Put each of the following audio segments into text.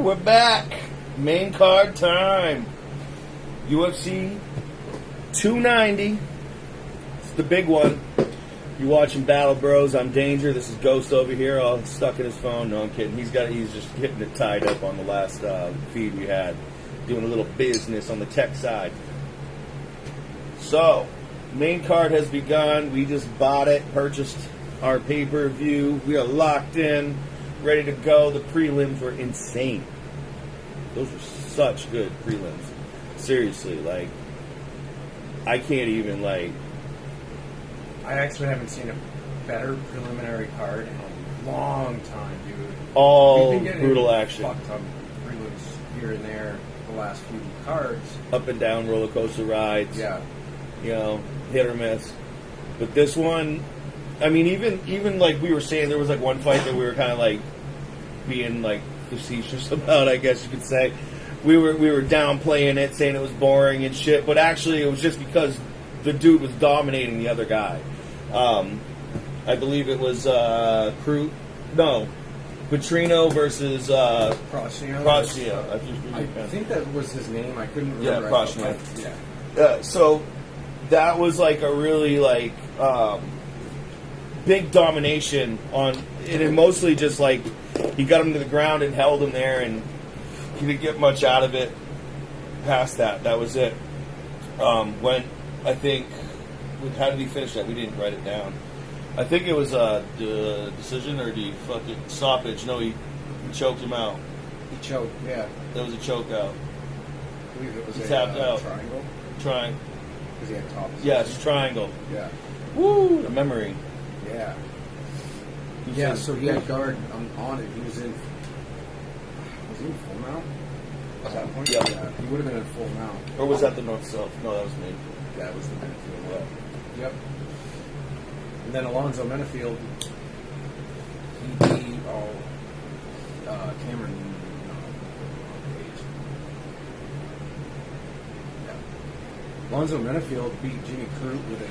we're back. Main card time. UFC 290. It's the big one. You're watching Battle Bros. I'm Danger. This is Ghost over here, all stuck in his phone. No, I'm kidding. He's just getting it tied up on the last feed we had, doing a little business on the tech side. So, main card has begun. We just bought it, purchased our pay-per-view. We are locked in, ready to go. The prelims were insane. Those were such good prelims. Seriously, like, I can't even, like... I actually haven't seen a better preliminary card in a long time, dude. All brutal action. Fucked on prelims here and there the last few cards. Up and down roller coaster rides. Yeah. You know, hit or miss. But this one, I mean, even like we were saying, there was like one fight that we were kind of like being like facetious about, I guess you could say. We were downplaying it, saying it was boring and shit, but actually it was just because the dude was dominating the other guy. I believe it was Petrino versus Proccio. I think that was his name. I couldn't remember. Yeah, Proccio. Yeah. So that was like a really like big domination on it, and mostly just like he got him to the ground and held him there, and he didn't get much out of it past that. That was it. When I think, how did he finish that? We didn't write it down. I think it was a decision or the fucking stoppage. No, he choked him out. He choked, yeah. That was a choke out. I believe it was he tapped out. Triangle. Because he had top. Yes, triangle. Yeah. Woo! The memory. Yeah. Yeah. So he had guard on it. He was in. Was he in full mount? At that point? Yeah. He would have been in full mount. Or was that the north-south? No, that was me. Yeah, it was the Benefield. Yeah. Yep. And then Alonzo Menafield, he beat Cameron. Yeah. Alonzo Menafield beat Jimmy Crute with a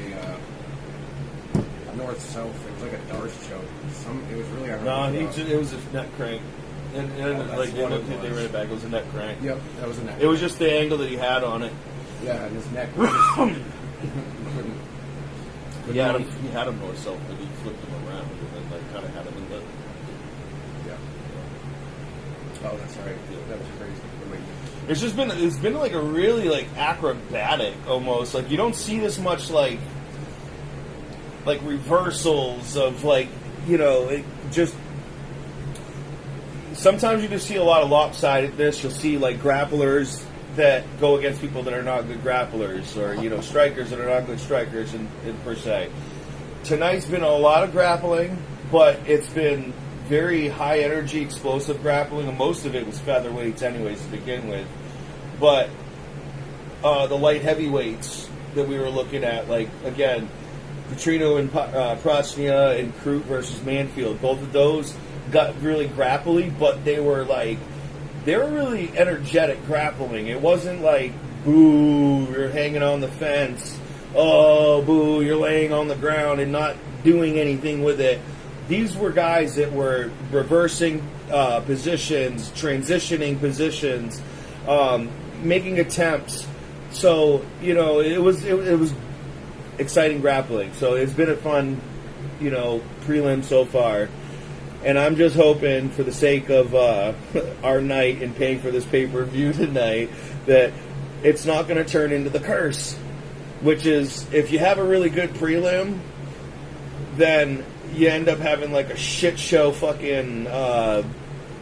north-south. It was like a Darce choke. It was really ironic. No, it was a neck crank. And like they ran it back. It was a neck crank. Yep, that was a neck. It was just the angle that he had on it. Yeah, and his neck. He had him north south, but he flipped him around and then like kind of had him in the. Yeah. Oh, that's right. Yeah, that was crazy. It's been like a really like acrobatic almost. Like you don't see this much like reversals of like, you know, it just. Sometimes you just see a lot of lopsidedness. You'll see like grapplers that go against people that are not good grapplers, or you know, strikers that are not good strikers in per se. Tonight's been a lot of grappling, but it's been very high energy, explosive grappling, and most of it was featherweights anyways to begin with. But the light heavyweights that we were looking at, like again, Petrino and Proccio and Crute versus Manfield, both of those got really grapply, but they were really energetic grappling. It wasn't like, boo, you're hanging on the fence. Oh, boo, you're laying on the ground and not doing anything with it. These were guys that were reversing positions, transitioning positions, making attempts. So, you know, it was exciting grappling. So it's been a fun, you know, prelim so far. And I'm just hoping, for the sake of our night and paying for this pay-per-view tonight, that it's not going to turn into the curse. Which is, if you have a really good prelim, then you end up having like a shit show fucking,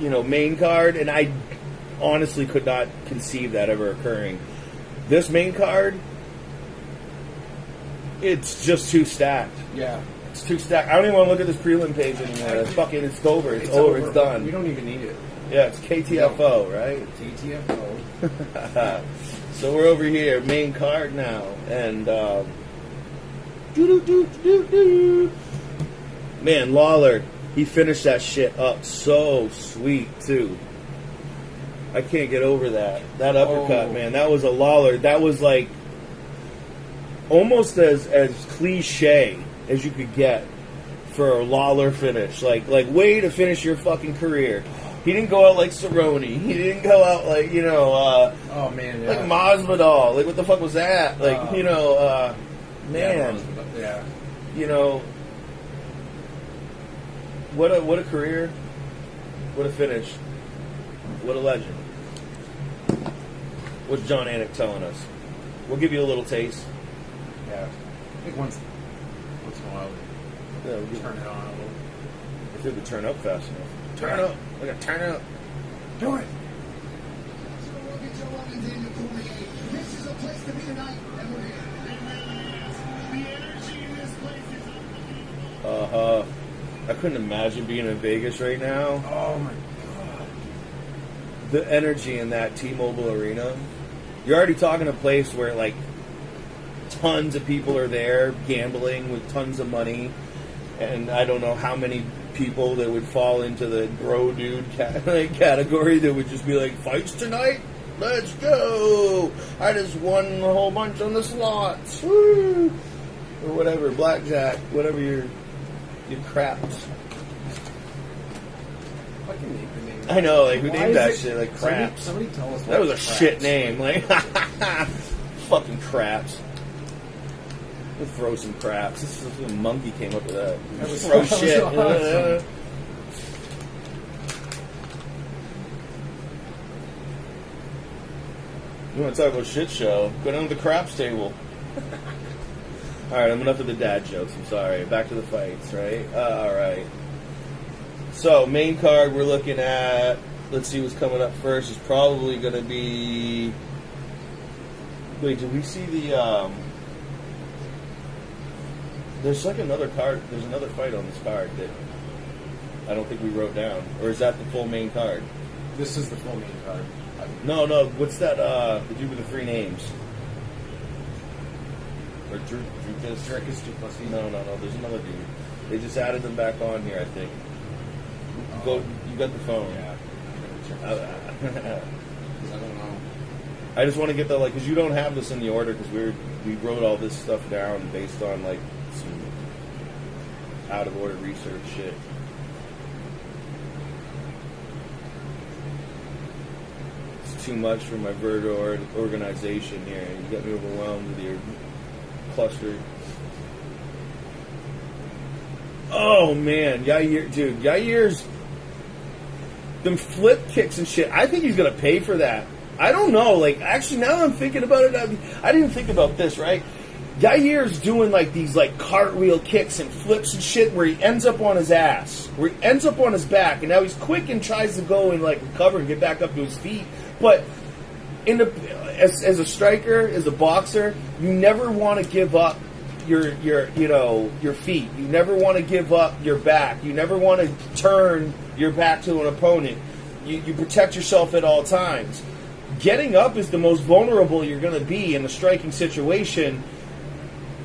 main card. And I honestly could not conceive that ever occurring. This main card, it's just too stacked. Yeah. It's too stacked. I don't even want to look at this prelim page anymore. It's over. It's over. It's done. We don't even need it. Yeah, it's KTFO, right? KTFO. So we're over here, main card now, and man, Lawler, he finished that shit up so sweet too. I can't get over that uppercut, man. That was a Lawler. That was like almost as cliche as you could get for a Lawler finish. Like way to finish your fucking career. He didn't go out like Cerrone. He didn't go out like, you know, oh man, yeah. like Masvidal. Like, what the fuck was that? Like, you know, man. Yeah. You know, what a career. What a finish. What a legend. What's John Anik telling us? We'll give you a little taste. Yeah. I think once in a while, Yeah, we'll turn it on a little. if it would turn up fast enough. Turn up. Look at turn up. Do it. This is a place to be tonight, and we're here. The energy in this place is unbelievable. I couldn't imagine being in Vegas right now. Oh my god. The energy in that T-Mobile Arena. You're already talking a place where, like, tons of people are there gambling with tons of money, and I don't know how many people that would fall into the bro dude category that would just be like, fights tonight? Let's go! I just won a whole bunch on the slots. Woo! Or whatever, blackjack, whatever your craps. Fucking name. I know, like, who Why named is that it- shit? Like, craps. Somebody tell us. That was a craps. shit name. Like, fucking craps. We'll throw some craps. This is a monkey came up with that. That was Throw so shit. awesome. You want to talk about shit show? Go down to the craps table. Alright, I'm enough of the dad jokes. I'm sorry. Back to the fights, right? Alright. So, main card we're looking at, let's see what's coming up first, is probably going to be... Wait, did we see the... There's like another card, there's another fight on this card that I don't think we wrote down. Or is that the full main card? This is the full main card. No, what's that, the dude with the three names? Or Dricus Duplessis. No, there's another dude. They just added them back on here, I think. Go, you got the phone. Yeah. Uh, I don't know. I just want to get the, like, because you don't have this in the order, because we wrote all this stuff down based on, like, some out of order research shit. It's too much for my Virgo organization here. You got me overwhelmed with your cluster. Oh man, Yair's them flip kicks and shit. I think he's gonna pay for that. I don't know. Like, actually, now that I'm thinking about it, I didn't think about this, right? Yair's doing like these like cartwheel kicks and flips and shit where he ends up on his ass, where he ends up on his back, and now he's quick and tries to go and like recover and get back up to his feet. But as a striker, as a boxer, you never want to give up your feet. You never want to give up your back. You never want to turn your back to an opponent. You protect yourself at all times. Getting up is the most vulnerable you're going to be in a striking situation.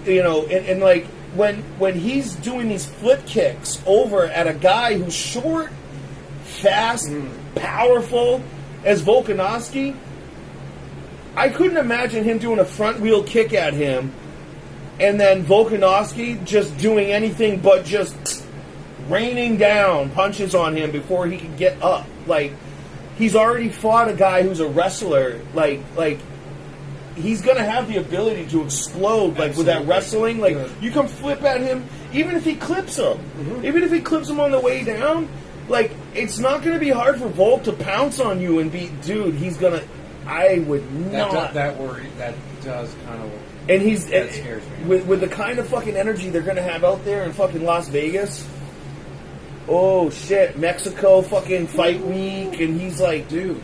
You know, and like when he's doing these flip kicks over at a guy who's short, fast, powerful as Volkanovski, I couldn't imagine him doing a front wheel kick at him and then Volkanovski just doing anything but just raining down punches on him before he could get up. Like, he's already fought a guy who's a wrestler. Like he's going to have the ability to explode, like, with that wrestling. Like, you can flip at him, even if he clips him. Even if he clips him on the way down, like, it's not going to be hard for Volk to pounce on you and be, dude, he's going to, I would not. That does kind of... And that scares me. With the kind of fucking energy they're going to have out there in fucking Las Vegas. Oh, shit, Mexico fucking fight week, and he's like, dude,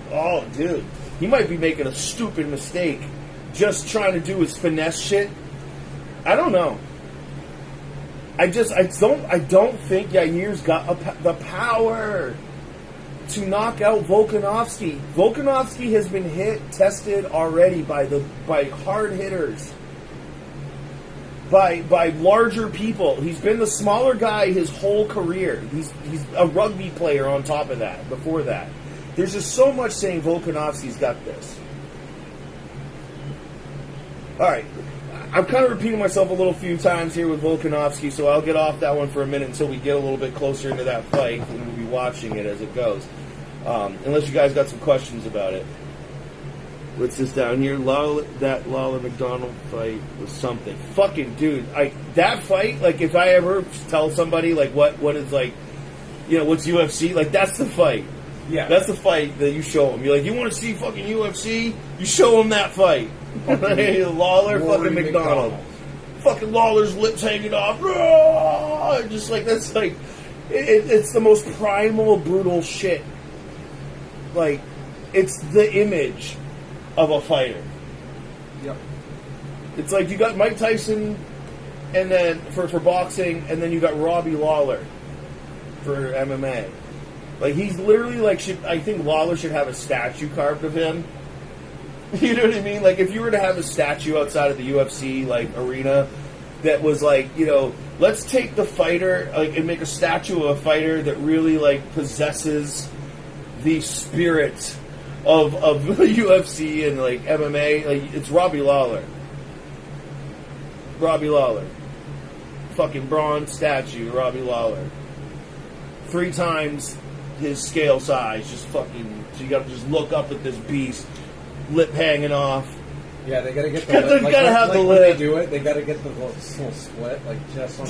he might be making a stupid mistake just trying to do his finesse shit. I don't know. I don't think Yair's got the power to knock out Volkanovski. Volkanovski has been tested already by hard hitters, by larger people. He's been the smaller guy his whole career. He's a rugby player on top of that. Before that, there's just so much saying Volkanovski's got this. All right, I'm kind of repeating myself a little few times here with Volkanovski, so I'll get off that one for a minute until we get a little bit closer into that fight, and we'll be watching it as it goes. Unless you guys got some questions about it. What's this down here? That Lawler McDonald fight was something. Fucking dude, that fight. Like, if I ever tell somebody like what is like, what's UFC? Like, that's the fight. Yeah, that's the fight that you show them. You're like, you want to see fucking UFC? You show them that fight. Lawler, fucking McDonald. Fucking Lawler's lips hanging off. Just like, that's like, it's the most primal, brutal shit. Like, it's the image of a fighter. Yep. It's like you got Mike Tyson, and then for boxing, and then you got Robbie Lawler for MMA. Like, he's literally like, I think Lawler should have a statue carved of him. You know what I mean? Like, if you were to have a statue outside of the UFC like arena that was like, let's take the fighter and make a statue of a fighter that really like possesses the spirit of UFC and like MMA. Like, it's Robbie Lawler. Robbie Lawler. Fucking bronze statue, Robbie Lawler. 3 times his scale size, just fucking. So you gotta just look up at this beast, lip hanging off. Yeah, they gotta get the lip. They gotta have the lip. When they do it, they gotta get the little split, like just on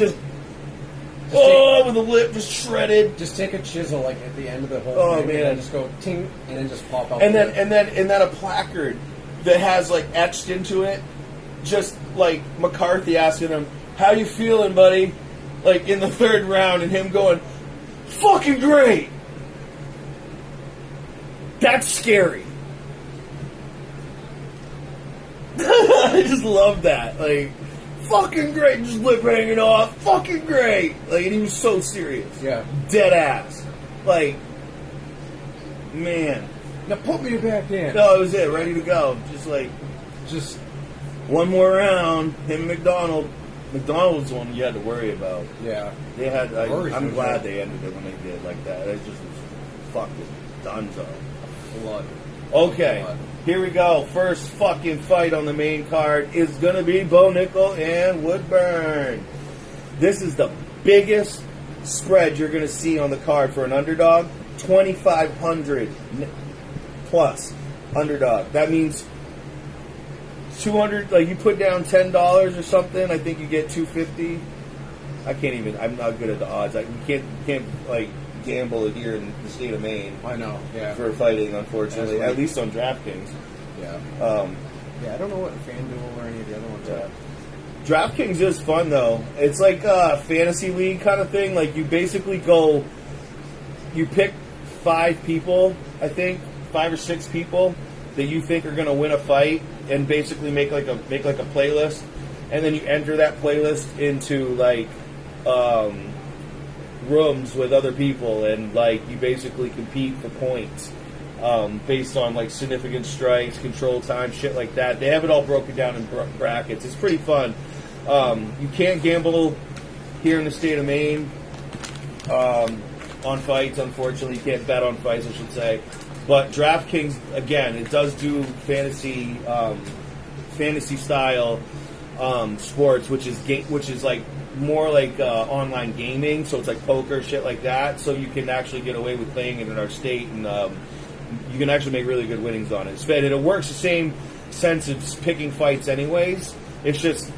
with the lip just shredded. Just take a chisel, like at the end of the whole thing, man, and then just go ting, and then just pop out. And then a placard that has like etched into it, just like McCarthy asking him, "How you feeling, buddy?" Like in the 3rd round, and him going, "Fucking great." That's scary. I just love that. Like, fucking great, just lip hanging off, fucking great. Like, and he was so serious. Yeah. Dead ass. Like, man. Now put me back in. No, it was it, ready to go. Just one more round, him and McDonald. McDonald's the one you had to worry about. Yeah. They had, I'm glad they ended it when they did like that. It just was fucking dunzo. Blood. Okay, Blood. Here we go. First fucking fight on the main card is going to be Bo Nickel and Woodburn. This is the biggest spread you're going to see on the card for an underdog. 2,500 plus underdog. That means 200, like you put down $10 or something, I think you get 250. I'm not good at the odds. You can't like gamble it here in the state of Maine. I know, yeah. For fighting, unfortunately, at least on DraftKings. Yeah. I don't know what FanDuel or any of the other ones are. DraftKings is fun though. It's like a fantasy league kind of thing. Like you basically go, you pick 5 people, I think 5 or 6 people that you think are going to win a fight, and basically make like a playlist, and then you enter that playlist into like rooms with other people, and like you basically compete for points based on like significant strikes, control time, shit like that. They have it all broken down in brackets. It's pretty fun. You can't gamble here in the state of Maine on fights, unfortunately. You can't bet on fights, I should say. But DraftKings, again, it does do fantasy style sports, which is like more like online gaming. So it's like poker, shit like that. So you can actually get away with playing it in our state, and you can actually make really good winnings on it. And it works the same sense of picking fights, anyways. It's just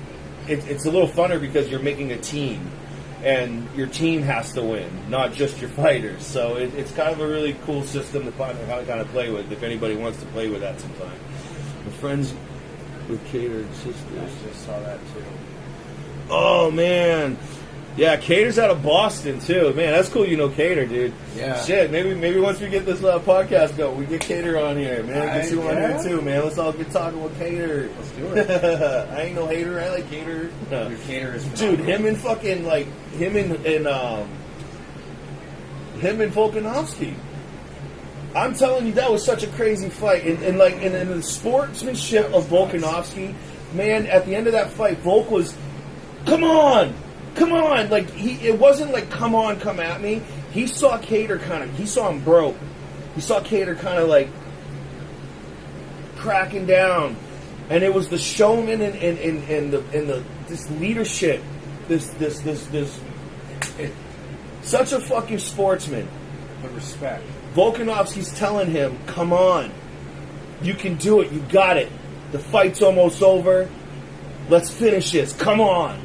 it's a little funner because you're making a team, and your team has to win, not just your fighters. So it's kind of a really cool system to find out how to kind of play with, if anybody wants to play with that sometime. My friends with catered sisters. I just saw that too. Oh, man. Yeah, Cater's out of Boston, too. Man, that's cool you know Cater, dude. Yeah. Shit, maybe once we get this podcast going, we get Cater on here, man. Get you on here, too, man. Let's all get talking with Cater. Let's do it. I ain't no hater. I like Cater. Your Cater is dude, him and fucking, like, him and Volkanovski. I'm telling you, that was such a crazy fight. And the sportsmanship of Volkanovski, man, at the end of that fight, Volk was, come on! Like, it wasn't like, come on, come at me. He saw Cater he saw him broke. He saw Cater kind of like cracking down. And it was the showman and this leadership, this such a fucking sportsman. The respect. Volkanovski's telling him, come on. You can do it. You got it. The fight's almost over. Let's finish this. Come on.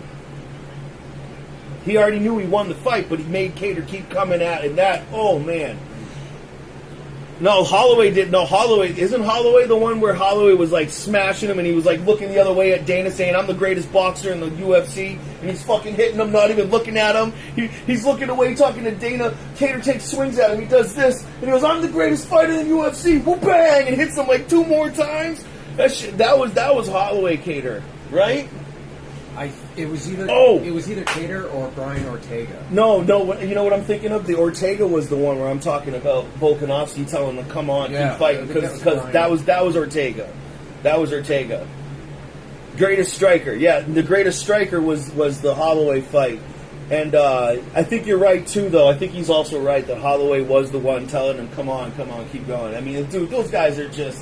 He already knew he won the fight, but he made Kattar keep coming at it. And that, oh, man. No, Holloway did. No, Holloway. Isn't Holloway the one where Holloway was like smashing him and he was like looking the other way at Dana saying, I'm the greatest boxer in the UFC? And he's fucking hitting him, not even looking at him. He's looking away, talking to Dana. Kattar takes swings at him. He does this. And he goes, I'm the greatest fighter in the UFC. Whoop, bang! And hits him like 2 more times. That was Holloway Kattar, right? It was either Kattar or Brian Ortega. No, you know what I'm thinking of? The Ortega was the one where I'm talking about Volkanovski telling him, "Come on, keep fighting," because that was Ortega. That was Ortega. Greatest striker, yeah. The greatest striker was the Holloway fight, and I think you're right too. Though I think he's also right that Holloway was the one telling him, "Come on, keep going." I mean, dude, those guys are just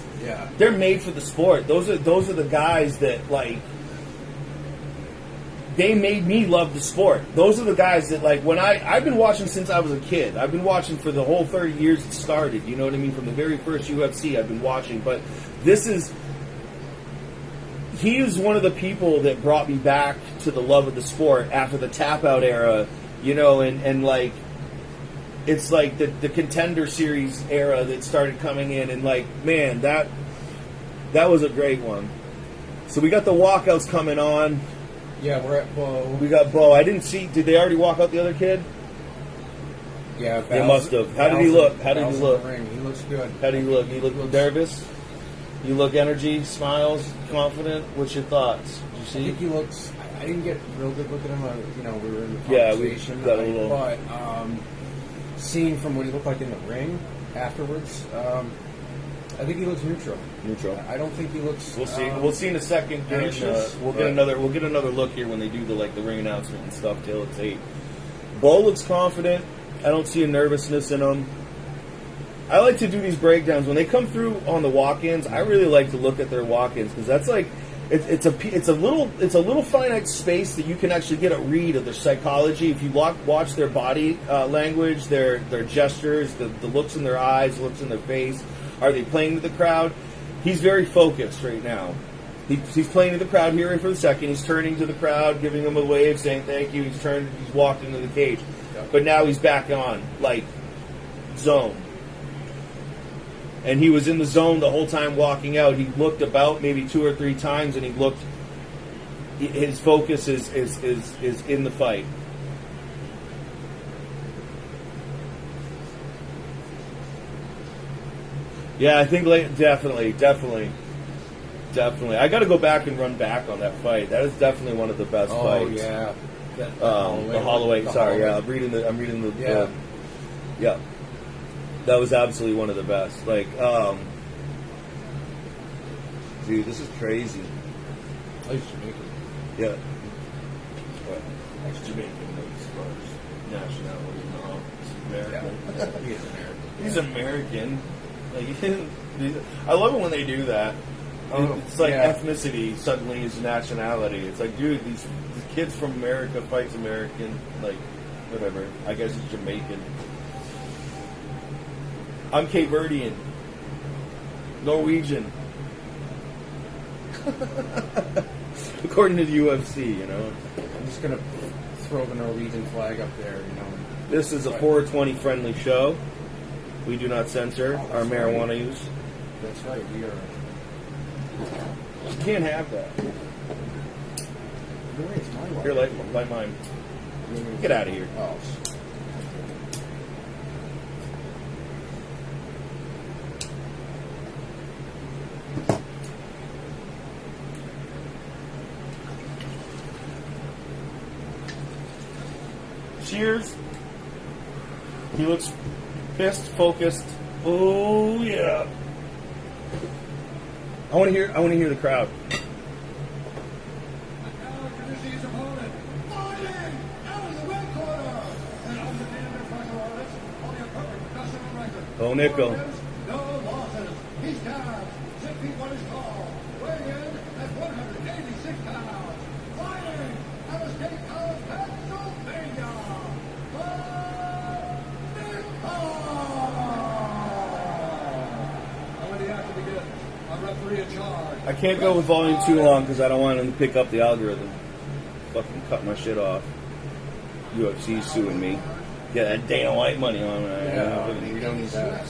they're made for the sport. Those are the guys that like. They made me love the sport. Those are the guys that, like, when I've been watching since I was a kid. I've been watching for the whole 30 years it started. You know what I mean? From the very first UFC, I've been watching. But he is one of the people that brought me back to the love of the sport after the tap-out era, you know, and like, it's like the Contender Series era that started coming in, and like, man, that was a great one. So we got the walkouts coming on. Yeah, we're at Bo. We got Bo. I didn't see. Did they already walk out the other kid? Yeah, they must have. How did he look? How did he look? He looks good. How did he look? He looked nervous. You look energy, smiles, confident. What's your thoughts? Did you see? I think he looks. I didn't get a real good look at him. You know, we were in the conversation. We got a little. But seeing from what he looked like in the ring afterwards, I think he looks neutral. I don't think he looks. We'll see. We'll see in a second. We'll get another look here when they do the ring announcement and stuff. Till it's 8. Bo looks confident. I don't see a nervousness in him. I like to do these breakdowns when they come through on the walk-ins. I really like to look at their walk-ins because that's like it's a little finite space that you can actually get a read of their psychology if you watch their body language, their gestures, the looks in their eyes, looks in their face. Are they playing to the crowd? He's very focused right now. He's playing to the crowd here for the second. He's turning to the crowd, giving them a wave, saying thank you. He's walked into the cage. But now he's back on, like, zone. And he was in the zone the whole time walking out. He looked about maybe 2 or 3 times, and his focus is in the fight. Yeah, I think definitely. I got to go back and run back on that fight. That is definitely one of the best fights. Oh yeah, the Holloway. Sorry, yeah, I'm reading the. Yeah, that was absolutely one of the best. Like, dude, this is crazy. Oh, he's Jamaican. Yeah. He's Jamaican as far as nationality. No, he's American. Yeah. He is American. He's American. Like, I love it when they do that. It's like ethnicity suddenly is nationality. It's like, dude, these kids from America fights American. Like, whatever. I guess it's Jamaican. I'm Cape Verdean. Norwegian. According to the UFC, you know. I'm just going to throw the Norwegian flag up there, you know. This is a 420 friendly show. We do not censor our marijuana use. That's right, we are. You can't have that. No way, it's my wife. Here, light mine. Get out of here. Oh. Cheers. He looks pissed, focused. Oh yeah. I want to hear the crowd. Oh, nickel. No losses. He's down. 6 feet 1 inch tall. Weighing in at 186 pounds. Fighting out of State College, Pennsylvania. referee in charge. I can't go with volume too long because I don't want him to pick up the algorithm. Fucking cut my shit off. UFC suing me. Get that Dana White money on it. Yeah, we don't need that.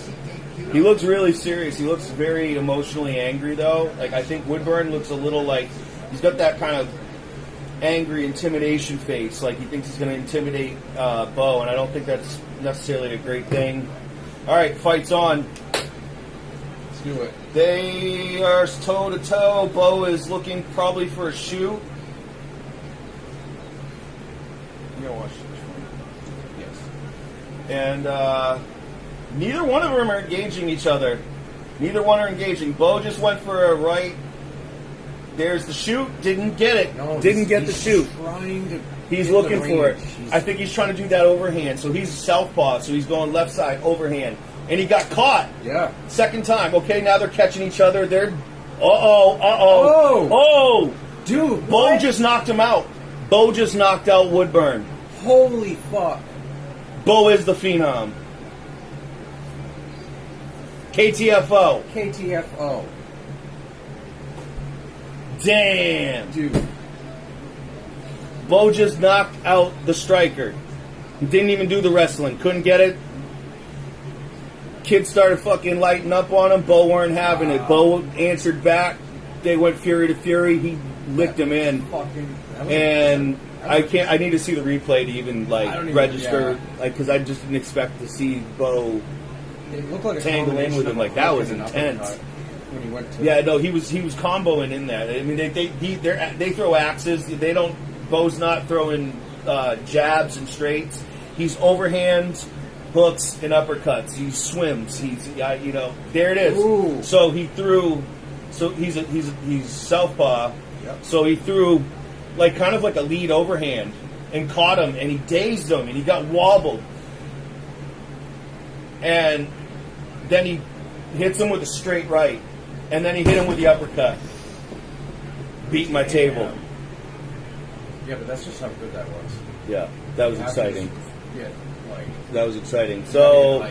He looks really serious. He looks very emotionally angry, though. Like, I think Woodburn looks a little like he's got that kind of angry intimidation face. Like, he thinks he's going to intimidate Bo, and I don't think that's necessarily a great thing. All right, fight's on. Let's do it. They are toe-to-toe. Bo is looking probably for a shoot. You don't watch this one. Yes. And neither one of them are engaging each other. Neither one are engaging. Bo just went for a right. There's the shoot. Didn't get it. No, Didn't get the shoot. He's looking for it. I think he's trying to do that overhand. So he's southpaw. So he's going left side overhand. And he got caught. Yeah. Second time. Okay, now they're catching each other. They're... Oh! Dude, Bo what? just knocked him out. Bo just knocked out Woodburn. Holy fuck. Bo is the phenom. KTFO. KTFO. Damn. Dude. Bo just knocked out the striker. He didn't even do the wrestling. Couldn't get it. Kids started fucking lighting up on him. Bo weren't having it. Bo answered back. They went fury to fury. He licked him in. And I can't. I need to see the replay to even register. Because I just didn't expect to see Bo it looked like a tangle in with him. Like, that was intense. When he went to he was comboing in that. I mean, they throw axes. They don't. Bo's not throwing jabs and straights. He's overhands, hooks, and uppercuts. He swims. There it is. Ooh. So he threw. So he's southpaw. Yep. So he threw kind of like a lead overhand and caught him, and he dazed him, and he got wobbled, and then he hits him with a straight right, and then he hit him with the uppercut, beating my table. Yeah, but that's just how good that was. Yeah, that was exciting. Yeah, that was exciting. So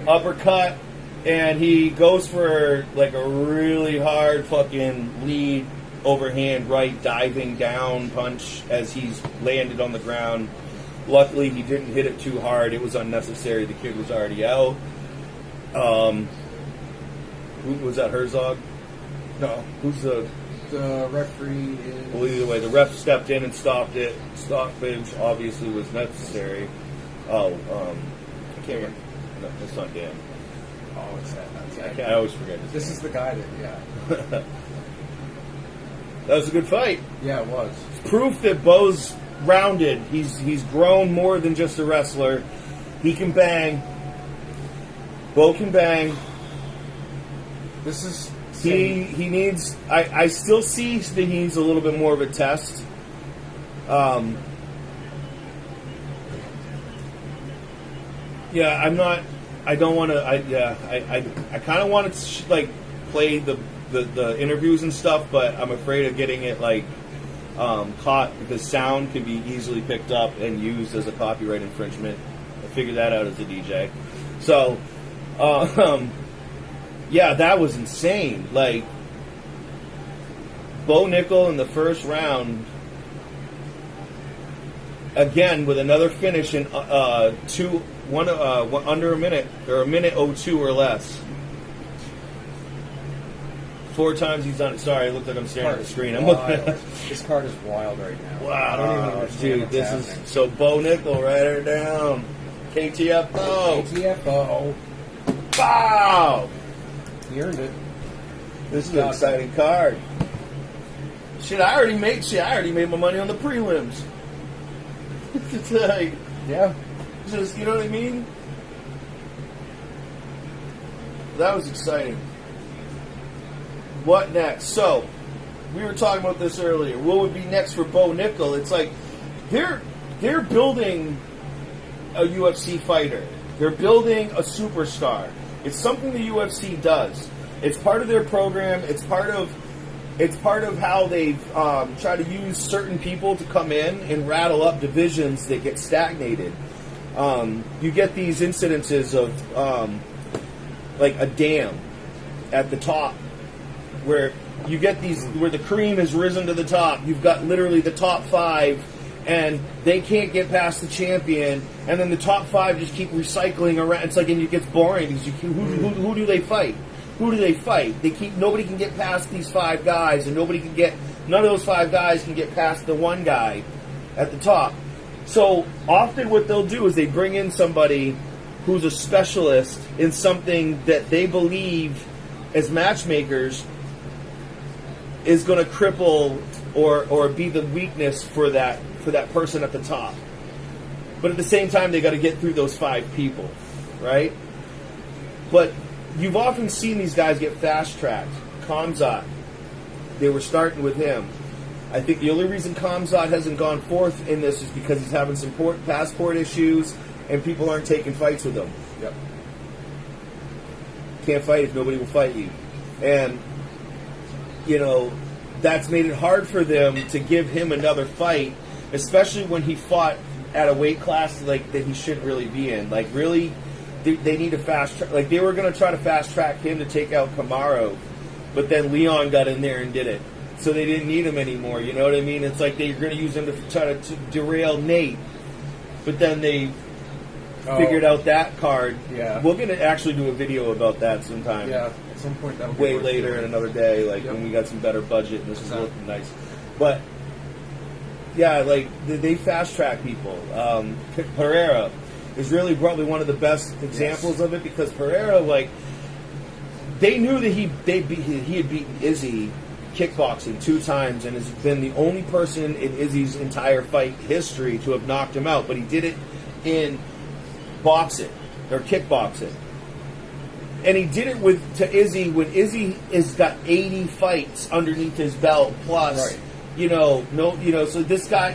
uppercut, and he goes for a really hard fucking lead overhand right diving down punch as he's landed on the ground. Luckily, he didn't hit it too hard. It was unnecessary. The kid was already out. Who was that? Herzog? No. Who's the referee? Well, either way, the ref stepped in and stopped it. Stoppage obviously was necessary. I can't remember. No, that's not Dan. Oh, it's that. I always forget. This is the guy that, That was a good fight. Yeah, it was. It's proof that Bo's rounded. He's grown more than just a wrestler. He can bang. Bo can bang. This is... He needs... I still see that he needs a little bit more of a test. Yeah, I'm not... I don't want to... I kind of want to play the interviews and stuff, but I'm afraid of getting it caught because sound can be easily picked up and used as a copyright infringement. I figured that out as a DJ. So, yeah, that was insane. Bo Nickel in the first round, again with another finish in under a minute or a minute 02 or less. 4 times he's done it. Sorry, it looked like I'm staring at the screen. I'm looking at this card is wild right now. Wow, I don't even understand dude, this happening. Is so Bo Nickel, write her down. KTFO. KTFO. Wow. He earned it. This is an exciting card. Shit, I already made my money on the prelims. It's yeah. Just, you know what I mean? That was exciting. What next? So, we were talking about this earlier. What would be next for Bo Nickel? It's they're building a UFC fighter. They're building a superstar. It's something the UFC does. It's part of their program. It's part of how they've tried to use certain people to come in and rattle up divisions that get stagnated. You get these incidences of a dam at the top where you get these, where the cream has risen to the top. You've got literally the top 5, and they can't get past the champion, and then the top 5 just keep recycling around. It's like, and it gets boring because who do they fight? Who do they fight? Nobody can get past these 5 guys, and none of those 5 guys can get past the one guy at the top. So often what they'll do is they bring in somebody who's a specialist in something that they believe as matchmakers is going to cripple or be the weakness for that person at the top. But at the same time, they got to get through those 5 people, right? But you've often seen these guys get fast-tracked. Khamzat, they were starting with him. I think the only reason Khamzat hasn't gone forth in this is because he's having some passport issues and people aren't taking fights with him. Yep. Can't fight if nobody will fight you. And, you know, that's made it hard for them to give him another fight, especially when he fought at a weight class like that he shouldn't really be in. Like, really, they need to fast track. Like, they were going to try to fast track him to take out Kamaru, but then Leon got in there and did it. So they didn't need him anymore, you know what I mean? It's like they're going to use him to try to derail Nate. But then they figured out that card. Yeah. We're going to actually do a video about that sometime. Yeah, at some point that'll be way later in another day, like when we got some better budget and this is looking nice. But, yeah, like, they fast-track people. Pereira is really probably one of the best examples of it because Pereira, like, they knew that he had beaten Izzy kickboxing 2 times and has been the only person in Izzy's entire fight history to have knocked him out, but he did it in boxing or kickboxing, and he did it to Izzy when Izzy has got 80 fights underneath his belt plus, right. So this guy,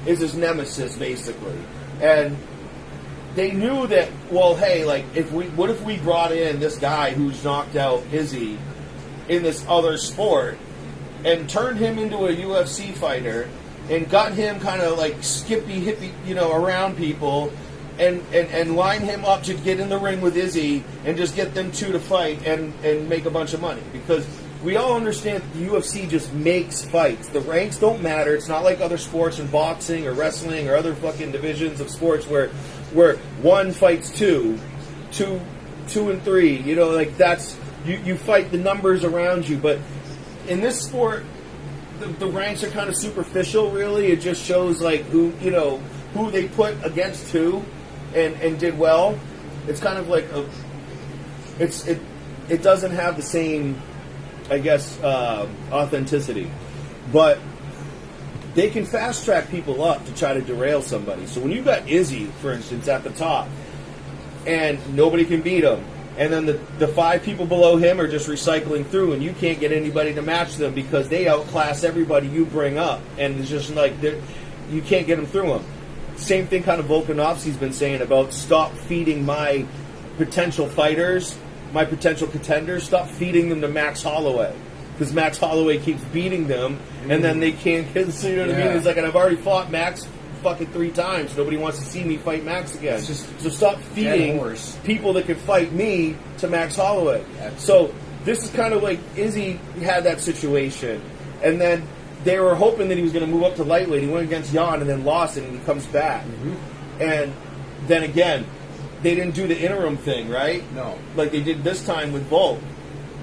is his nemesis basically, and they knew that. Well, hey, like what if we brought in this guy who's knocked out Izzy in this other sport and turned him into a UFC fighter and got him kind of like skippy hippie, around people and line him up to get in the ring with Izzy and just get them 2 to fight and make a bunch of money. Because we all understand that the UFC just makes fights. The ranks don't matter. It's not like other sports in boxing or wrestling or other fucking divisions of sports where 1 fights 2 and 3, like that's... You fight the numbers around you, but in this sport, the ranks are kind of superficial. Really, it just shows like who they put against who, and did well. It's kind of like it doesn't have the same, I guess, authenticity, but they can fast track people up to try to derail somebody. So when you got Izzy, for instance, at the top, and nobody can beat him. And then the 5 people below him are just recycling through, and you can't get anybody to match them because they outclass everybody you bring up. And it's just like, you can't get them through them. Same thing kind of Volkanovski's been saying about stop feeding my potential fighters, my potential contenders, stop feeding them to Max Holloway. Because Max Holloway keeps beating them, and then they can't get, so you know what I mean? It's like, and I've already fought Max fucking 3 times. Nobody wants to see me fight Max again. So stop feeding people that can fight me to Max Holloway. So this is kind of like Izzy had that situation, and then they were hoping that he was going to move up to lightweight. He went against Jan and then lost it, and he comes back. And then again, they didn't do the interim thing, right? No. Like they did this time with Volk,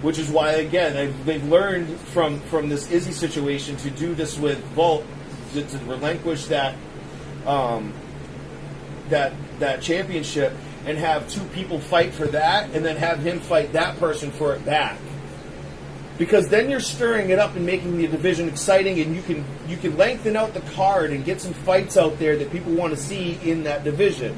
which is why, again, they've learned from this Izzy situation to do this with Volk, to relinquish that championship and have 2 people fight for that and then have him fight that person for it back. Because then you're stirring it up and making the division exciting, and you can lengthen out the card and get some fights out there that people want to see in that division.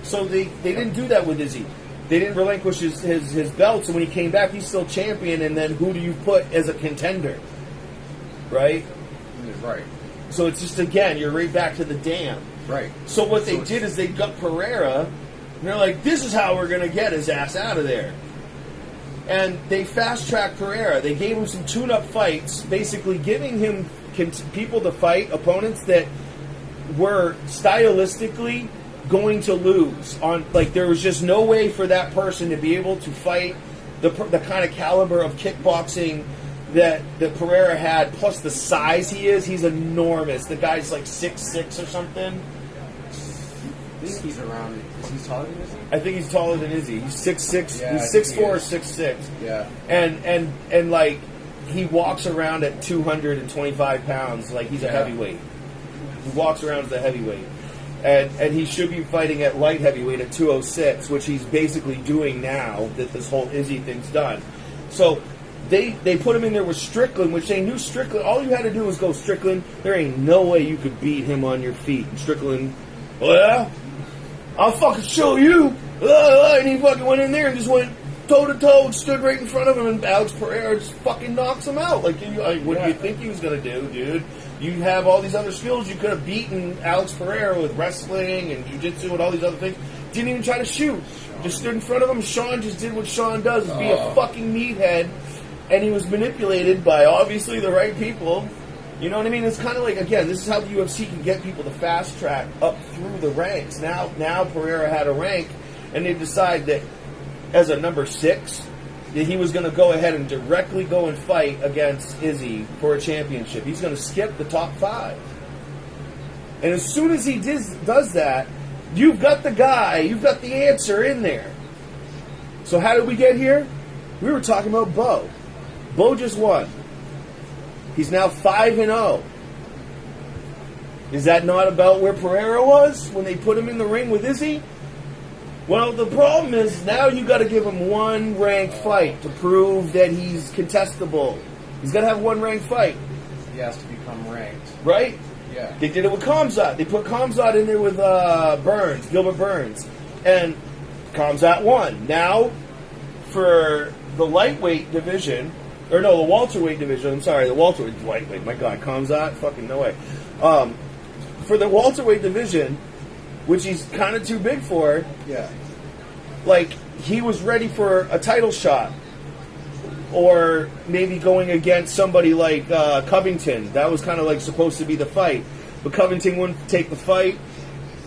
So they didn't do that with Izzy. They didn't relinquish his belt, so when he came back, he's still champion, and then who do you put as a contender? Right? Right. So it's just, again, you're right back to the dam. Right. So what they did is they got Pereira, and they're like, this is how we're going to get his ass out of there. And they fast-tracked Pereira. They gave him some tune-up fights, basically giving him people to fight, opponents that were stylistically going to lose. There was just no way for that person to be able to fight the kind of caliber of kickboxing that Pereira had, plus the size he is, he's enormous. The guy's like 6'6" or something. I think he's around. Is he taller than Izzy? I think he's taller than Izzy. He's 6'6". Yeah, he's 6'4" or 6'6". Yeah. And like he walks around at 225 pounds like he's a heavyweight. He walks around as a heavyweight. And he should be fighting at light heavyweight at 206, which he's basically doing now that this whole Izzy thing's done. So they put him in there with Strickland, which they knew Strickland, all you had to do was go Strickland. There ain't no way you could beat him on your feet. And Strickland, oh yeah? I'll fucking show you. And he fucking went in there and just went toe-to-toe and stood right in front of him, and Alex Pereira just fucking knocks him out. Like, what do you think he was going to do, dude? You have all these other skills. You could have beaten Alex Pereira with wrestling and jiu-jitsu and all these other things. Didn't even try to shoot. Just stood in front of him. Sean just did what Sean does, is be a fucking meathead. And he was manipulated by, obviously, the right people. You know what I mean? It's kind of like, again, this is how the UFC can get people to fast track up through the ranks. Now Pereira had a rank, and they decide that as a number 6, that he was going to go ahead and directly go and fight against Izzy for a championship. He's going to skip the top 5. And as soon as he does that, you've got the guy, you've got the answer in there. So how did we get here? We were talking about Bo. Bo just won. He's now 5-0. Is that not about where Pereira was when they put him in the ring with Izzy? Well, the problem is now you got to give him one ranked fight to prove that he's contestable. He's got to have one ranked fight. He has to become ranked. Right? Yeah. They did it with Khamzat. They put Khamzat in there with Burns, Gilbert Burns. And Khamzat won. Now, for the lightweight division, or no, the welterweight division, I'm sorry, the welterweight, lightweight, my God, Khamzat? Fucking no way. For the welterweight division, which he's kind of too big for, yeah, like, he was ready for a title shot. Or maybe going against somebody like Covington. That was kind of like supposed to be the fight. But Covington wouldn't take the fight.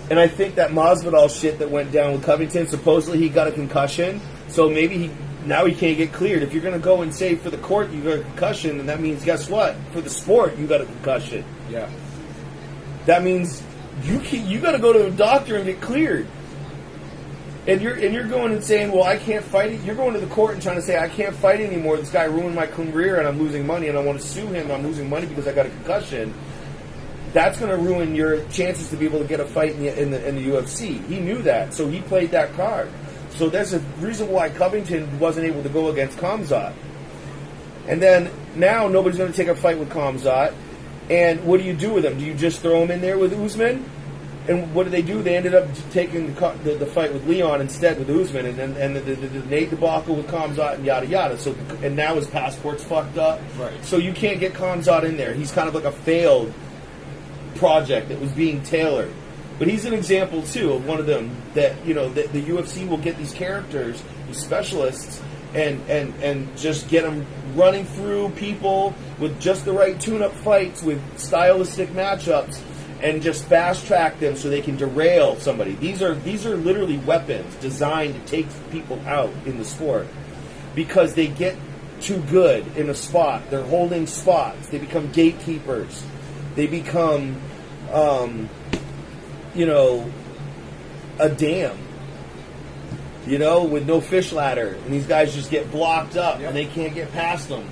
And I think that Masvidal shit that went down with Covington, supposedly he got a concussion. So maybe now he can't get cleared. If you're going to go and say for the court you got a concussion, then that means, guess what? For the sport, you got a concussion. Yeah. That means you got to go to a doctor and get cleared. And you're going and saying, well, I can't fight it. You're going to the court and trying to say, I can't fight anymore. This guy ruined my career and I'm losing money and I want to sue him. I'm losing money because I got a concussion. That's going to ruin your chances to be able to get a fight in the UFC. He knew that, so he played that card. So there's a reason why Covington wasn't able to go against Khamzat. And then now nobody's going to take a fight with Khamzat. And what do you do with him? Do you just throw him in there with Usman? And what did they do? They ended up taking the fight with Leon instead with Usman, and the Nate debacle with Khamzat and yada yada. So and now his passport's fucked up. Right. So you can't get Khamzat in there. He's kind of like a failed project that was being tailored. But he's an example too of one of them that the UFC will get these characters, these specialists, and just get them running through people with just the right tune-up fights with stylistic matchups. And just fast track them so they can derail somebody. These are literally weapons designed to take people out in the sport because they get too good in a spot. They're holding spots. They become gatekeepers. They become, a dam. With no fish ladder, and these guys just get blocked up and they can't get past them.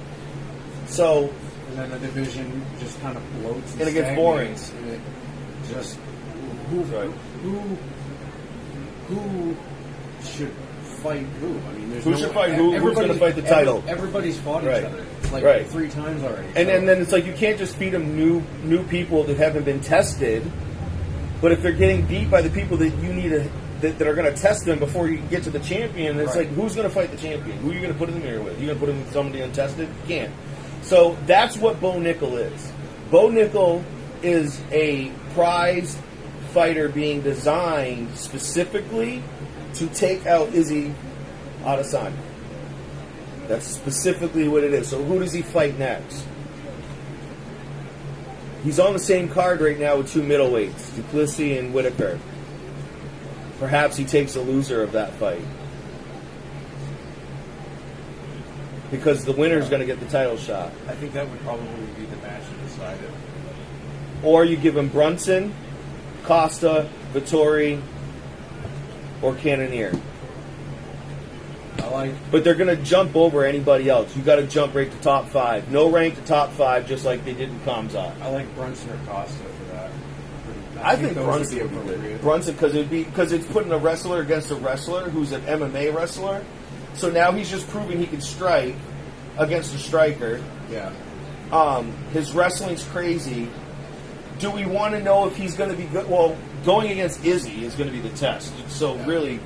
So. And then the division just kind of floats and it gets boring. And it just who should fight who? I mean, there's who should fight who? Who's going to fight the title? Everybody's fought each other like 3 times already. And then it's like you can't just feed them new people that haven't been tested. But if they're getting beat by the people that you need that are going to test them before you get to the champion, it's like who's going to fight the champion? Who are you going to put in the mirror with? You going to put him with somebody untested? You can't. So that's what Bo Nickel is. Bo Nickel is a prized fighter being designed specifically to take out Izzy Adesanya. That's specifically what it is. So who does he fight next? He's on the same card right now with 2 middleweights, Duplessis and Whitaker. Perhaps he takes a loser of that fight. because the winner's going to get the title shot. I think that would probably be the match to decide it. Or you give him Brunson, Costa, Vettori, or Cannonier. But they're going to jump over anybody else. You got to jump right to top 5. No rank to top 5, just like they did in Kamzat. I like Brunson or Costa for that. I think Brunson would be good. Brunson, because it's putting a wrestler against a wrestler who's an MMA wrestler. So now he's just proving he can strike against a striker. Yeah. His wrestling's crazy. Do we want to know if he's going to be good? Well, going against Izzy is going to be the test. So really,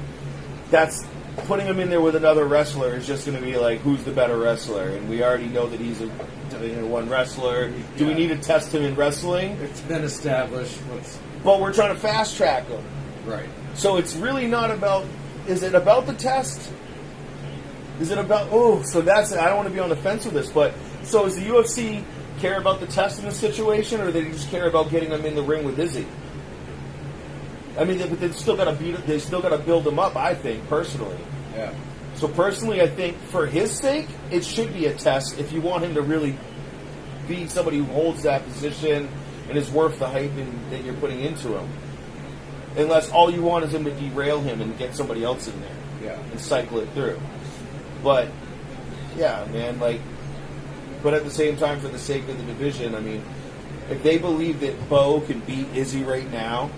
that's putting him in there with another wrestler is just going to be like, who's the better wrestler? And we already know that he's a Division I wrestler. Do we need to test him in wrestling? It's been established. But we're trying to fast track him. Right. So it's really not about, is it about the test? Is it about, so that's, I don't want to be on the fence with this, but, so does the UFC care about the test in this situation, or do they just care about getting him in the ring with Izzy? I mean, they've still got to build him up, I think, personally. Yeah. So personally, I think for his sake, it should be a test if you want him to really be somebody who holds that position and is worth the hype that you're putting into him. Unless all you want is him to derail him and get somebody else in there. Yeah. And cycle it through. But, yeah, man, but at the same time, for the sake of the division, I mean, if they believe that Bo can beat Izzy right now,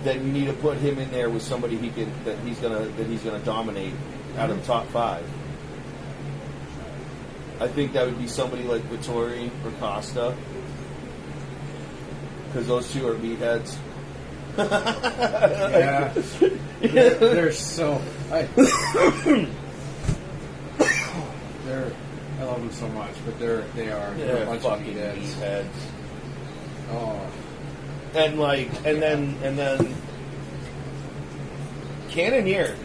then you need to put him in there with somebody that he's gonna dominate out of the top 5. I think that would be somebody like Vettori or Costa, because those two are meatheads. Yeah, they're so. I love them so much, but they're a bunch of meatheads. Oh. And then Cannonier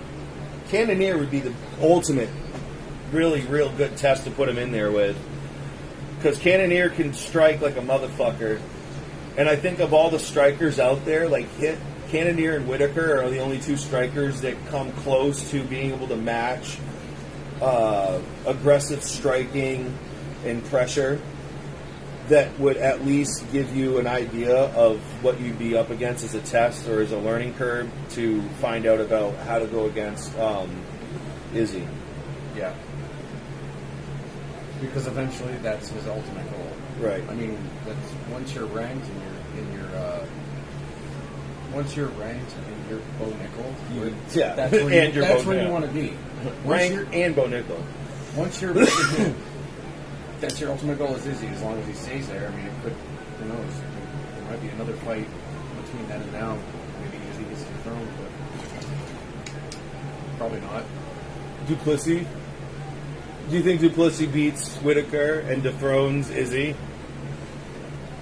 would be the ultimate, really real good test to put him in there with, because Cannonier can strike like a motherfucker, and I think of all the strikers out there, like Cannonier and Whitaker are the only 2 strikers that come close to being able to match aggressive striking and pressure. That would at least give you an idea of what you'd be up against as a test or as a learning curve to find out about how to go against Izzy. Yeah. Because eventually that's his ultimate goal. Right. I mean, that's once you're ranked and you're Bo Nickel, that's where you want to be. Ranked and Bo Nickel. Once you're that's your ultimate goal is Izzy, as long as he stays there. I mean, it could, who knows? There might be another fight between then and now. Maybe Izzy gets dethroned, but probably not. Duplessis? Do you think Duplessis beats Whitaker and dethrones Izzy?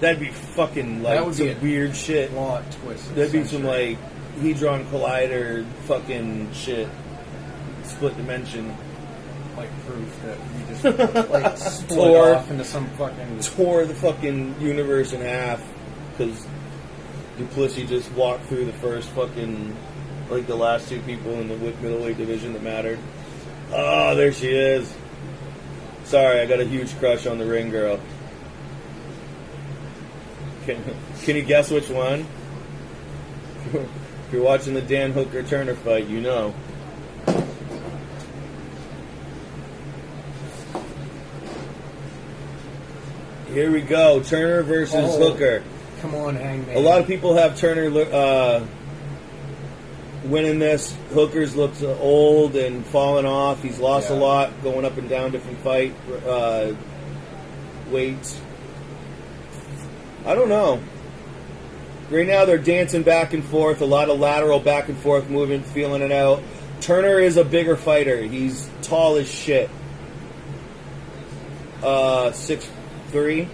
That'd be fucking that would some be weird shit. Plot twist. That'd be some Hedron Collider fucking shit. Split dimension. Like proof that we just split off into some fucking... Tore the fucking universe in half because Duplessis just walked through the first fucking... the last 2 people in the middleweight division that mattered. Oh, there she is. Sorry, I got a huge crush on the ring girl. Can you guess which one? If you're watching the Dan Hooker-Turner fight, you know. Here we go. Turner versus Hooker. Come on, Hangman. A lot of people have Turner winning this. Hooker's looked old and fallen off. He's lost a lot going up and down different fight weights. I don't know. Right now they're dancing back and forth. A lot of lateral back and forth movement, feeling it out. Turner is a bigger fighter. He's tall as shit. 6'3",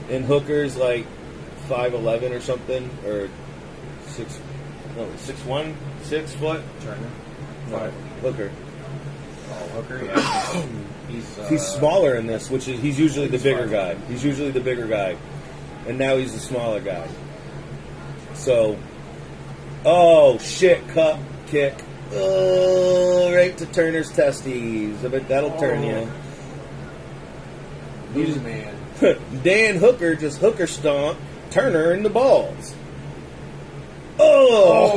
and Hooker's 5'11" or something, or 6'1", 6 foot. Turner, No, Hooker. Oh, Hooker, yeah. He's smaller in this, which is he's usually the bigger guy. He's usually the bigger guy, and now he's the smaller guy. So, oh shit, cup kick. Oh, right to Turner's testes. I bet that'll turn you. Lose man. Dan Hooker just hooker stomped Turner in the balls.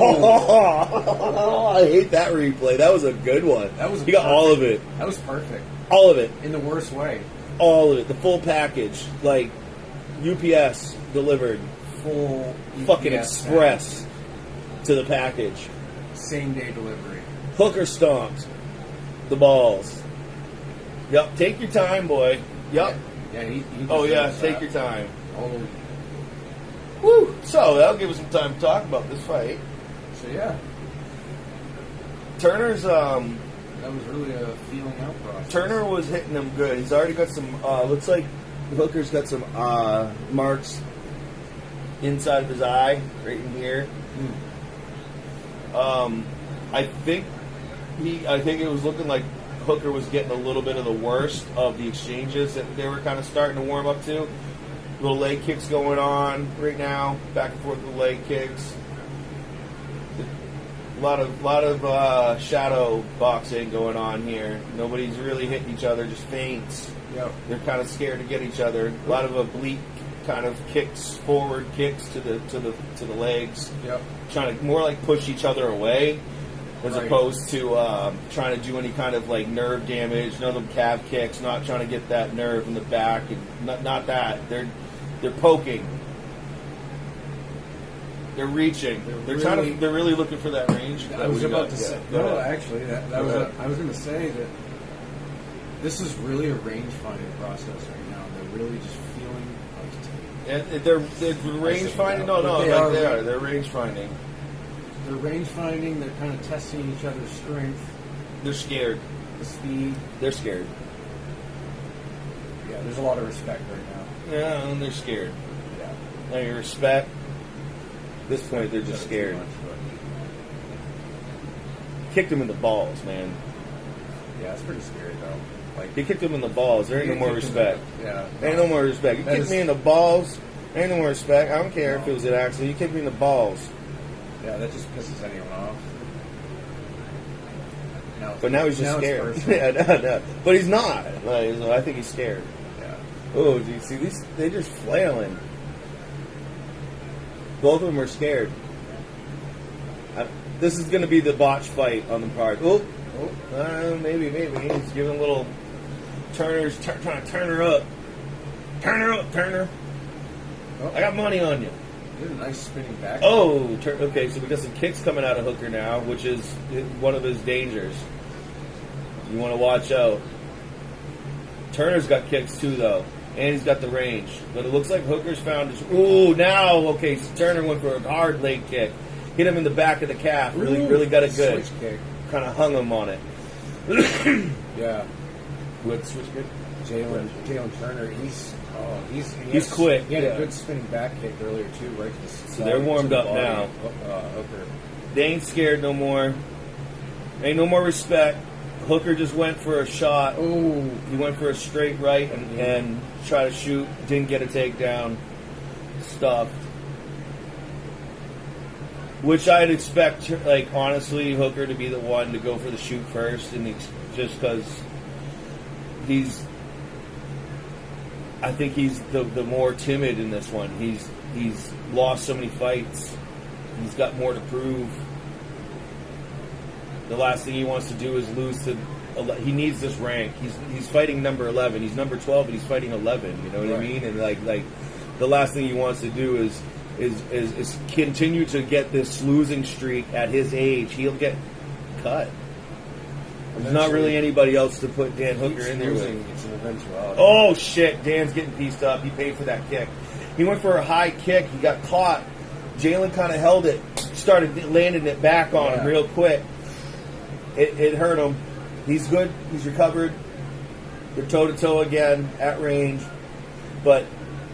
Oh! I hate that replay. That was a good one. He got all of it. That was perfect. All of it. In the worst way. All of it. The full package. Like, UPS delivered. Full Fucking UPS express to the package. Same day delivery. Hooker stomped the balls. Yep. Take your time, boy. Yep. Yeah, he Oh, yeah. deserves Take that. your time. Oh, Woo! So, that'll give us some time to talk about this fight. so yeah. Turner's, That was really a feeling out process. Turner was hitting him good. He's already got some, looks like Hooker's got some marks inside of his eye, right in here. I think it was looking like Hooker was getting a little bit of the worst of the exchanges that they were kind of starting to warm up to. Little leg kicks going on right now, back and forth with leg kicks. A lot of shadow boxing going on here. Nobody's really hitting each other, just feints. Yep. They're kind of scared to get each other. A lot of oblique kind of kicks, forward kicks to the legs. Yep. Trying to more like push each other away, as Right. opposed to trying to do any kind of like nerve damage. None of them calf kicks. Not trying to get that nerve in the back, and not that they're poking. They're reaching. They're really looking for that range. I was about to say. Go No, ahead. actually, Go I ahead. was going to say that this is really a range finding process right now. They're really just feeling like They're range finding. No, But like they they are. are. They're range finding. they're range finding. They're kind of testing each other's strength, They're scared. the speed. They're scared. Yeah, there's a lot of respect right now. Yeah, and they're scared. Yeah. Now you respect. At this point, they're just scared. Kicked him in the balls, man. Yeah, it's pretty scary though. Like He kicked him in the balls. There ain't no more respect. Yeah. Ain't no more respect. You That kicked is- me in the balls. Ain't no more respect. I don't care if it was an accident. You kicked me in the balls. Yeah, that just pisses anyone off. But now he's just it's scared. personal. Yeah, no. But he's not. Like, so I think he's scared. Yeah. Oh, do you see these? They're just flailing. Both of them are scared. This is going to be the botch fight on the part. Oh, maybe. He's giving a little Turner's trying to turn her up. Turn her up, Turner. Oh, I got money on you. did a nice spinning back. Oh, okay. So we got some kicks coming out of Hooker now, which is one of his dangers. You want to watch out. Turner's got kicks too, though, and he's got the range. But it looks like Hooker's found his. Ooh, now okay. So Turner went for a hard leg kick, hit him in the back of the calf. Really got it good. Switch kick. Kind of hung him on it. Yeah. What switch kick? Jalen Turner, he's quick, He had yeah. a good spinning back kick earlier too, right? To the So they're warmed to the up body. now. Hooker. They ain't scared no more. Ain't no more respect. Hooker just went for a shot. Oh, He went for a straight right and tried to shoot. Didn't get a takedown. Stuffed. Which I'd expect, like, honestly, Hooker to be the one to go for the shoot first, and just because I think he's the more timid in this one. He's lost so many fights. He's got more to prove. The last thing he wants to do is lose to. He needs this rank. He's fighting number 11. He's number 12, and he's fighting 11. You know what I Right. mean? And like the last thing he wants to do is continue to get this losing streak at his age. He'll get cut. There's not really anybody else to put Dan Hooker in there with. It's an eventuality. Oh shit! Dan's getting pieced up. He paid for that kick. He went for a high kick. He got caught. Jalen kind of held it, started landing it back on him real quick. It hurt him. He's good. He's recovered. They're toe to toe again at range, but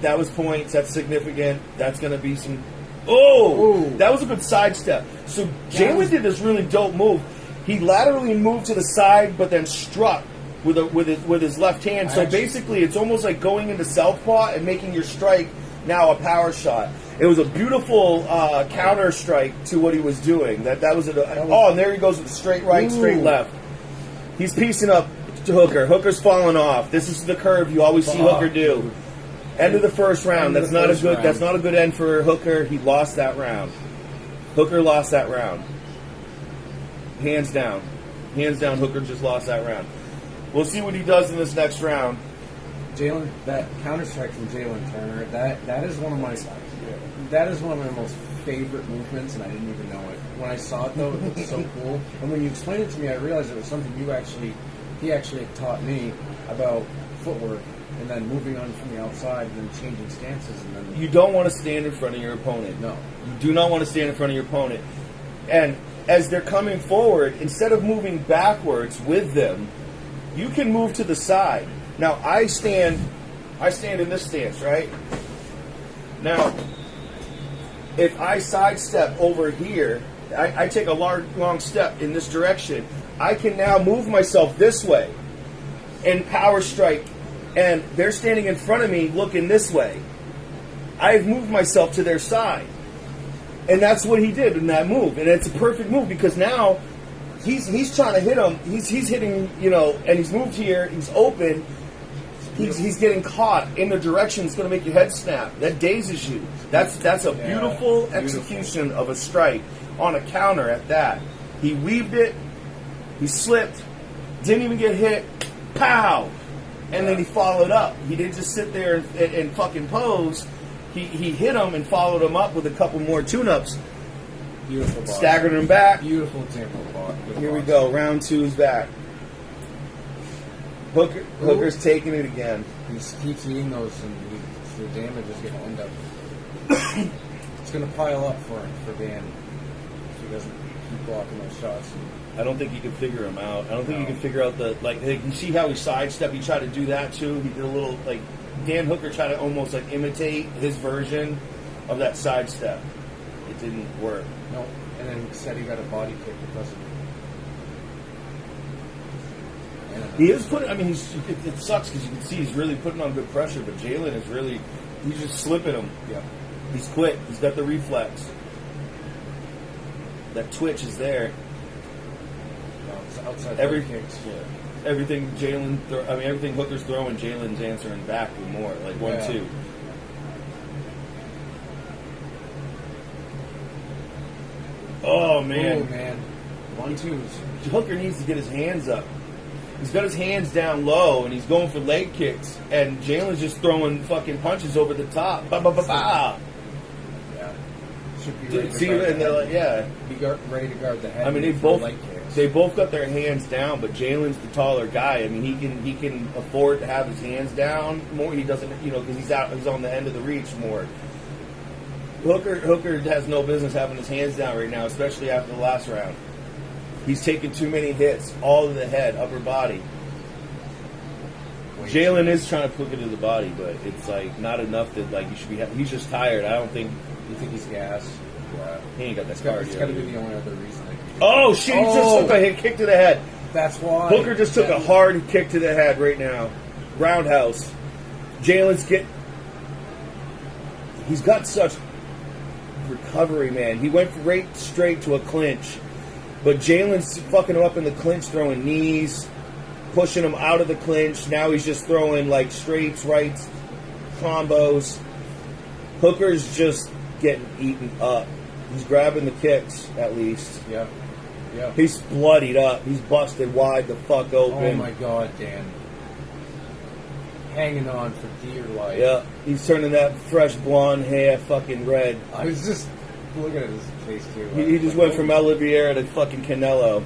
that was points. That's significant. That's going to be some. Oh, that was a good sidestep. So Jalen did this really dope move. He laterally moved to the side, but then struck with his left hand. So basically, it's almost like going into southpaw and making your strike now a power shot. It was a beautiful counter strike to what he was doing. That was and there he goes with the straight right, straight left. He's piecing up to Hooker. Hooker's falling off. This is the curve you always see Hooker do. End of the first round. That's not a good. That's not a good end for Hooker. He lost that round. Hooker lost that round. Hands down. Hands down. Hooker just lost that round. We'll see what he does in this next round. Jalen, that counter strike from Jalen Turner, that is one of my most favorite movements, and I didn't even know it. When I saw it though, it was so cool. And when you explained it to me, I realized it was something he actually had taught me about footwork, and then moving on from the outside, and then changing stances, and then you don't want to stand in front of your opponent. No, you do not want to stand in front of your opponent. And as they're coming forward, instead of moving backwards with them, you can move to the side. Now I stand in this stance, right? Now, if I sidestep over here, I take a long step in this direction, I can now move myself this way and power strike, and they're standing in front of me looking this way. I've moved myself to their side. And that's what he did in that move. And it's a perfect move because now he's trying to hit him. He's hitting, and he's moved here, he's open. He's getting caught in the direction that's going to make your head snap. That dazes you. That's a beautiful execution of a strike on a counter at that. He weaved it. He slipped. Didn't even get hit. Pow! And then he followed up. He didn't just sit there and fucking pose. He hit him and followed him up with a couple more tune-ups. Beautiful ball. Staggered him back. Beautiful example of ball. Here we go. Round 2's back. Hooker's taking it again. He keeps eating those, and the damage is going to end up. It's going to pile up for Dan if he doesn't keep blocking those shots. I don't think he can figure him out. I don't think he can figure out you see how he sidestepped? He tried to do that too. He did a little, Dan Hooker tried to almost imitate his version of that sidestep. It didn't work. No, and then said he got a body kick because of it. He is putting. It sucks because you can see he's really putting on good pressure, but Jalen is he's just slipping him. Yeah, he's quick. He's got the reflex. That twitch is there. No, it's outside kicks. Yeah. Everything everything Hooker's throwing, Jalen's answering back with more, 1-2. Oh man. 1-2. Hooker needs to get his hands up. He's got his hands down low, and he's going for leg kicks, and Jalen's just throwing fucking punches over the top. Ba ba ba ba. Yeah. Should be ready to See, and they're be ready to guard the head. They both got their hands down, but Jalen's the taller guy. He can afford to have his hands down more. He doesn't, because he's on the end of the reach more. Hooker has no business having his hands down right now, especially after the last round. He's taking too many hits, all to the head, upper body. Jalen is trying to hook it to the body, but it's not enough that you should be. He's just tired. I don't think. You think he's gassed? Yeah. He ain't got that cardio. It's got to be the only other reason. Oh shit! He just took a kick to the head. That's why. Hooker just took a hard kick to the head right now. Roundhouse. He's got such recovery, man. He went right straight to a clinch. But Jalen's fucking him up in the clinch, throwing knees, pushing him out of the clinch. Now he's just throwing straights, rights, combos. Hooker's just getting eaten up. He's grabbing the kicks, at least. Yeah. He's bloodied up. He's busted wide the fuck open. Oh my God, Dan. Hanging on for dear life. Yeah. He's turning that fresh blonde hair fucking red. I was just looking at his face too. He just went from Oliveira to fucking Canelo.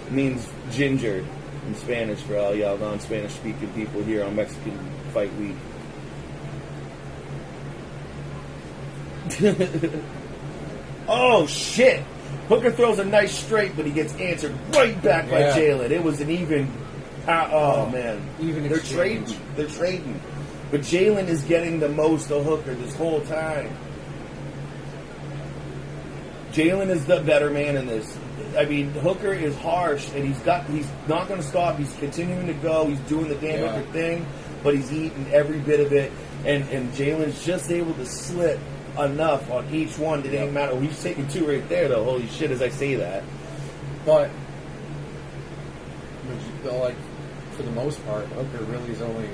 It means ginger in Spanish for all y'all non-Spanish speaking people here on Mexican Fight Week. Oh shit! Hooker throws a nice straight, but he gets answered right back by Jalen. It was an even. Man, even they're trading. They're trading, but Jalen is getting the most of Hooker this whole time. Jalen is the better man in this. Hooker is harsh, and he's not going to stop. He's continuing to go. He's doing the damn Hooker thing. but he's eating every bit of it. And Jalen's just able to slip enough on each one. It ain't matter. He's taking 2 right there, though. Holy shit, as I say that. But, like, for the most part, Hooker really is only,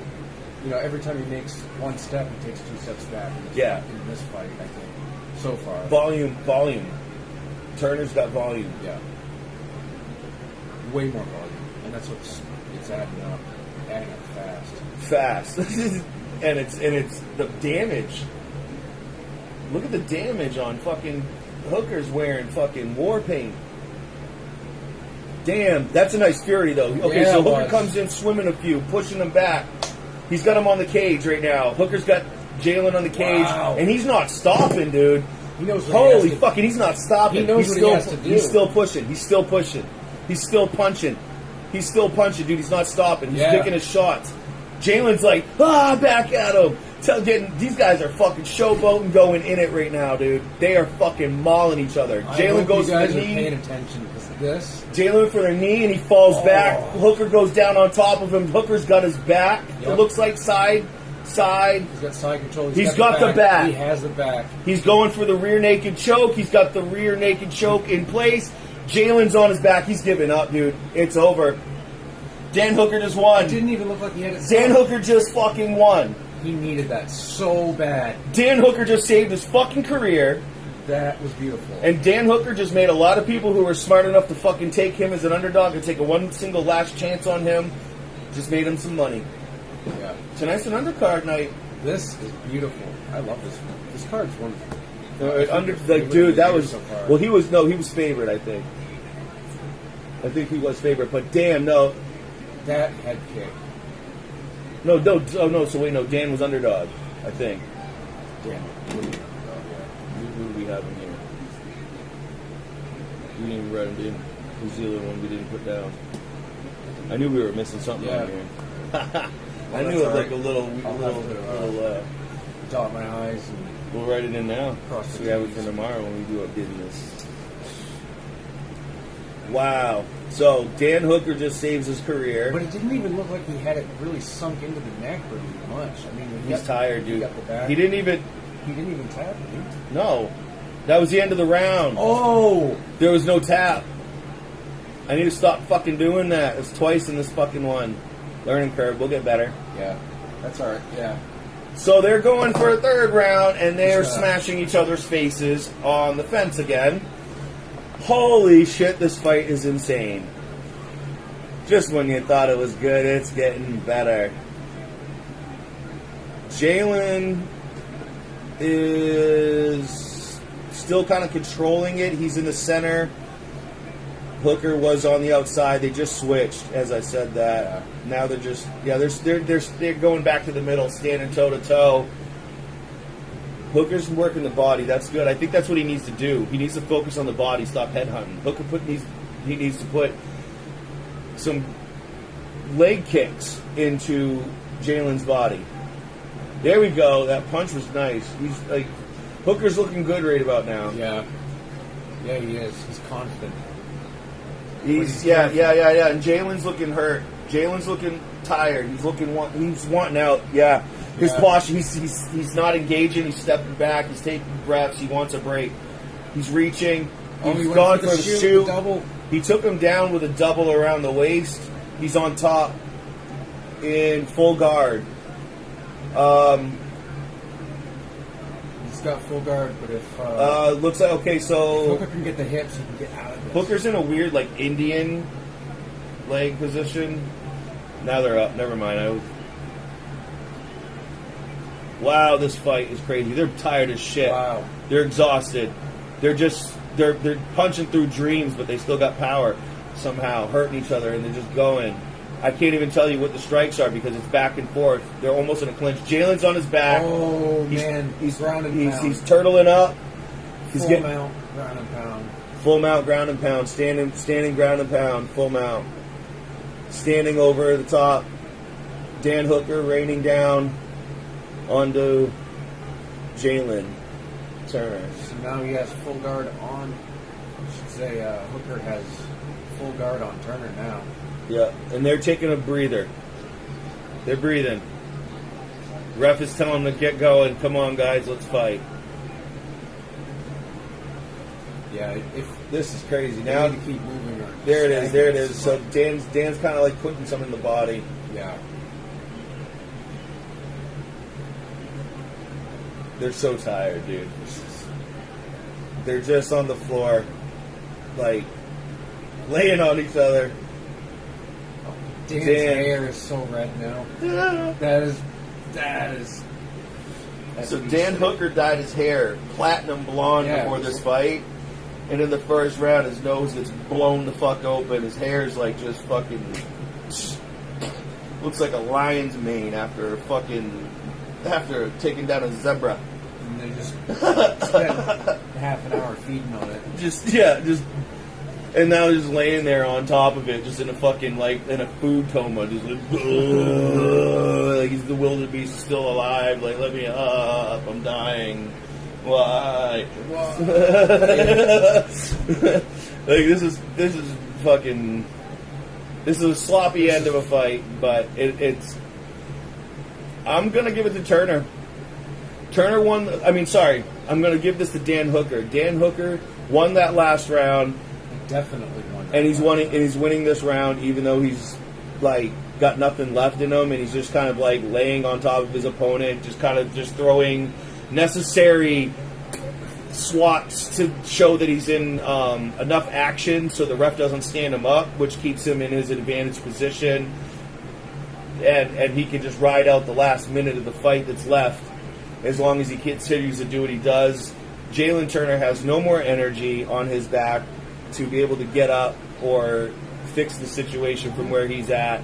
every time he makes one step, he takes 2 steps back. In this fight, I think, so far. Volume. Turner's got volume. Yeah. Way more volume. And that's what's adding up fast. and it's the damage. Look at the damage on fucking Hooker's wearing fucking war paint. Damn, that's a nice fury though. Okay, so Hooker comes in swimming a few, pushing him back. He's got him on the cage right now. Hooker's got Jalen on the cage, and he's not stopping, dude. He knows Holy fucking, he's not stopping. He knows what he has to do. He's still pushing. He's still pushing. He's still punching. He's still punching, dude. He's not stopping. He's picking his shots. Jalen's like, back at him. These guys are fucking showboating, going in it right now, dude. They are fucking mauling each other. Jalen goes for the knee. Paying attention because of this. Jalen for their knee, and he falls back. Hooker goes down on top of him. Hooker's got his back. It looks like side. He's got side control. He's got the back. He has the back. He's going for the rear naked choke. He's got the rear naked choke in place. Jalen's on his back. He's giving up, dude. It's over. Dan Hooker just won. It didn't even look like he had it. Dan Hooker just fucking won. He needed that so bad. Dan Hooker just saved his fucking career. That was beautiful. And Dan Hooker just made a lot of people who were smart enough to fucking take him as an underdog and take one single last chance on him, just made him some money. Yeah. Tonight's an undercard night. This is beautiful. I love this one. This card's wonderful. Dude, that was... Well, he was favorite, I think. I think he was favorite, but damn, no. That head kick. No, so wait, no, Dan was underdog, I think. Damn. Who do we have in here? We didn't even write him in. Who's the other one we didn't put down? I knew we were missing something on here. I knew it like a little dot my eyes. And we'll write it in now. So we have it for tomorrow when we do our business. Wow. So Dan Hooker just saves his career. But it didn't even look like he had it really sunk into the neck very much. I mean, he's tired, dude. He didn't even tap, did he? No. That was the end of the round. Oh! There was no tap. I need to stop fucking doing that. It's twice in this fucking one. Learning curve. We'll get better. Yeah. That's alright. Yeah. So they're going for a third round, and they're smashing each other's faces on the fence again. Holy shit, this fight is insane. Just when you thought it was good, it's getting better. Jalen is still kind of controlling it. He's in the center. Hooker was on the outside. They just switched, as I said that. Now they're just they're going back to the middle, standing toe to toe. Hooker's working the body. That's good. I think that's what he needs to do. He needs to focus on the body. Stop headhunting. Hooker he needs to put some leg kicks into Jalen's body. There we go. That punch was nice. He's like Hooker's looking good right about now. Yeah. Yeah, he is. He's confident. Yeah. And Jalen's looking hurt. Jalen's looking tired. He's wanting out. Yeah. His posture, he's not engaging. He's stepping back. He's taking breaths. He wants a break. He's reaching. He's gone for the shoot. He took him down with a double around the waist. He's on top in full guard. He's got full guard, but if looks like okay. So Hooker can get the hips, he can get out of this. Hooker's in a weird like Indian leg position. Now they're up. Never mind. Wow, this fight is crazy. They're tired as shit. Wow. They're exhausted. They're punching through dreams, but they still got power somehow, hurting each other, and they're just going. I can't even tell you what the strikes are because it's back and forth. They're almost in a clinch. Jalen's on his back. Oh, man. He's ground and pound. He's turtling up. He's full mount, ground and pound. Full mount, ground and pound. Standing ground and pound. Full mount. Standing over the top. Dan Hooker raining down onto Jalen Turner. So now he has full guard on. I should say Hooker has full guard on Turner now. Yeah, and they're taking a breather. They're breathing. Ref is telling him to get going. Come on, guys, let's fight. Yeah, if This is crazy. they Now, need to keep moving. Or there it is. There it is. So stagnate. Dan's kind of like putting some in the body. Yeah. They're so tired, dude. They're just on the floor, like laying on each other. Dan's Dan. hair is so red now. That is. That's So Dan Hooker dyed his hair platinum blonde Yeah. before this fight, and in the first round, his nose gets blown the fuck open. His hair's like just fucking looks like a lion's mane after taking down a zebra. And they just spent half an hour feeding on it. And now he's just laying there on top of it, just in a fucking in a food coma, just like he's the wildebeest still alive. Like, let me up, I'm dying. Why? This is fucking. This is a sloppy end of a fight, but it's. I'm gonna give it to Turner. Turner won. I'm gonna give this to Dan Hooker. Dan Hooker won that last round. Definitely won. And he's winning this round, even though he's like got nothing left in him, and he's just kind of like laying on top of his opponent, just throwing necessary swats to show that he's in enough action, so the ref doesn't stand him up, which keeps him in his advantage position, and he can just ride out the last minute of the fight that's left, as long as he continues to do what he does. Jalen Turner has no more energy on his back to be able to get up or fix the situation from where he's at.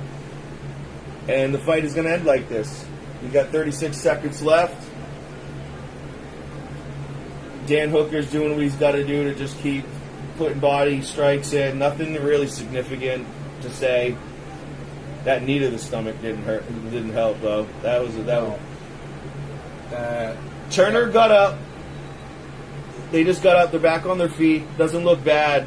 And the fight is going to end like this. You got 36 seconds left. Dan Hooker's doing what he's got to do to just keep putting body strikes in. Nothing really significant to say. That knee to the stomach didn't help though. Turner got up. They just got up. They're back on their feet. Doesn't look bad.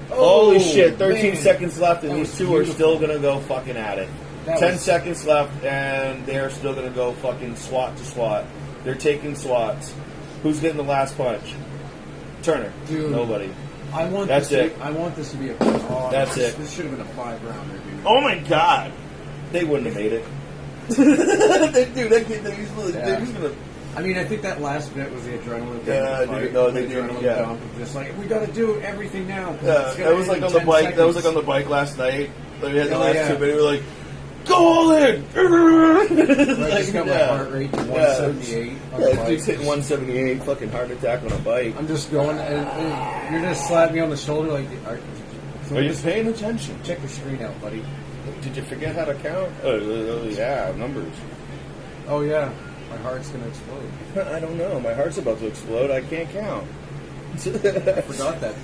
Holy shit. 13 seconds left, and these two are still going to go fucking at it. 10 seconds left, and they're still going to go fucking swat to swat. They're taking swats. Who's getting the last punch? Turner. Dude. Nobody. I want That's this it. I want this to be a. That's it. This should have been a 5-rounder, dude. Oh my god. They wouldn't have made it. He's going to... I mean, I think that last bit was the adrenaline. Yeah, dude, no, they did. Yeah, dump of just like we got to do everything now. yeah. That was like on the bike. Seconds. That was like on the bike last night. Like, we had the last 2 minutes. We were like, "Go all in!" I just got my heart rate to 178 on the bike. Dude's hitting 178. Fucking heart attack on a bike. I'm just going, and you're just slapping me on the shoulder like, Are you paying attention? Check your screen out, buddy. Did you forget how to count? Oh yeah, numbers. Oh yeah. My heart's going to explode. I don't know. My heart's about to explode. I can't count. I forgot that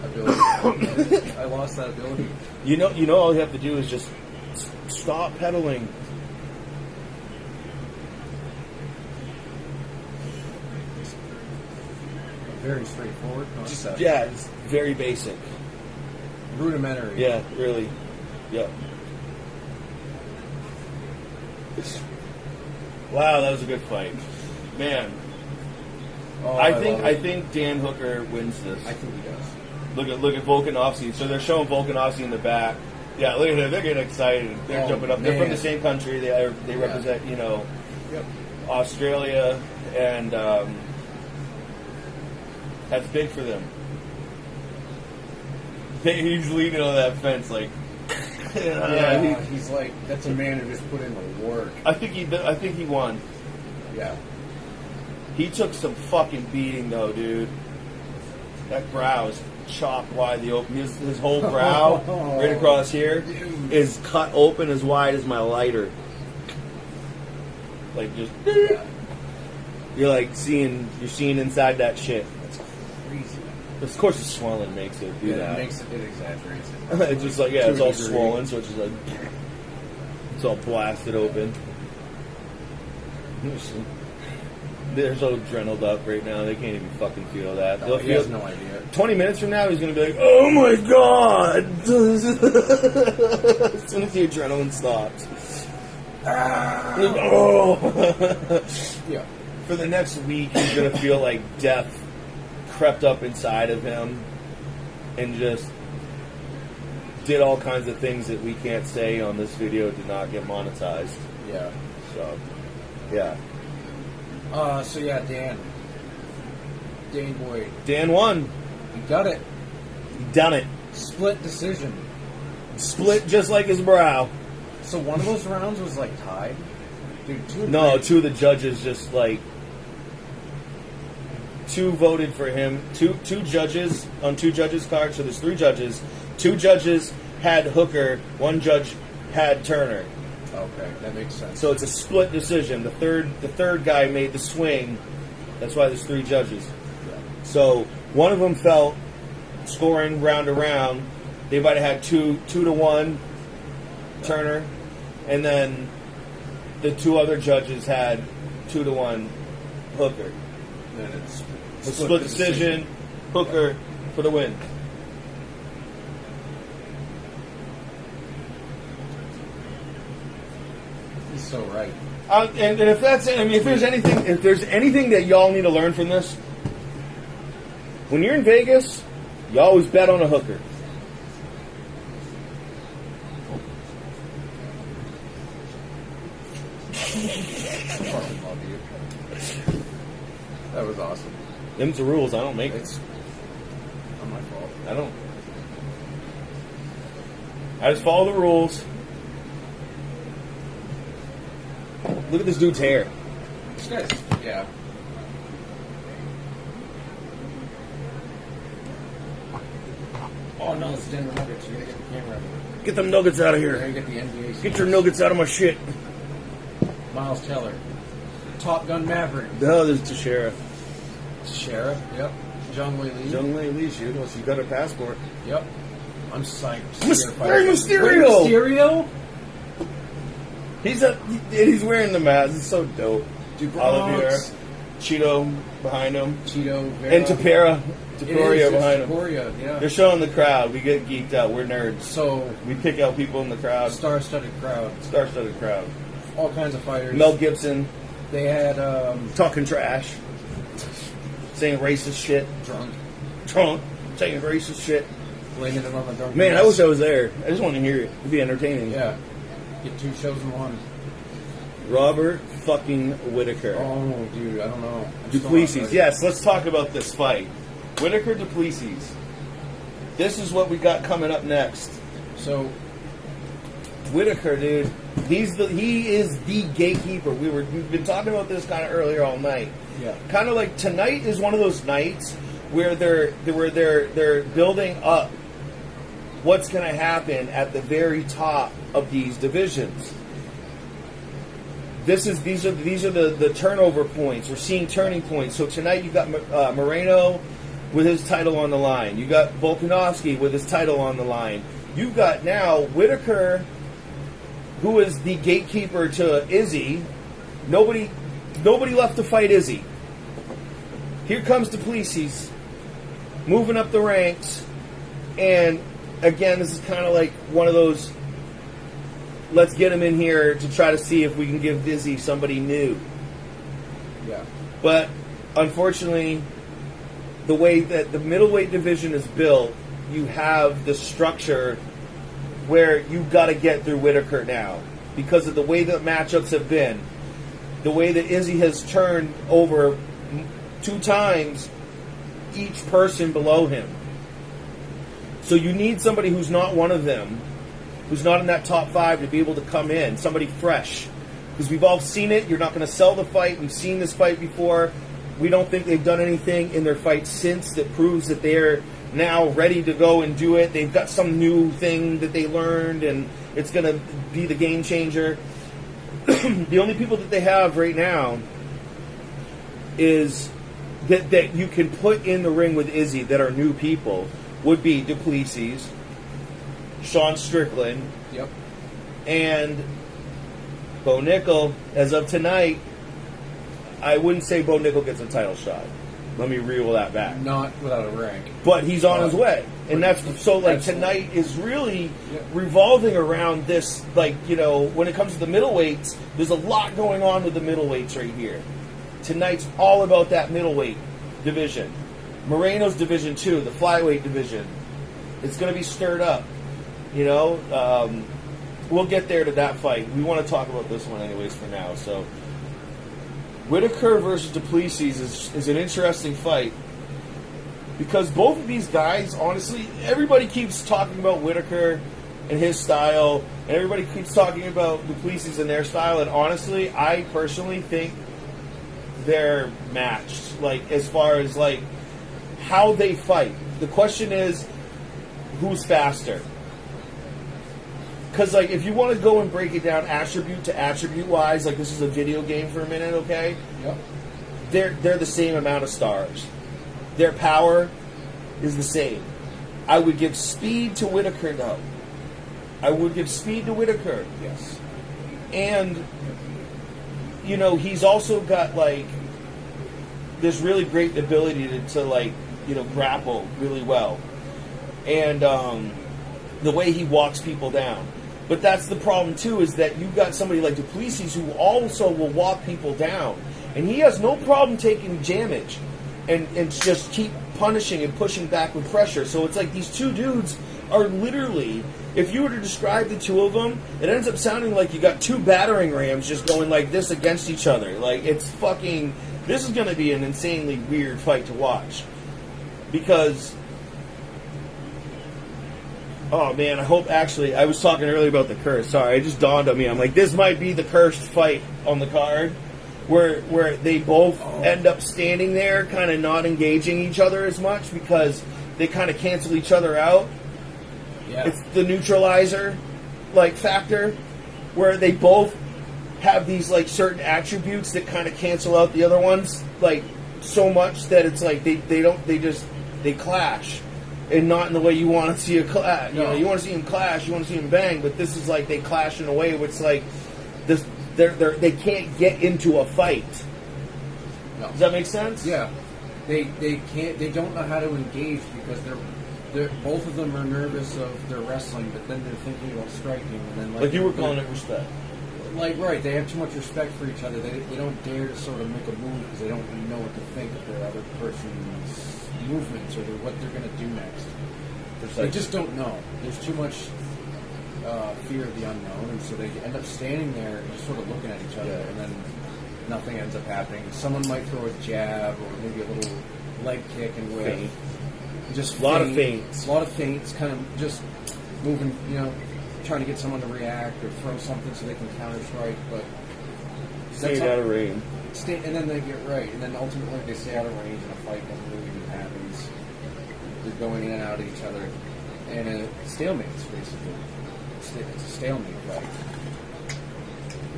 ability. I lost that ability. You know. All you have to do is just stop pedaling. Very straightforward concept. Yeah, it's very basic. Rudimentary. Yeah, really. Yeah. Wow, that was a good fight, man. Oh, I think Dan Hooker wins this. I think he does. Look at Volkanovski. So they're showing Volkanovski in the back. Yeah, look at them. They're getting excited. They're jumping up. They're from the same country. They represent Yep. Australia, and that's big for them. He's leaning on that fence like. He's like, that's a man who just put in the work. I think he won. Yeah. He took some fucking beating though, dude. That brow is chopped wide the open. His whole brow, right across here, is cut open as wide as my lighter. Like just, you're seeing inside that shit. That's crazy. Of course, the swelling makes it do that. It exaggerates it. It's just like, it's all swollen, so it's just like, it's all blasted open. They're so adrenaled up right now, they can't even fucking feel that. He has no idea. 20 minutes from now, he's going to be like, oh my god! As soon as the adrenaline stops. Oh. Yeah. For the next week, he's gonna feel like death crept up inside of him and just did all kinds of things that we can't say on this video to not get monetized. Yeah. So, yeah. So yeah, Dan Boyd, Dan won. you got it. He done it. Split decision. Split just like his brow. So one of those rounds was like tied. Dude, Two of the judges just like two voted for him. Two judges on two judges' cards. So there's three judges. Two judges had Hooker. One judge had Turner. Okay, that makes sense. So it's a split decision. The third guy made the swing. That's why there's three judges. So one of them felt scoring round to round. They might have had 2-1 Turner, and then the two other judges had 2-1 Hooker. Then it's A split decision. Hooker for the win. He's so right. And if that's it, I mean, if there's anything that y'all need to learn from this, when you're in Vegas, you always bet on a hooker. I fucking love you. That was awesome. Them's the rules. I don't make it. It's not my fault. I just follow the rules. Look at this dude's hair. This guy's, yeah. Oh no, it's Denver Nuggets. You're gonna get the camera. Get them nuggets out of You're here. gonna get the NBA. Get your nuggets out of my shit. Miles Teller, Top Gun Maverick, No, there's Teixeira. Sheriff. Yep. Jung Wei Lee. Jung Wei Lee, she got her passport. Yep. I'm psyched. Rey Mysterio! Mysterio? He's wearing the mask. It's so dope. Dude, Olivier, Bronx. Cheeto behind him, Cheeto. Vera. and Taporia behind him. Taporia, yeah. They're showing the crowd. We get geeked out. We're nerds. So, We pick out people in the crowd. star-studded crowd. Star-studded crowd. All kinds of fighters. Mel Gibson They had, talking trash, saying racist shit. drunk, Saying racist shit. blaming it on the drunk. Man, I wish I was there. I just want to hear it. It'd be entertaining. Yeah. Get two shows in one. Robert fucking Whitaker. Oh, dude, I don't know. I'm still not Duplessis. ready. Yes, let's talk about this fight. Whitaker Duplessis. This is what we got coming up next. So, Whitaker, dude, he is the gatekeeper. We've been talking about this kind of earlier all night. yeah. Kind of like tonight is one of those nights where they're building up what's going to happen at the very top of these divisions. These are the turnover points. We're seeing turning points. So tonight you got Moreno with his title on the line. You got Volkanovski with his title on the line. You've got now Whitaker, who is the gatekeeper to Izzy. Nobody left to fight Izzy. Here comes Duplessis, moving up the ranks, and again, this is kind of like one of those. Let's get him in here to try to see if we can give Izzy somebody new. Yeah. But unfortunately, the way that the middleweight division is built, you have the structure where you've got to get through Whitaker now because of the way that matchups have been. The way that Izzy has turned over 2 times each person below him. So you need somebody who's not one of them, who's not in that top 5 to be able to come in. Somebody fresh. Because we've all seen it. You're not going to sell the fight. We've seen this fight before. We don't think they've done anything in their fight since that proves that they're now ready to go and do it. They've got some new thing that they learned, and it's going to be the game changer. The only people that they have right now is that you can put in the ring with Izzy that are new people would be Duplessis, Sean Strickland, Yep. and Bo Nickel. As of tonight, I wouldn't say Bo Nickel gets a title shot. Let me reel that back. Not without a rank. But he's on his way. And that's so, like, Absolutely. tonight is really revolving around this, like, you know, when it comes to the middleweights, there's a lot going on with the middleweights right here. Tonight's all about that middleweight division. Moreno's division, too, the flyweight division. It's going to be stirred up, you know? We'll get there to that fight. We want to talk about this one anyways for now, so... Whitaker versus Duplessis is an interesting fight because both of these guys, honestly, everybody keeps talking about Whitaker and his style, and everybody keeps talking about Duplessis and their style, and honestly, I personally think they're matched, like, as far as, like, how they fight. The question is, who's faster? Because, like, if you want to go and break it down attribute to attribute-wise, like this is a video game for a minute, okay? Yep. They're the same amount of stars. Their power is the same. I would give speed to Whitaker, though. I would give speed to Whitaker. Yes. And, you know, he's also got, like, this really great ability to like, you know, grapple really well. And the way he walks people down. But that's the problem, too, is that you've got somebody like Duplessis who also will walk people down. And he has no problem taking damage and just keep punishing and pushing back with pressure. So it's like these two dudes are literally, if you were to describe the two of them, it ends up sounding like you got two battering rams just going like this against each other. Like, it's fucking... This is going to be an insanely weird fight to watch. Because... Oh, man, I hope actually... I was talking earlier about the curse. Sorry, it just dawned on me. I'm like, this might be the cursed fight on the card where they both end up standing there kind of not engaging each other as much because they kind of cancel each other out. Yeah. It's the neutralizer, like, factor where they both have these, like, certain attributes that kind of cancel out the other ones, like, so much that it's like they clash. And not in the way you want to see a clash. You know, you want to see them clash, you want to see them bang, but this is like they clash in a way where it's like this. They can't get into a fight. No. Does that make sense? Yeah, they can't. They don't know how to engage because they're both of them are nervous of their wrestling, but then they're thinking about striking, and then Like you were calling it respect. Like, right, they have too much respect for each other. They don't dare to sort of make a move because they don't really know what to think of their other person's movements or what they're going to do next. They just don't know. There's too much fear of the unknown, and so they end up standing there and just sort of looking at each other, and then nothing ends up happening. Someone might throw a jab or maybe a little leg kick and whiff. Just a lot of feints. A lot of feints, kind of just moving, you know, trying to get someone to react or throw something so they can counter strike, but Stay out of range. And then they get right, and then ultimately they stay out of range, and a fight never really even happens. They're going in and out of each other, and it's stalemates basically. It's a stalemate fight.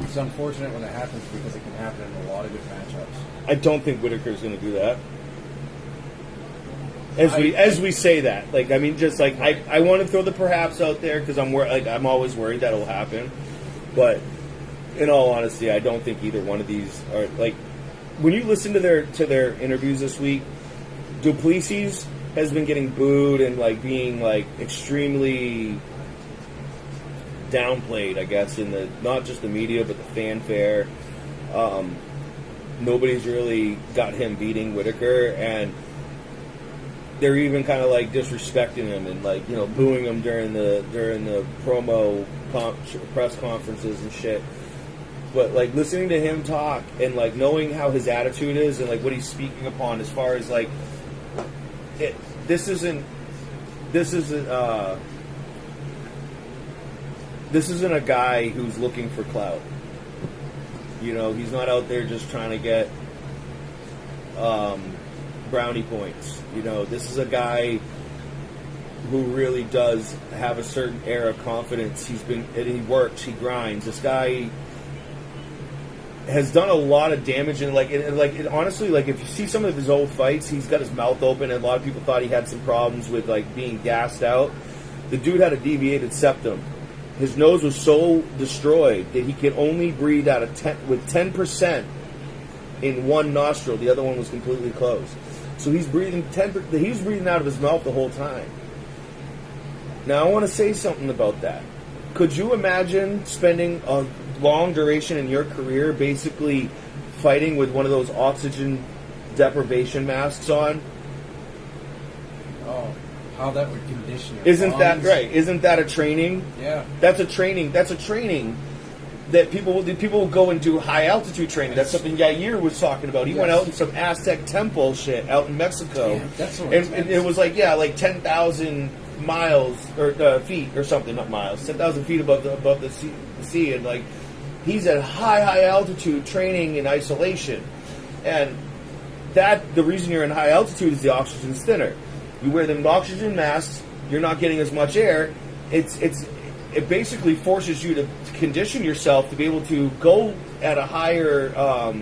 It's unfortunate when it happens because it can happen in a lot of good matchups. I don't think Whitaker's going to do that. As we say that, like, I mean, just like I want to throw the perhaps out there because I'm always worried that will happen, but in all honesty, I don't think either one of these are like. When you listen to their interviews this week, Duplessis has been getting booed and like being like extremely downplayed, I guess, in the not just the media but the fanfare. Nobody's really got him beating Whitaker, and they're even kind of like disrespecting him and like, you know, booing him during the promo press conferences and shit. But like listening to him talk and like knowing how his attitude is and like what he's speaking upon as far as like this isn't a guy who's looking for clout. You know, he's not out there just trying to get brownie points. You know, this is a guy who really does have a certain air of confidence. He works, he grinds. This guy has done a lot of damage, and honestly, like if you see some of his old fights, he's got his mouth open, and a lot of people thought he had some problems with like being gassed out. The dude had a deviated septum. His nose was so destroyed that he could only breathe with 10% in one nostril. The other one was completely closed. So he's breathing he was breathing out of his mouth the whole time. Now I want to say something about that. Could you imagine spending a long duration in your career basically fighting with one of those oxygen deprivation masks on? Oh, how that would condition your Isn't that lungs. right? Isn't that a training? Yeah. That's a training that people will go and do high altitude training. That's something Yair was talking about. He went out in some Aztec temple shit out in Mexico. Damn, that's so and intense. it was like 10,000 miles or feet or something, not miles, 10,000 feet above the sea, and like he's at high altitude training in isolation, and the reason you're in high altitude is the oxygen's thinner. You wear them oxygen masks, you're not getting as much air. It basically forces you to condition yourself to be able to go at a higher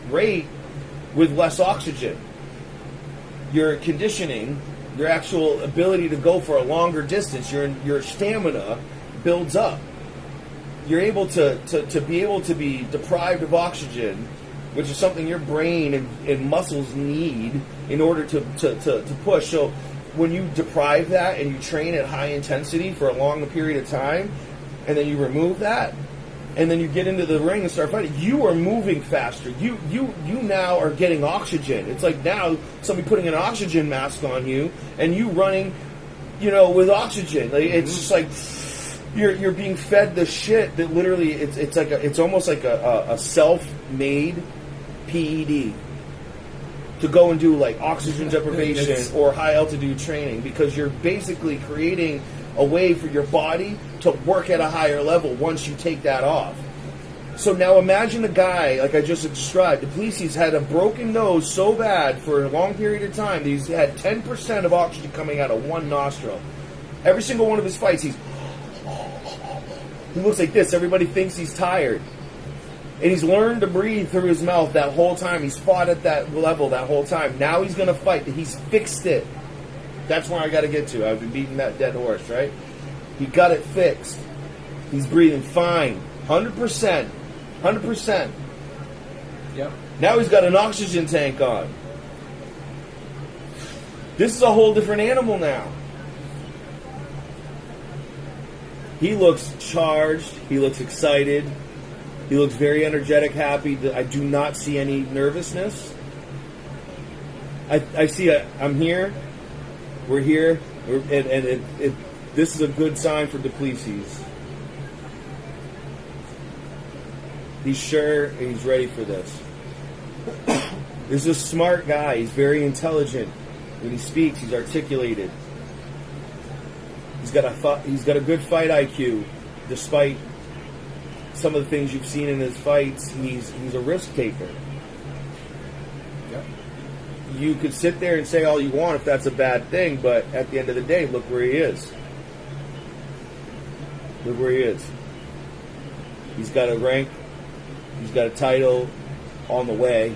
rate with less oxygen. Your conditioning, your actual ability to go for a longer distance, your stamina builds up. You're able to be deprived of oxygen, which is something your brain and muscles need in order to push. So when you deprive that and you train at high intensity for a long period of time, and then you remove that, and then you get into the ring and start fighting, you are moving faster. You now are getting oxygen. It's like now somebody putting an oxygen mask on you and you running, with oxygen. Like, it's just like you're being fed the shit that literally it's almost like a self-made PED to go and do like oxygen deprivation or high altitude training, because you're basically creating a way for your body to work at a higher level once you take that off. So now imagine a guy, like I just described, Duplessis had a broken nose so bad for a long period of time that he's had 10% of oxygen coming out of one nostril. Every single one of his fights, he looks like this. Everybody thinks he's tired. And he's learned to breathe through his mouth that whole time. He's fought at that level that whole time. Now he's going to fight. He's fixed it. That's where I got to get to. I've been beating that dead horse, right? He got it fixed. He's breathing fine. 100%. 100%. Yep. Now he's got an oxygen tank on. This is a whole different animal now. He looks charged. He looks excited. He looks very energetic, happy. I do not see any nervousness. I see I'm here. We're here. This is a good sign for Duplessis. He's sure and he's ready for this. This is a smart guy. He's very intelligent. When he speaks, he's articulated. He's got a good fight IQ, despite some of the things you've seen in his fights. He's a risk taker. Yep. You could sit there and say all you want if that's a bad thing, but at the end of the day, look where he is. Look where he is. He's got a rank. He's got a title on the way,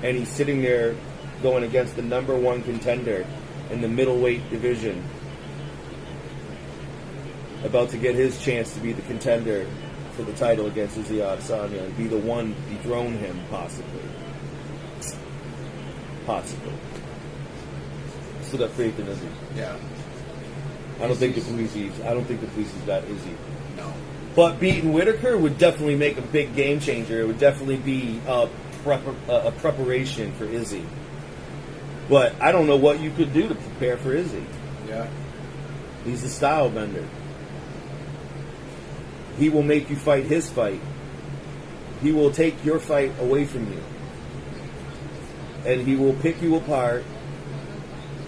and he's sitting there going against the number one contender in the middleweight division, about to get his chance to be the contender for the title against Izzy Adesanya and be the one to dethrone him, possibly. Still got faith in Izzy. Yeah. I don't think Duplessis got Izzy. No. But beating Whitaker would definitely make a big game changer. It would definitely be a preparation for Izzy. But I don't know what you could do to prepare for Izzy. Yeah. He's a style bender. He will make you fight his fight. He will take your fight away from you. And he will pick you apart.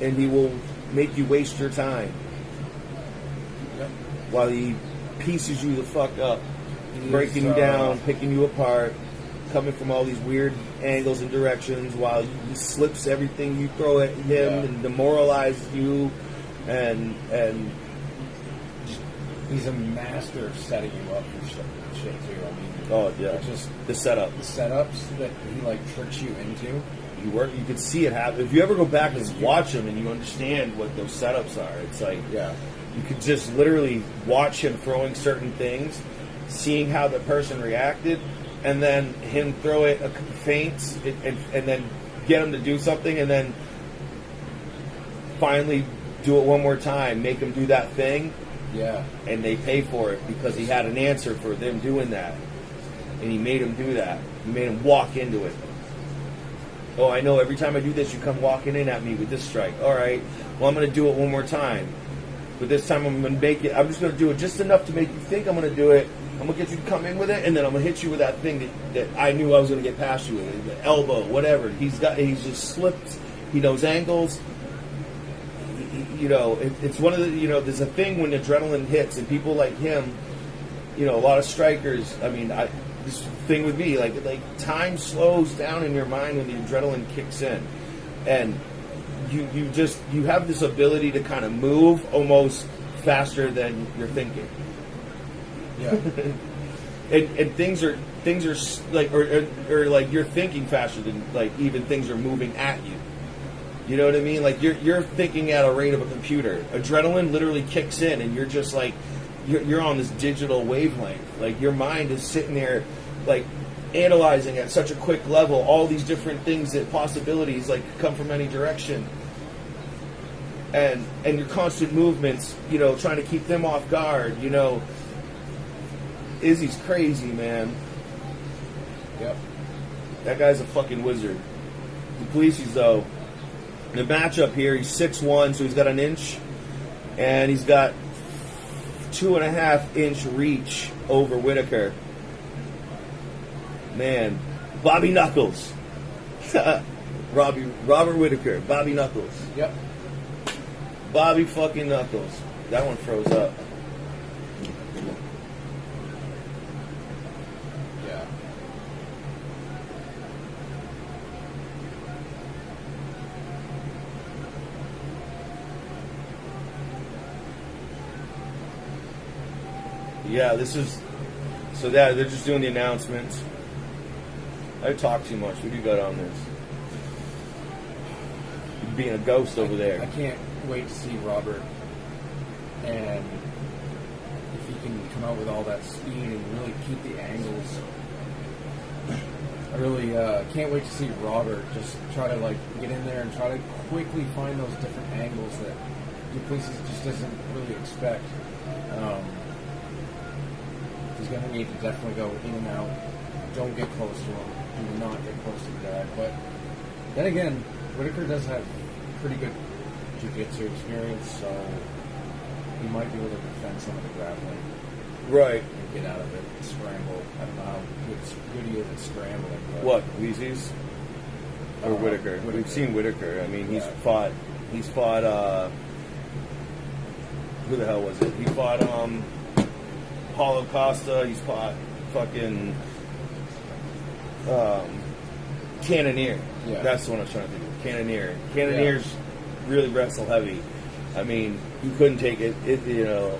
And he will make you waste your time. Yep. While he pieces you the fuck up. Breaking you down, picking you apart. Coming from all these weird angles and directions while he slips everything you throw at him and demoralizes you. And he's a master of setting you up for shit too. I mean, oh yeah, just the setup, the setups that he like tricks you into. You can see it happen. If you ever go back and watch him and you understand what those setups are, it's like you could just literally watch him throwing certain things, seeing how the person reacted, and then him throw it feints and then get him to do something, and then finally do it one more time, make him do that thing, Yeah. and they pay for it because he had an answer for them doing that. And he made him do that. He made him walk into it. Oh, I know, every time I do this, you come walking in at me with this strike. All right, well, I'm going to do it one more time. But this time I'm going to make it, I'm just going to do it just enough to make you think I'm going to do it. I'm going to get you to come in with it, and then I'm going to hit you with that thing that I knew I was going to get past you with. The elbow, whatever. He's just slipped. He knows angles. You know, it's one of the, you know, there's a thing when adrenaline hits, and people like him, you know, a lot of strikers, I mean, this thing with me, like time slows down in your mind when the adrenaline kicks in, and you have this ability to kind of move almost faster than you're thinking. Yeah. and things are like, or like you're thinking faster than like even things are moving at you. You know what I mean? Like you're thinking at a rate of a computer. Adrenaline literally kicks in, and you're just like you're on this digital wavelength. Like your mind is sitting there, like analyzing at such a quick level all these different things, that possibilities like come from any direction, and your constant movements. You know, trying to keep them off guard. You know, Izzy's crazy, man. Yep. That guy's a fucking wizard. Duplessis, though. The matchup here, he's 6'1", so he's got an inch, and he's got 2.5 inch reach over Whitaker. Man, Bobby Knuckles. Robert Whitaker, Bobby Knuckles. Yep. Bobby fucking Knuckles. That one froze up. Yeah. Yeah, this is... So that they're just doing the announcements. I talk too much. What do you got on this? You're being a ghost over there. I can't wait to see Robert, and if he can come out with all that speed and really keep the angles. I really can't wait to see Robert just try to like get in there and try to quickly find those different angles that Duplessis just doesn't really expect. He's going to need to definitely go in and out. Don't get close to him. Do not get close to the guy. But then again, Whitaker does have pretty good jiu-jitsu experience, so he might be able to defend some of the grappling. Right. And get out of it and scramble. I don't know how good he is at scrambling. But What, Weezy's? Or Whitaker? We've seen Whitaker. I mean, he's fought, who the hell was it? He fought, Paulo Costa. He's fought fucking, Cannonier. Yeah. That's the one I was trying to think of. Cannonier. Cannonier's really wrestle heavy. I mean, you couldn't take it, you know.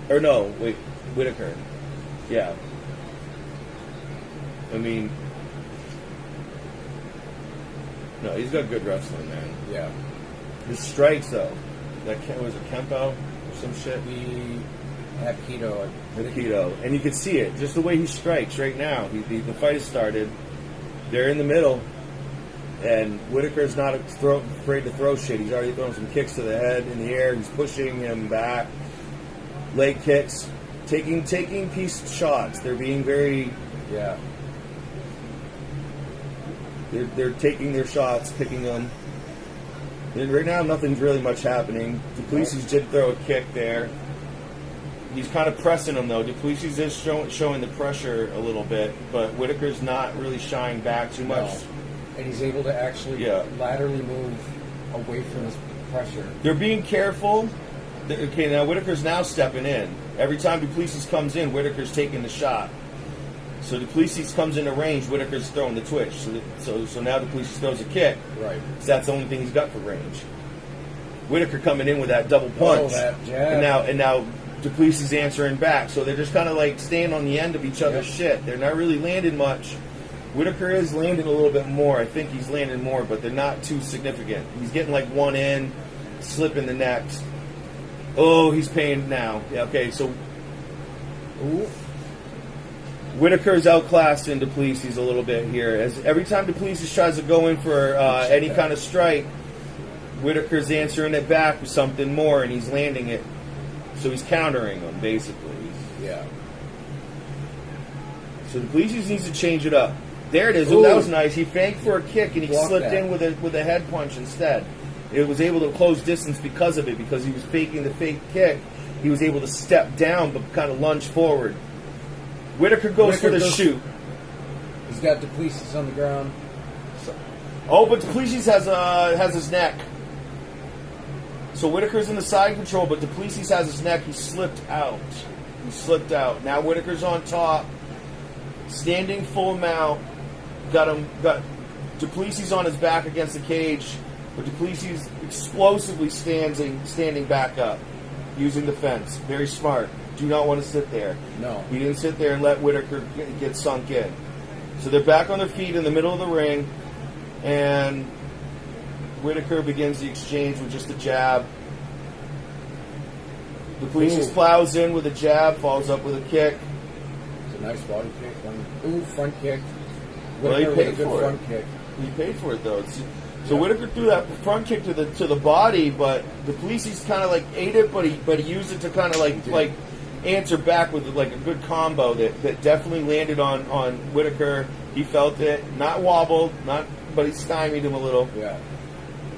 Or no, wait, Whitaker. Yeah. I mean, no, he's got good wrestling, man. yeah. His strikes, though. Was it Kempo or some shit? He had keto. Keto. And you can see it, just the way he strikes right now. The fight has started. They're in the middle. And Whitaker's not afraid to throw shit. He's already throwing some kicks to the head in the air. He's pushing him back. Leg kicks. Taking piece shots. They're being very... Yeah. They're taking their shots, picking them. And right now, nothing's really much happening. Duplessis did throw a kick there. He's kind of pressing him, though. Duplessis is showing the pressure a little bit, but Whitaker's not really shying back too much. No. And he's able to actually laterally move away from his pressure. They're being careful. Okay, now Whitaker's now stepping in. Every time Duplessis comes in, Whitaker's taking the shot. So Duplessis comes into range, Whitaker's throwing the twitch. So now Duplessis throws a kick. Right. So that's the only thing he's got for range. Whitaker coming in with that double punch. That jab. And now Duplessis answering back. So they're just kind of like staying on the end of each other's shit. They're not really landing much. Whitaker is landing a little bit more. I think he's landing more, but they're not too significant. He's getting like one in, slipping the next. Oh, he's paying now. Yeah, okay, so... Ooh. Whitaker's outclassing Duplessis a little bit here. As every time Duplessis tries to go in for any kind of strike, Whitaker's answering it back with something more, and he's landing it. So he's countering him, basically. Yeah. So the Duplessis needs to change it up. There it is. Ooh. That was nice. He faked for a kick, and he Blocked slipped that. in with a head punch instead. It was able to close distance because of it, because he was faking the fake kick. He was able to step down, but kind of lunge forward. Whitaker goes for the shoot. He's got Duplessis on the ground. Oh, but Duplessis has his neck. So Whitaker's in the side control, but Duplessis has his neck. He slipped out. Now Whitaker's on top, standing full mount. Got Duplessis on his back against the cage, but Duplessis explosively standing back up, using the fence. Very smart. Do not want to sit there. No. He didn't sit there and let Whitaker get sunk in. So they're back on their feet in the middle of the ring, and Whitaker begins the exchange with just a jab. Duplessis plows in with a jab, follows up with a kick. It's a nice body kick. Front kick. Well, he Whitaker paid with a good for it. front kick. He paid for it though. So Whitaker threw that front kick to the body, but Duplessis kind of like ate it, but he used it to kind of like answer back with like a good combo that definitely landed on Whitaker. He felt it, not wobbled, but he stymied him a little. Yeah.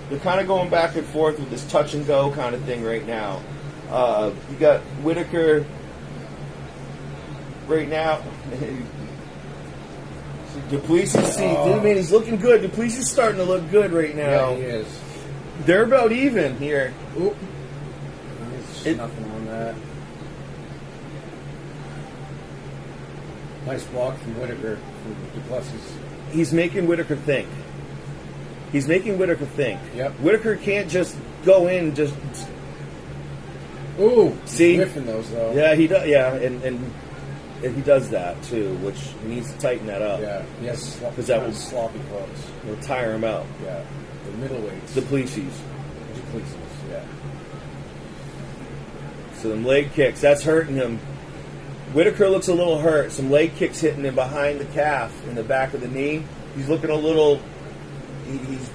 They're kind of going back and forth with this touch and go kind of thing right now. You got Whitaker right now. Duplessis, man, he's looking good. Duplessis is starting to look good right now. Yeah, he is. They're about even here. Oop. There's nothing on that. Nice block from Whitaker. From Duplessis. He's making Whitaker think. Yep. Whitaker can't just go in just. Ooh. See? Whiffing those though. Yeah, he does. Yeah, and he does that too, which he needs to tighten that up. Yeah. He has sloppy clubs. It'll tire him out. Yeah. The middleweights. Duplessis. Yeah. So them leg kicks, that's hurting him. Whitaker looks a little hurt. Some leg kicks hitting him behind the calf, in the back of the knee. He's looking a little. He's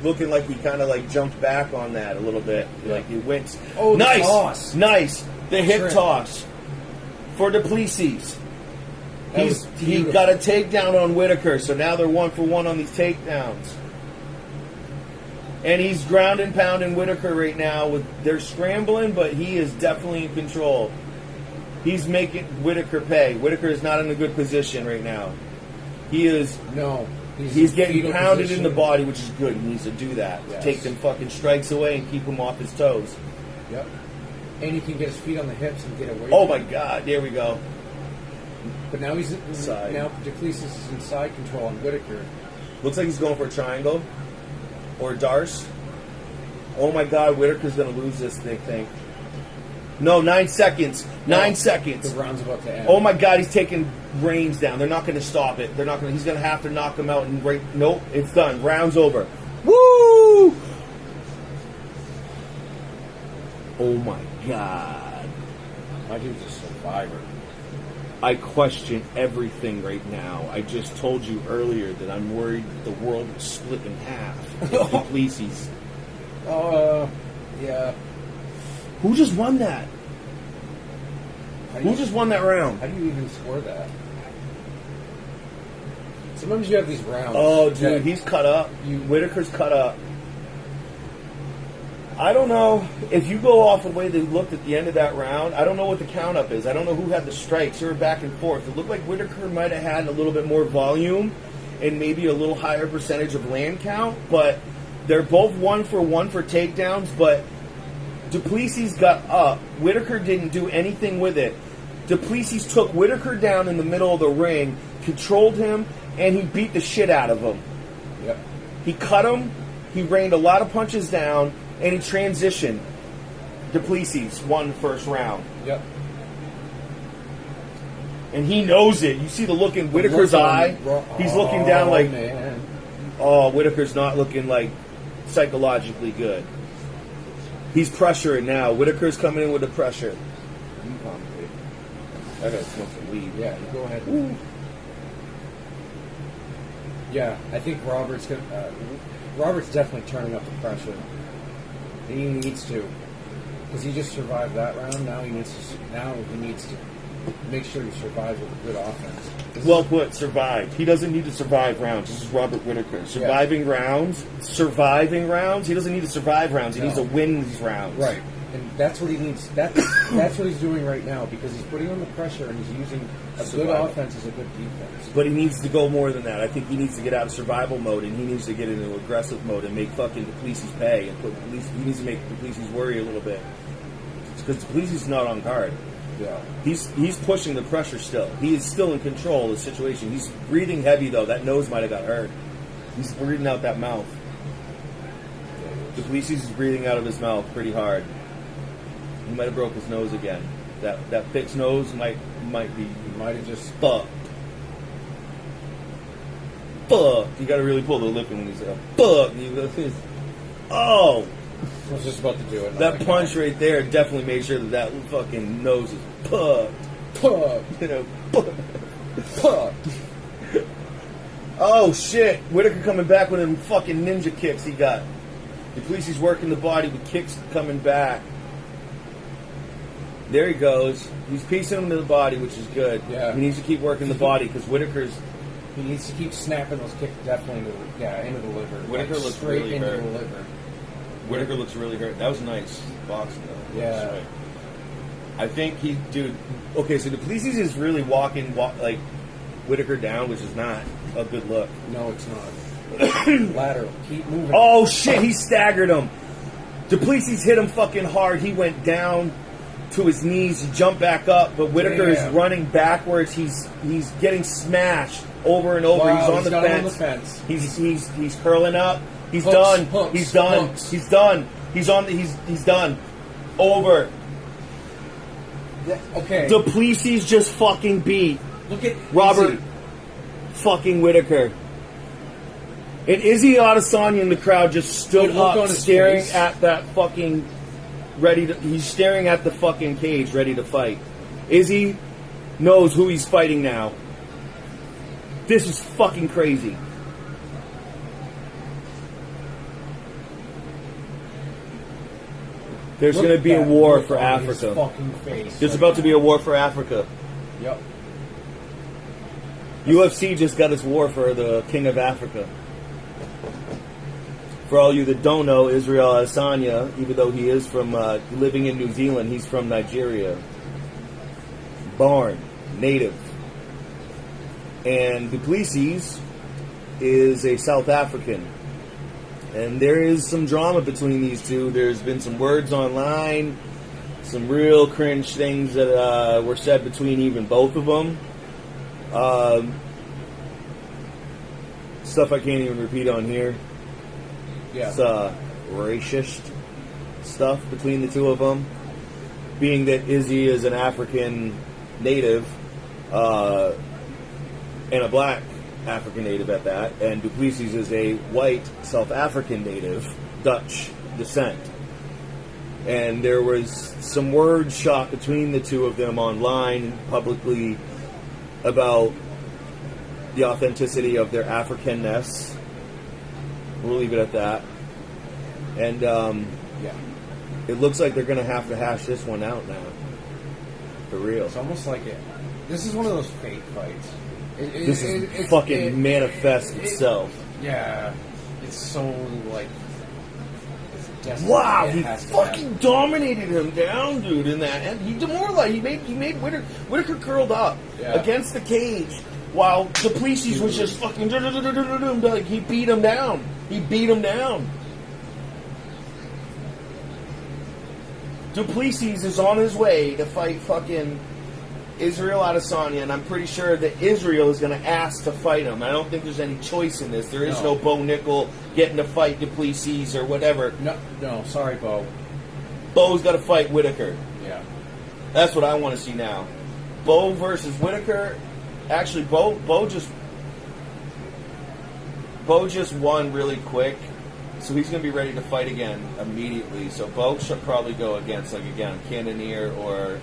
looking like he kind of like jumped back on that a little bit, like he went. Oh, nice, toss. Nice. The hip Shrimp. toss for Duplessis. He beautiful. got a takedown on Whitaker, so now they're 1-for-1 on these takedowns. And he's ground and pounding Whitaker right now. They're scrambling, but he is definitely in control. He's making Whitaker pay. Whitaker is not in a good position right now. He is. No. He's getting fetal pounded position. in the body, which is good. He needs to do that. Yes. Take them fucking strikes away and keep him off his toes. Yep. And he can get his feet on the hips and get away. Oh from my it. God! There we go. But now he's Side. now Duplessis is in side control on Whitaker. Looks like he's going for a triangle or a darce. Oh my God! Whitaker's going to lose this thing. No, 9 seconds. 9 seconds. The round's about to end. Oh my God! He's taking reins down. They're not going to stop it. They're not going. He's going to have to knock him out. And nope, it's done. Round's over. Woo! Oh my God! My dude's a survivor. I question everything right now. I just told you earlier that I'm worried the world is split in half. If Duplessis. Yeah. Who just won that? Who just won that round? How do you even score that? Sometimes you have these rounds. Oh, dude, that he's cut up. Whitaker's cut up. I don't know if you go off the way they looked at the end of that round. I don't know what the count up is. I don't know who had the strikes. They were back and forth. It looked like Whitaker might have had a little bit more volume and maybe a little higher percentage of land count, but they're both 1-for-1 for takedowns, but Duplessis got up. Whitaker didn't do anything with it. Duplessis took Whitaker down in the middle of the ring, controlled him, and he beat the shit out of him. Yep. He cut him, he rained a lot of punches down, and he transitioned. Duplessis won the first round. Yep. And he knows it. You see the look in Whitaker's eye. He's looking down like, man. oh, Whitaker's not looking like psychologically good. He's pressuring now. Whitaker's coming in with the pressure. I gotta smoke some weed. Yeah, you go ahead. Yeah, I think Robert's definitely turning up the pressure. And he needs to. Because he just survived that round. Now he needs to make sure he survives with a good offense. Well put, survived. He doesn't need to survive rounds. This is Robert Whittaker. Surviving rounds. He doesn't need to survive rounds. He needs to win these rounds. Right. And that's what he needs. That's what he's doing right now, because he's putting on the pressure and he's using a good offense as a good defense. But he needs to go more than that. I think he needs to get out of survival mode and he needs to get into aggressive mode and make fucking Duplessis pay. And he needs to make Duplessis worry a little bit. Because Duplessis is not on guard. Yeah. He's pushing the pressure still. He is still in control of the situation. He's breathing heavy, though. That nose might have got hurt. He's breathing out that mouth. Duplessis is breathing out of his mouth pretty hard. He might have broke his nose again. That fixed nose might be. He might have just fucked. Fuck. You got to really pull the lip in when you say fuck. Oh. I was just about to do it. That punch right there definitely made sure that fucking nose is pucked. Pucked. You know, Pucked. Oh shit! Whittaker coming back with them fucking ninja kicks he got. Duplessis working the body with kicks coming back. There he goes. He's piecing him to the body, which is good. Yeah. He needs to keep working the body because Whittaker's. He needs to keep snapping those kicks definitely into the liver. Whittaker looks straight really into hurt. the liver. Whittaker looks really hurt. That was nice boxing though. Yeah. I think okay, so Duplessis is really walking like Whittaker down, which is not a good look. No, it's not. Lateral. Keep moving. Oh shit, he staggered him. Duplessis hit him fucking hard. He went down to his knees. He jumped back up, but Whittaker is running backwards. He's getting smashed over and over. Wow, he's on the fence. He's curling up. He's Hooks, done. hooks, He's done. hooks. He's done. He's done. Over. Okay. Duplessis just fucking beat Look at Robert Izzy. fucking Whittaker. And Izzy Adesanya in the crowd just stood Good look up, on his staring face. at that fucking he's staring at the fucking cage, ready to fight. Izzy knows who he's fighting now. This is fucking crazy. There's going to be a war for Africa. There's about to be a war for Africa. Yep. UFC just got its war for the King of Africa. For all you that don't know, Israel Adesanya, even though he is from living in New Zealand, he's from Nigeria. Born, native. And Duplessis is a South African. And there is some drama between these two. There's been some words online, some real cringe things that were said between even both of them. Stuff I can't even repeat on here. Yeah. It's racist stuff between the two of them. Being that Izzy is an African native and a black African native at that, and Duplessis is a white South African native, Dutch descent. And there was some word shot between the two of them online, publicly, about the authenticity of their Africanness. We'll leave it at that. And it looks like they're going to have to hash this one out now. For real. It's almost like this is one of those fake fights. It fucking manifests itself. Yeah. It's so, like... Wow, he fucking dominated him down, dude, in that. And he demoralized. He made Whittaker curled up against the cage while Duplessis was just fucking... Like, he beat him down. He beat him down. Duplessis is on his way to fight fucking Israel Adesanya, and I'm pretty sure that Israel is going to ask to fight him. I don't think there's any choice in this. There is no Bo Nickel getting to fight Duplessis or whatever. No, sorry, Bo. Bo's got to fight Whittaker. Yeah. That's what I want to see now. Bo versus Whittaker. Actually, Bo just won really quick, so he's going to be ready to fight again immediately. So Bo should probably go against, like, again, Cannonier or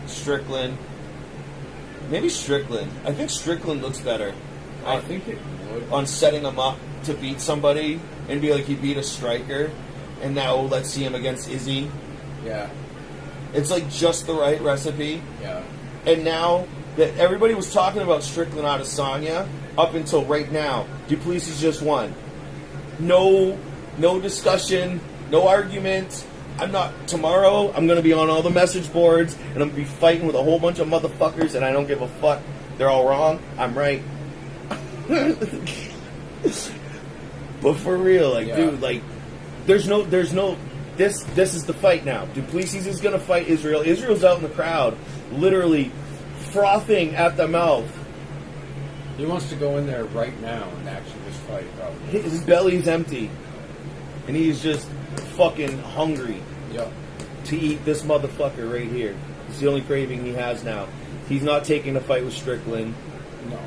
Strickland. Maybe Strickland. I think Strickland looks better. I think it would. on setting him up to beat somebody and be like he beat a striker, and now let's see him against Izzy. Yeah. It's like just the right recipe. Yeah. And now that everybody was talking about Strickland Adesanya up until right now, Duplessis just won. No discussion, no argument. Tomorrow I'm going to be on all the message boards and I'm going to be fighting with a whole bunch of motherfuckers and I don't give a fuck. They're all wrong. I'm right. But for real, like, dude, like, this is the fight now. Duplessis is going to fight Israel. Israel's out in the crowd, literally frothing at the mouth. He wants to go in there right now and actually just fight, probably. His belly's empty. And he's just fucking hungry to eat this motherfucker right here. It's the only craving he has now. He's not taking a fight with Strickland. No.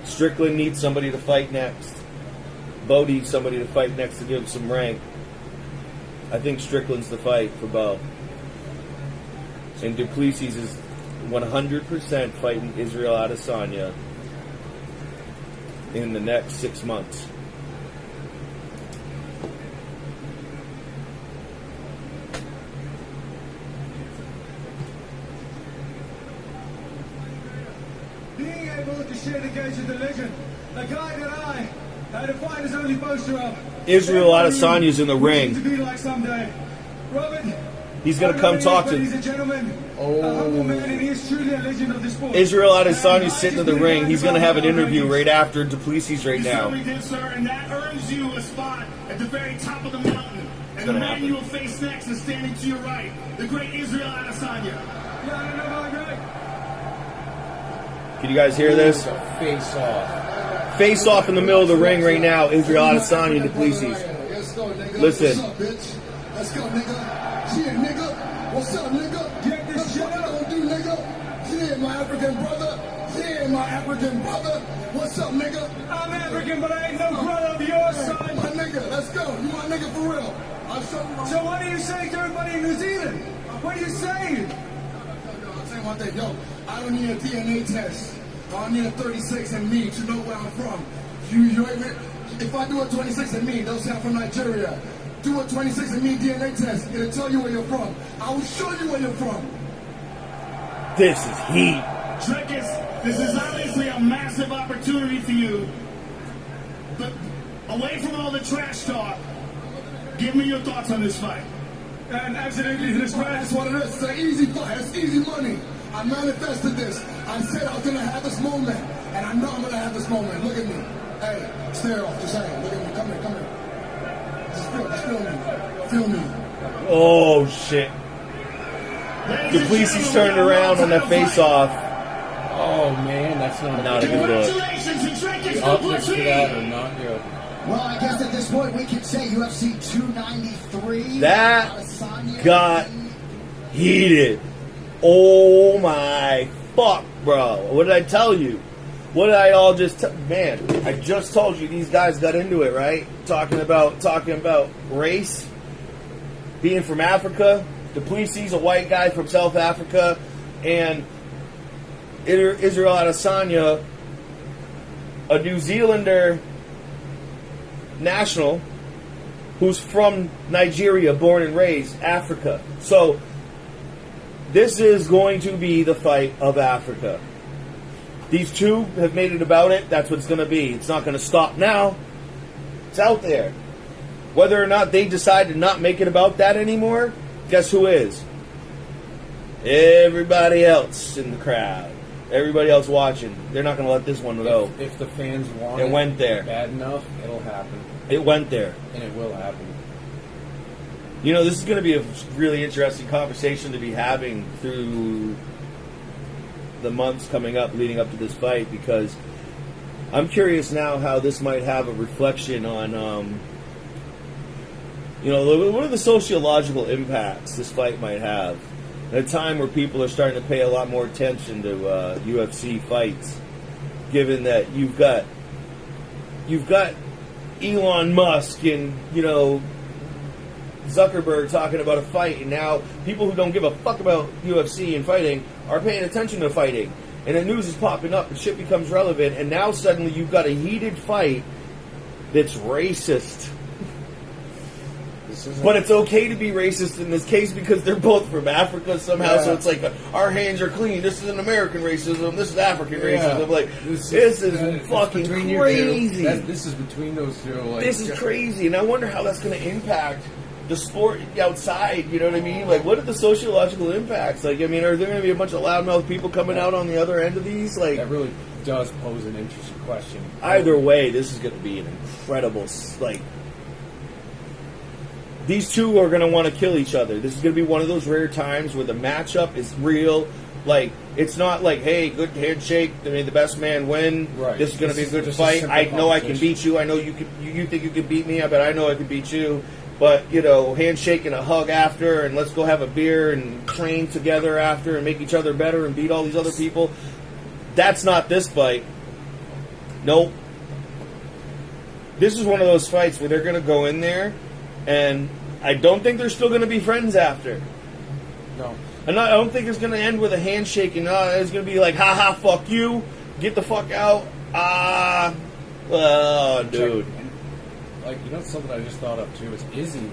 Strickland needs somebody to fight next. Bo needs somebody to fight next to give him some rank. I think Strickland's the fight for Bo. And Duplessis is 100% fighting Israel Adesanya in the next 6 months. Being able to share the gauge with the legend, a guy that I define as only poster of. Israel Adesanya's in the ring. To be like someday. Robert, He's going to come talk to He's a gentleman, a humble man, and he is truly a legend of the sport. Israel Adesanya's sitting in the ring. He's going to have an interview right after Duplessis right now. You certainly did, sir, and that earns you a spot at the very top of the mountain. And the man you will face next is standing to your right, the great Israel Adesanya. Yeah, I don't know about great. Can you guys hear this? Face off. Face off in the middle of the ring right now. Israel Adesanya and Duplessis. Let's go, nigga. Listen. What's up, bitch? Let's go, nigga. Yeah, nigga. What's up, nigga? Get this shit up. What you gonna do, nigga? Yeah, my African brother. Yeah, my African brother. What's up, nigga? I'm African, but I ain't no brother of yours, son. My nigga, let's go. You my nigga for real. I'll show you my... So what are you saying to everybody in New Zealand? What are you saying? I'll tell you one thing, yo. I don't need a DNA test. I don't need a 36andMe to know where I'm from. If I do a 26andMe, they'll say I'm from Nigeria. Do a 26andMe DNA test. It'll tell you where you're from. I will show you where you're from. This is heat. Trickus, this is obviously a massive opportunity for you. But away from all the trash talk, give me your thoughts on this fight. And absolutely, this fight, that's what it is. It's an easy fight. It's easy money. I manifested this. I said I was going to have this moment. And I know I'm going to have this moment. Look at me. Hey, stare off. Just saying. Look at me. Come here. Come here. Just feel me. Feel me. Oh, shit. Duplessis turned around on that face-off. Oh, man, that's Not a good look. Congratulations to Trickus The optics to that Duplessis. are not good. Well, I guess at this point we can say UFC 293. That Adesanya got heated. Oh my fuck, bro. What did I tell you? What did I all just man, I just told you these guys got into it, right? Talking about race, being from Africa. Duplessis, a white guy from South Africa, and Israel Adesanya, a New Zealander national who's from Nigeria, born and raised, Africa. So this is going to be the fight of Africa. These two have made it about it. That's what it's going to be. It's not going to stop now. It's out there. Whether or not they decide to not make it about that anymore, guess who is? Everybody else in the crowd. Everybody else watching. They're not going to let this one go. If the fans want It went there. bad enough, it'll happen. It went there. And it will happen. You know, this is going to be a really interesting conversation to be having through the months coming up, leading up to this fight, because I'm curious now how this might have a reflection on, what are the sociological impacts this fight might have at a time where people are starting to pay a lot more attention to UFC fights, given that you've got Elon Musk and, Zuckerberg talking about a fight, and now people who don't give a fuck about UFC and fighting are paying attention to fighting. and the news is popping up, and shit becomes relevant, and now suddenly you've got a heated fight that's racist. But it's okay to be racist in this case because they're both from Africa somehow. So it's like our hands are clean. This is an American racism. This is African racism. Like this is fucking crazy. This is between those two. Like, this is crazy, and I wonder how that's going to impact the sport outside. You know what I mean? Like, what are the sociological impacts? Like, I mean, are there going to be a bunch of loudmouth people coming out on the other end of these? Like, that really does pose an interesting question. Either way, this is going to be an incredible like. These two are going to want to kill each other. This is going to be one of those rare times where the matchup is real. Like, it's not like, hey, good handshake, may the best man win. Right. This is going to be a good fight. I know I can beat you. I know you think you can beat me, but I know I can beat you. But, you know, handshake and a hug after, and let's go have a beer and train together after and make each other better and beat all these other people. That's not this fight. Nope. This is one of those fights where they're going to go in there, and I don't think they're still going to be friends after. No. I don't think it's going to end with a handshake, and it's going to be like, ha, fuck you, get the fuck out. Dude. Like, you know, something I just thought of too is Izzy.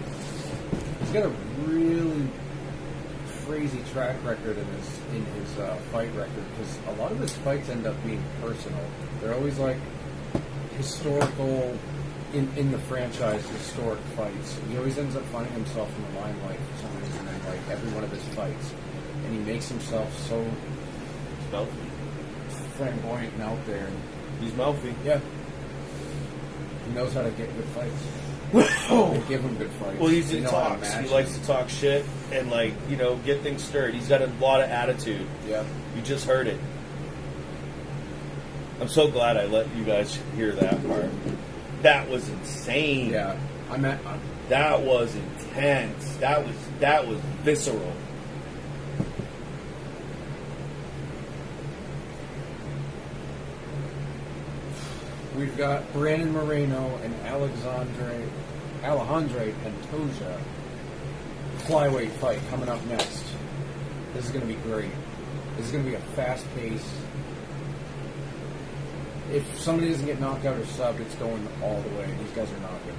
He's got a really crazy track record in his fight record, because a lot of his fights end up being personal. They're always like historical. In the franchise, historic fights, he always ends up finding himself in the limelight for some reason in like every one of his fights, and he makes himself so flamboyant and out there. And he's mouthy. Yeah, he knows how to get good fights. They give him good fights. Well, he's in talks. He likes to talk shit and get things stirred. He's got a lot of attitude. Yeah, you just heard it. I'm so glad I let you guys hear that part. That was insane. Yeah, that was intense. That was visceral. We've got Brandon Moreno and Alejandre Pantoja flyweight fight coming up next. This is going to be great. This is going to be a fast pace. If somebody doesn't get knocked out or subbed, it's going all the way. These guys are not good.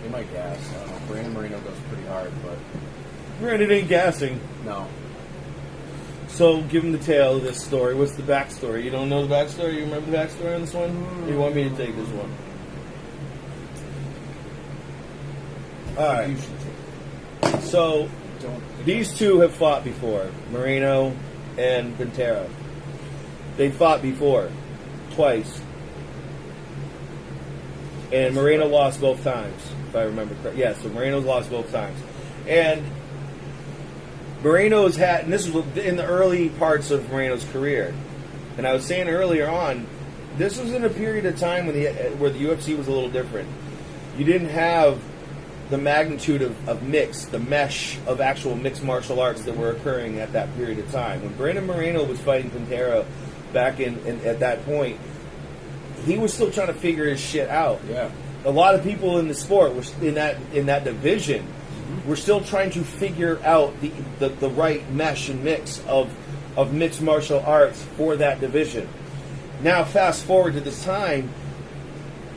They might gas. I don't know. Brandon Moreno goes pretty hard, but Brandon ain't gassing. No. So, give him the tale of this story. What's the backstory? You don't know the backstory? You remember the backstory on this one? Or you want me to take this one? Alright. So, these two have fought before. Moreno and Pantera. They fought before. Twice. And Moreno lost both times, if I remember correctly. Yeah, so Moreno's lost both times. And Moreno's had, and this was in the early parts of Moreno's career. And I was saying earlier on, this was in a period of time where the UFC was a little different. You didn't have the magnitude of the mesh of actual mixed martial arts that were occurring at that period of time. When Brandon Moreno was fighting Pantera back at that point, he was still trying to figure his shit out. Yeah. A lot of people in the sport were in that division. We're still trying to figure out the right mesh and mix of mixed martial arts for that division. Now, fast forward to this time,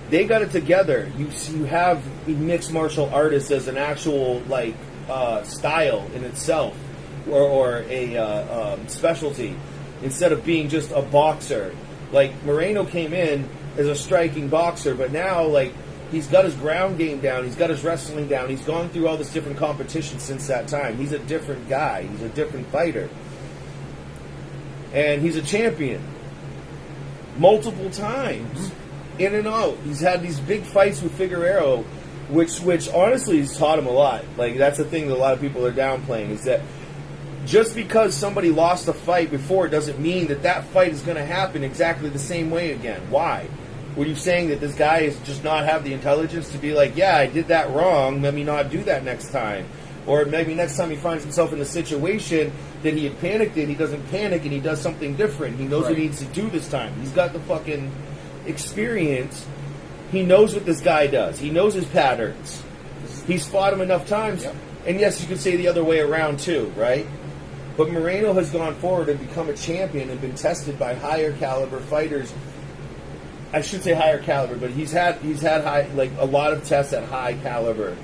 they got it together. You have mixed martial artists as an actual style in itself, or a specialty, instead of being just a boxer. Like, Moreno came in as a striking boxer, but now he's got his ground game down. He's got his wrestling down. He's gone through all this different competition since that time. He's a different guy. He's a different fighter. And he's a champion. Multiple times. In and out. He's had these big fights with Figueiredo, which honestly has taught him a lot. That's the thing that a lot of people are downplaying, is that just because somebody lost a fight before doesn't mean that fight is going to happen exactly the same way again. Why? Were you saying that this guy is just not have the intelligence to be like, yeah, I did that wrong, let me not do that next time? Or maybe next time he finds himself in a situation that he had panicked in, he doesn't panic and he does something different. He knows what he needs to do this time. He's got the fucking experience. He knows what this guy does. He knows his patterns. He's fought him enough times. Yep. And yes, you could say the other way around too, right? But Moreno has gone forward and become a champion and been tested by higher caliber fighters. I should say higher caliber, but he's had high, like a lot of tests at high caliber.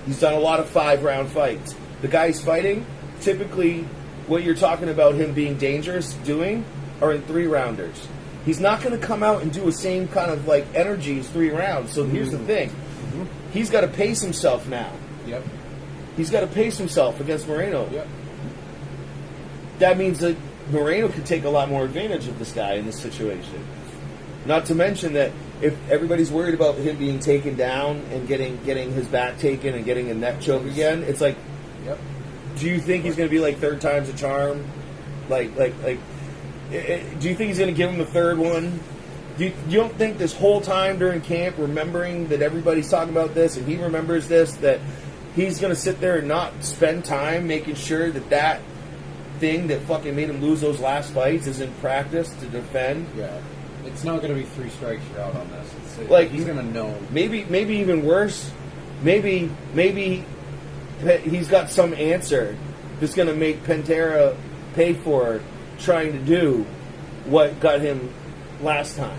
He's done a lot of 5-round fights. The guy he's fighting, typically, what you're talking about him being dangerous doing are in 3-rounders. He's not going to come out and do the same kind of like energy as 3 rounds. So here's the thing: he's got to pace himself now. Yep. He's got to pace himself against Moreno. Yep. That means that Moreno could take a lot more advantage of this guy in this situation. Not to mention that if everybody's worried about him being taken down and getting his back taken and getting a neck choke again, it's like, yep. Do you think he's going to be like 3rd time's a charm? Like, do you think he's going to give him the 3rd one? You don't think this whole time during camp, remembering that everybody's talking about this and he remembers this, that he's going to sit there and not spend time making sure that thing that fucking made him lose those last fights is in practice to defend? Yeah. It's not going to be 3 strikes you're out on this. It's like he's going to know. Maybe even worse. Maybe he's got some answer that's going to make Pantera pay for trying to do what got him last time.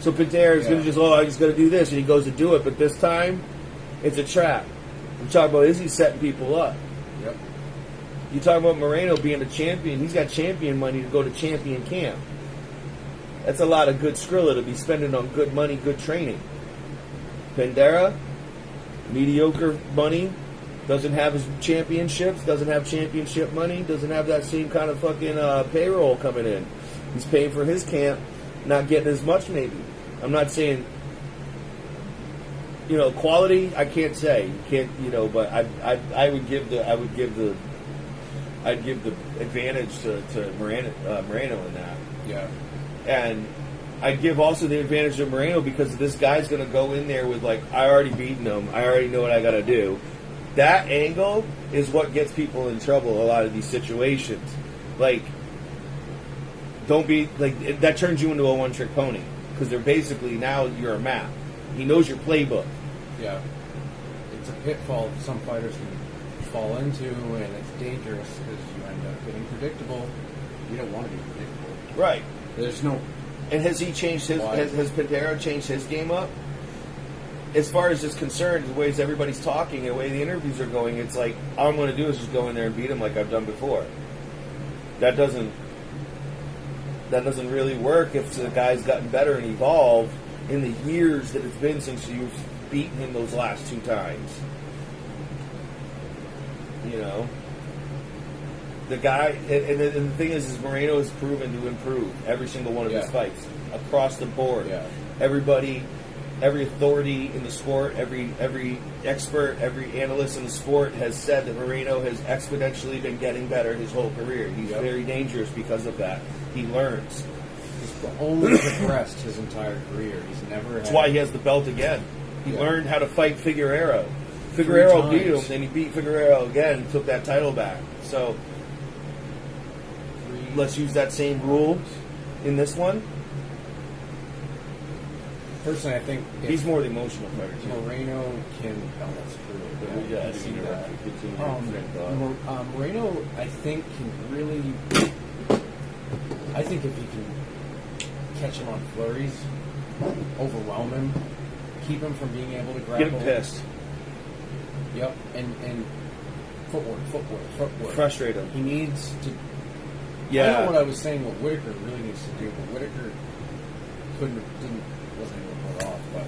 So Pantera is going to just, I just got to do this, and he goes to do it. But this time, it's a trap. I'm talking about, is he setting people up? Yep. You talk about Moreno being a champion. He's got champion money to go to champion camp. That's a lot of good Skrilla to be spending on good money, good training. Pantera, mediocre money, doesn't have his championships, doesn't have championship money, doesn't have that same kind of fucking payroll coming in. He's paying for his camp, not getting as much maybe. I'm not saying, quality. I can't say, but I'd give the advantage to Moreno in that. Yeah. And I'd give also the advantage to Moreno because this guy's going to go in there with, like, I already beaten him. I already know what I got to do. That angle is what gets people in trouble a lot of these situations. Like, don't be, like, that turns you into a one-trick pony. Because they're basically, now you're a map. He knows your playbook. Yeah. It's a pitfall some fighters can fall into, and it's dangerous because you end up getting predictable. You don't want to be predictable. Right. There's no... And has he changed his... Has Pantera changed his game up? As far as is concerned, the ways everybody's talking, the way the interviews are going, it's like, all I'm going to do is just go in there and beat him like I've done before. That doesn't really work if the guy's gotten better and evolved in the years that it's been since you've beaten him those last 2 times. The guy, and the thing is Moreno has proven to improve every single one of his fights across the board. Yeah. Everybody, every authority in the sport, every expert, every analyst in the sport has said that Moreno has exponentially been getting better his whole career. He's very dangerous because of that. He learns. He's only progressed his entire career. He's never. That's why he has the belt again. He learned how to fight Figueiredo. Figueiredo beat him, then he beat Figueiredo again and took that title back. So let's use that same rule in this one. Personally, I think he's more the emotional fighter too. Moreno can. Oh, that's true. Yeah, I see that. Moreno, I think, can really. I think if he can catch him on flurries, overwhelm him, keep him from being able to grapple. Get him pissed. Yep, and footwork. Frustrate him. He needs to. Yeah. I know what I was saying. What Whitaker really needs to do, but Whitaker wasn't able to pull it off. But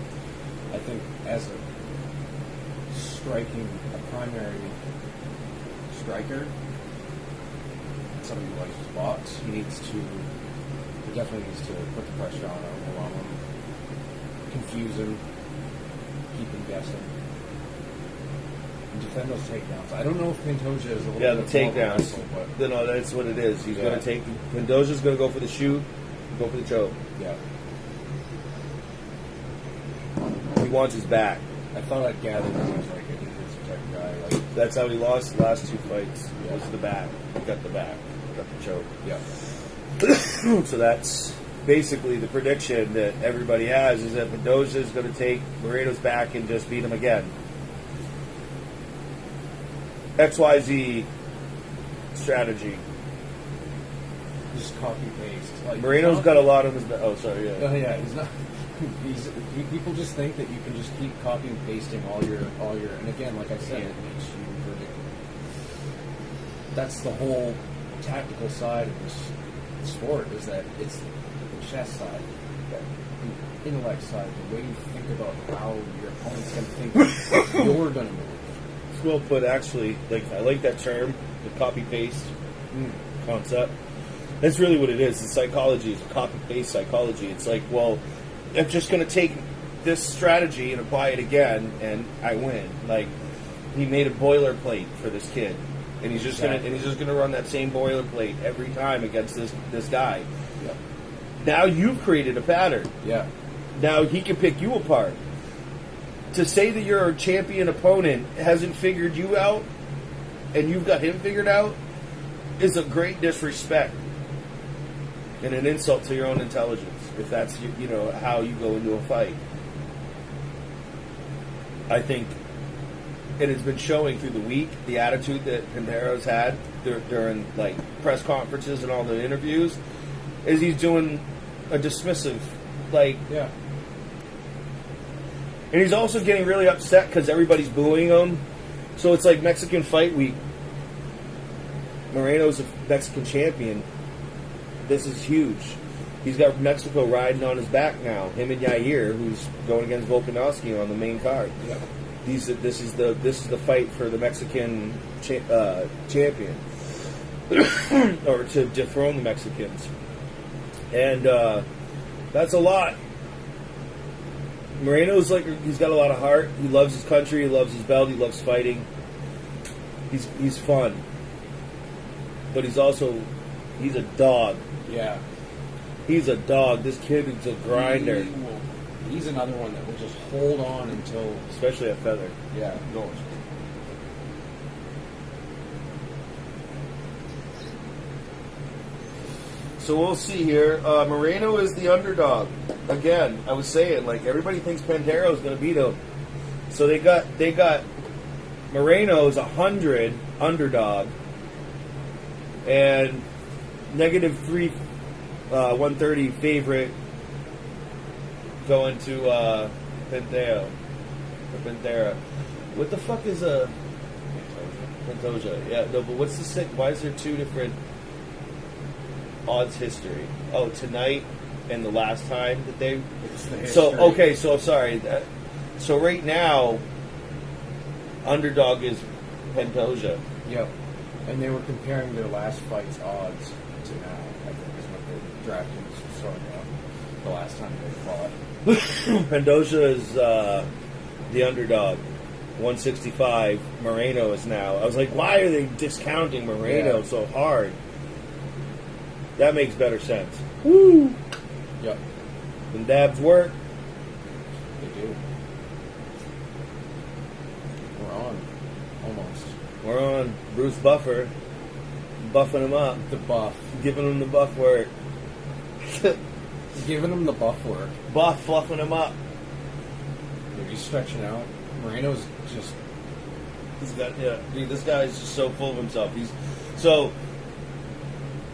I think as a primary striker, somebody who likes to box, he definitely needs to put the pressure on him, overwhelm him, confuse him, keep him guessing. Defend those takedowns. I don't know if Pantoja is a little the bit more takedowns. wrestle, but No, that's what it is. He's going to take. Pantoja's going to go for the shoot, go for the choke. Yeah. He wants his back. I thought I'd gather that he was like a defensive type guy. Like, That's how he lost the last 2 fights. Was the back. He got the back. Got the choke. yeah. So that's basically the prediction that everybody has, is that Mendoza is going to take Moreno's back and just beat him again. XYZ strategy. Just copy paste. Like, Moreno's got a lot on his. Oh, sorry. Yeah. Yeah, he's not. People just think that you can just keep copying and pasting all your. And again, like I said, it makes you ridiculous. That's the whole tactical side of this sport. Is that it's the chess side, the intellect side, the way you think about how your opponent's going to think you're going to move. It's well put, actually. Like, I like that term, the copy paste concept. That's really what it is. It's psychology. It's copy paste psychology. It's like, well, I'm just going to take this strategy and apply it again, and I win. Like, he made a boilerplate for this kid, and he's just gonna run that same boilerplate every time against this guy. Yep. Now you've created a pattern. Yeah. Now he can pick you apart. To say that your champion opponent hasn't figured you out, and you've got him figured out, is a great disrespect and an insult to your own intelligence, if that's how you go into a fight. I think it has been showing through the week, the attitude that Pantero's had during like press conferences and all the interviews, is he's doing a dismissive, like, Yeah. and he's also getting really upset because everybody's booing him. So it's like Mexican Fight Week. Moreno's a Mexican champion. This is huge. He's got Mexico riding on his back now. Him and Yair, who's going against Volkanovski on the main card. Yeah. This is the fight for the Mexican champion, or to dethrone the Mexicans, and that's a lot. Moreno's like, he's got a lot of heart. He loves his country. He loves his belt. He loves fighting. He's fun, but he's a dog. Yeah. He's a dog. This kid is a grinder, He's another one that will just hold on until, especially at feather. yeah. Goes. So we'll see here. Moreno is the underdog. Again, I was saying, like, everybody thinks Pantero is going to beat him. So they got Moreno's 100 underdog and -3 130 favorite going to Pantera. What the fuck is a Pantoja? Yeah, no, but what's the sick? Why is there two different odds history? Oh, tonight and the last time that they. So okay, so sorry. So right now, underdog is Pantoja. Yep. And they were comparing their last fight's odds to now, I think is what the drafting was showing up the last time they fought. Pantoja is the underdog, 165. Moreno is now. I was like, why are they discounting Moreno so hard? That makes better sense. Woo! Yep. When dabs work. They do. We're on. Almost. We're on Bruce Buffer, buffing him up, The buff. giving him the buff work. Giving him the buff work. Buff, fluffing him up. He's stretching out. Moreno's just... He's got, dude, this guy is just so full of himself. He's so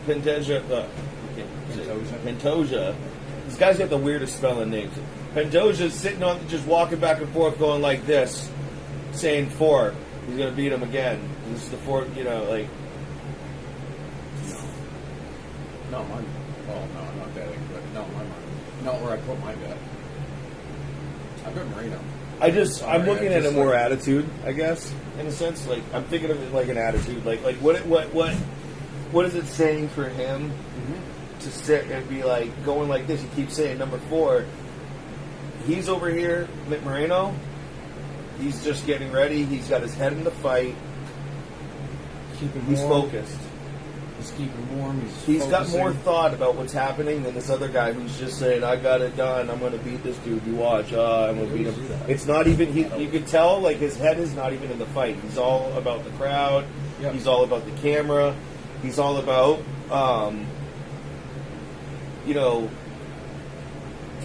Pantoja. This guy's got the weirdest spelling names. Pantoja's sitting on, just walking back and forth, going like this, saying 4. He's gonna beat him again. This is the 4th, like. Not mine. Oh, no, I'm not betting, but not my mind. Not where I put my bet. I bet Moreno. I'm looking at it more attitude, I guess, in a sense. Like, I'm thinking of it like an attitude. Like what is it saying for him to sit and be like going like this? He keeps saying number 4. He's over here, Mick Moreno. He's just getting ready. He's got his head in the fight. He's focused. He's keeping warm. He's got more thought about what's happening than this other guy who's just saying, "I got it done. I'm going to beat this dude. You watch. I'm going to beat him." It's not even. You can tell, like, his head is not even in the fight. He's all about the crowd. Yep. He's all about the camera. He's all about,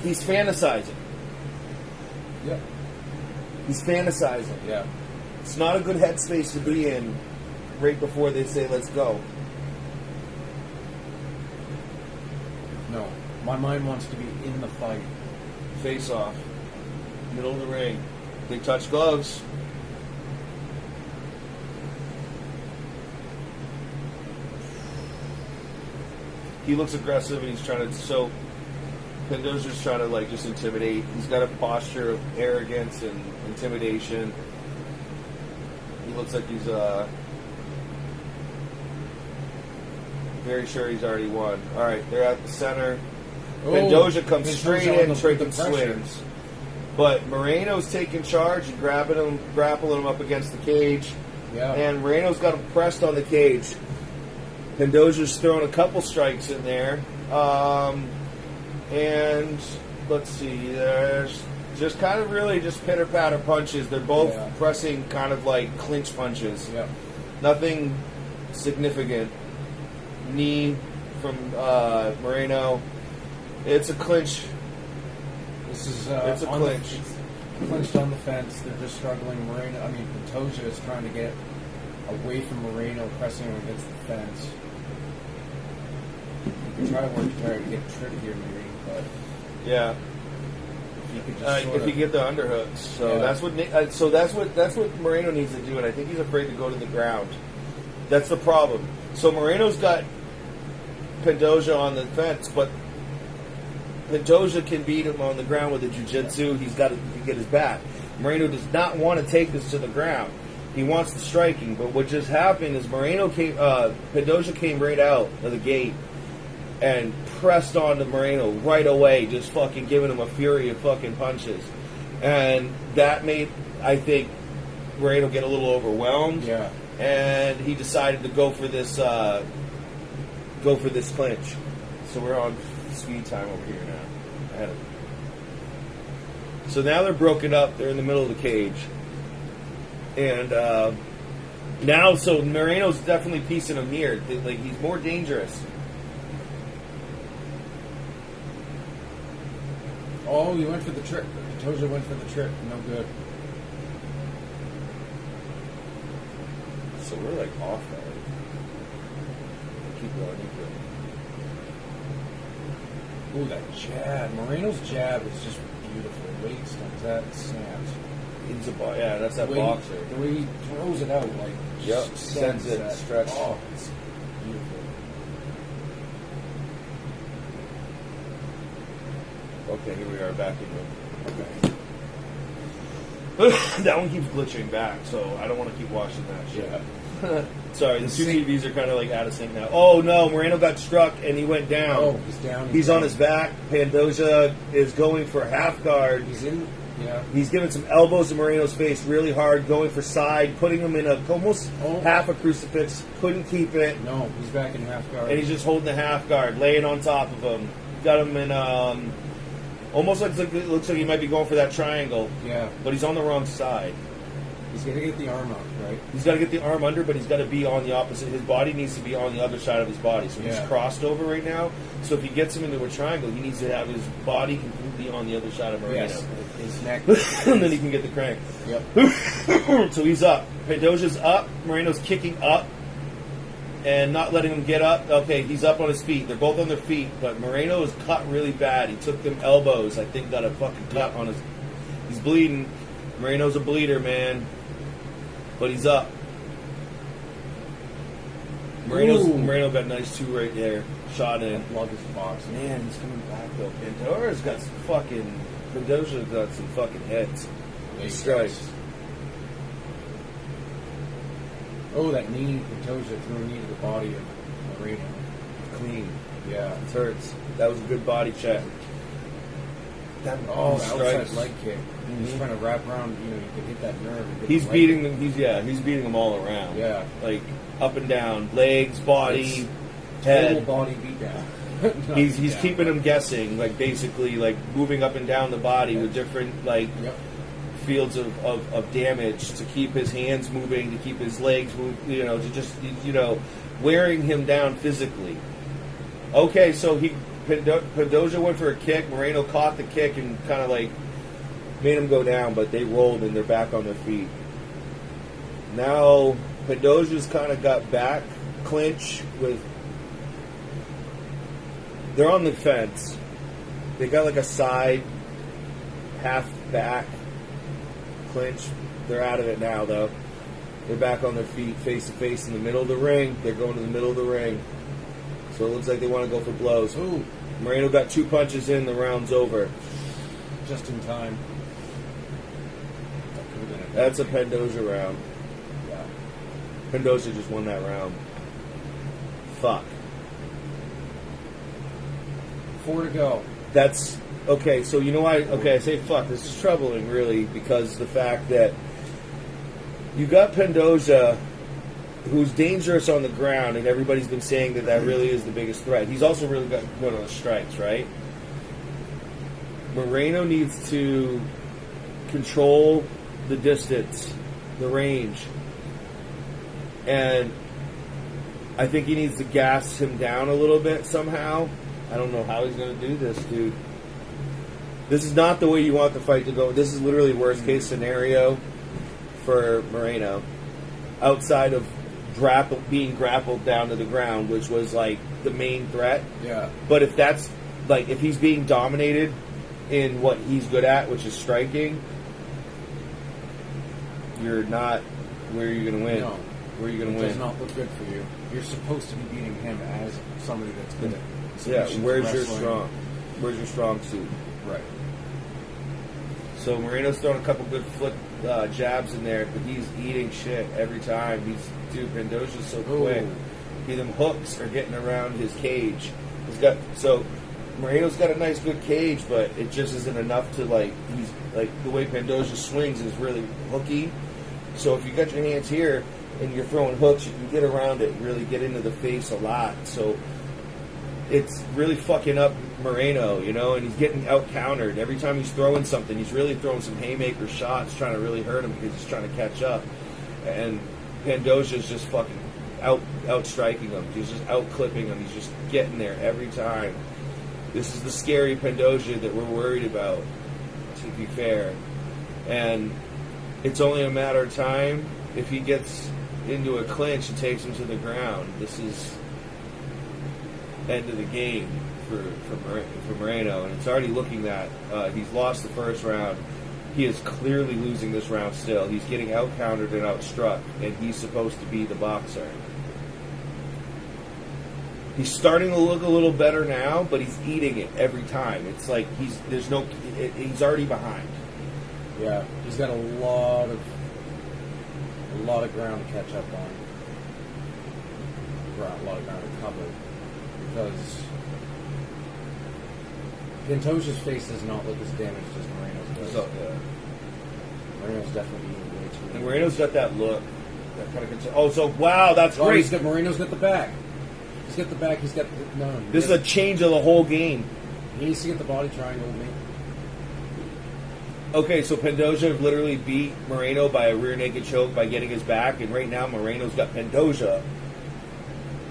he's fantasizing. Yep. He's fantasizing. Yeah. It's not a good headspace to be in right before they say let's go. No, my mind wants to be in the fight. Face off. Middle of the ring. They touch gloves. He looks aggressive and he's trying to, so Pendoza's trying to like just intimidate. He's got a posture of arrogance and intimidation. He looks like he's very sure he's already won. Alright, they're at the center. Pendoza comes straight in, taking swings. But Moreno's taking charge and grappling him up against the cage. Yeah. And Moreno's got him pressed on the cage. Pendoza's throwing a couple strikes in there. And let's see, there's just kind of really just pitter-patter punches. They're both pressing kind of like clinch punches. Yep. Nothing significant. Knee from Moreno. It's a clinch. This is it's a clinch. Clinched on the fence. They're just struggling. Pendoza is trying to get away from Moreno, pressing him against the fence. You can try to work hard to get trickier, maybe, but yeah. if you could just If you get the underhooks, so that's what Moreno needs to do, and I think he's afraid to go to the ground. That's the problem. So Moreno's got Pendoza on the fence, but Pendoza can beat him on the ground with the jiu-jitsu. He can get his back. Moreno does not want to take this to the ground. He wants the striking, but what just happened is Pendoza came right out of the gate and pressed onto Moreno right away, just fucking giving him a fury of fucking punches. And that made, I think, Moreno get a little overwhelmed. Yeah. And he decided to go for this clinch. So we're on speed time over here now. Ahead of him. So now they're broken up. They're in the middle of the cage. And now, so Moreno's definitely piecing him near. Like, he's more dangerous. oh, you went for the trick. Pendoza went for the trick. No good. So we're like off that. Keep going. Ooh, that jab. Moreno's jab is just beautiful. Wait, stunts that snaps. He's that's that boxer. The way he throws it out, like, Yep, sends it that. stretched. Oh, it's beautiful. Okay, here we are back in Okay. the. That one keeps glitching back, so I don't want to keep watching that shit. Yeah. Sorry, the two TVs are kind of like out of sync now. Oh no, Moreno got struck and he went down. Oh, he's down. He's on his back. Pendoza is going for half guard. He's in. Yeah. He's giving some elbows to Moreno's face really hard, going for side, putting him in almost half a crucifix. Couldn't keep it. No, he's back in half guard. And he's just holding the half guard, laying on top of him. Got him in almost like it looks like he might be going for that triangle. Yeah. But he's on the wrong side. He's got to get the arm up, right? He's got to get the arm under, but he's got to be on the opposite. His body needs to be on the other side of his body. So he's crossed over right now. So if he gets him into a triangle, he needs to have his body completely on the other side of Moreno. Yes. His neck. And then he can get the crank. Yep. So he's up. Pendoza's up. Moreno's kicking up and not letting him get up. Okay, he's up on his feet. They're both on their feet, but Moreno is cut really bad. He took them elbows. I think got a fucking cut on his. He's bleeding. Moreno's a bleeder, man. But he's up. Moreno got nice two right there. Shot in. Love his box. Man, he's coming back though. Pendoza's got some fucking. Pendoza's got some fucking heads. Strikes. Oh, that knee. Pendoza threw a knee to the body of Moreno. Clean. Yeah. It hurts. That was a good body check. The outside leg kick. He's trying to wrap around. You could hit that nerve. He's beating them. He's beating them all around. Yeah, like up and down, legs, body, total head. body beat down. He's keeping them guessing, like basically like moving up and down the body with different fields of damage to keep his hands moving, to keep his legs moving, to just wearing him down physically. Okay, so Pendoza went for a kick. Moreno caught the kick and kind of like made him go down, but they rolled and they're back on their feet. Now Pendoja's kind of got back clinch with. They're on the fence. They got like a side, half back clinch. They're out of it now, though. They're back on their feet, face to face in the middle of the ring. They're going to the middle of the ring. So it looks like they want to go for blows. Ooh. Moreno got 2 punches in, the round's over. Just in time. That's a Pendoja round. Yeah. Pendoja just won that round. Fuck. 4 to go. That's okay. So you know why? Okay, I say fuck. This is troubling, really, because the fact that you got Pendoja, who's dangerous on the ground, and everybody's been saying that really is the biggest threat. He's also really got good on the strikes, right? Moreno needs to control the distance, the range, and I think he needs to gas him down a little bit somehow. I don't know how he's going to do this, dude. This is not the way you want the fight to go. This is literally worst case scenario for Moreno, outside of being grappled down to the ground, which was like the main threat. Yeah. But if that's like, if he's being dominated in what he's good at, which is striking, you're not. Where are you going to win? No. Where are you going to It win? does not look good for you. You're supposed to be beating him as somebody that's good at Yeah. submissions, Where's your wrestling. Where's your strong suit? Right. So Moreno's throwing a couple good flip jabs in there, but he's eating shit every time. Dude, Pendoja's so quick. Them hooks are getting around his cage. Moreno's got a nice good cage, but it just isn't enough to he's like the way Pendoja swings is really hooky. So if you got your hands here and you're throwing hooks, you can get around it, really get into the face a lot. So it's really fucking up Moreno, and he's getting out-countered. Every time he's throwing something, he's really throwing some haymaker shots, trying to really hurt him because he's trying to catch up. And Pendoja's just fucking out-striking him. He's just out-clipping him. He's just getting there every time. This is the scary Pendoja that we're worried about, to be fair. And it's only a matter of time if he gets into a clinch and takes him to the ground. This is end of the game for Moreno, and it's already looking that he's lost the first round. He is clearly losing this round still. He's getting out-countered and outstruck, and he's supposed to be the boxer. He's starting to look a little better now, but he's eating it every time. It's like he's already behind. Yeah, he's got a lot of ground to catch up on. A lot of ground to cover. Because Pendoja's face does not look as damaged as Moreno's does. So, yeah. Moreno's definitely eating way too much. And Moreno's got that look. That kind of concern. Oh, so wow, that's great. Moreno's got the back. He's got the back. He's got the This is a change of the whole game. He needs to get the body triangle with me. Okay, so Pendoja literally beat Moreno by a rear naked choke by getting his back, and right now Moreno's got Pendoja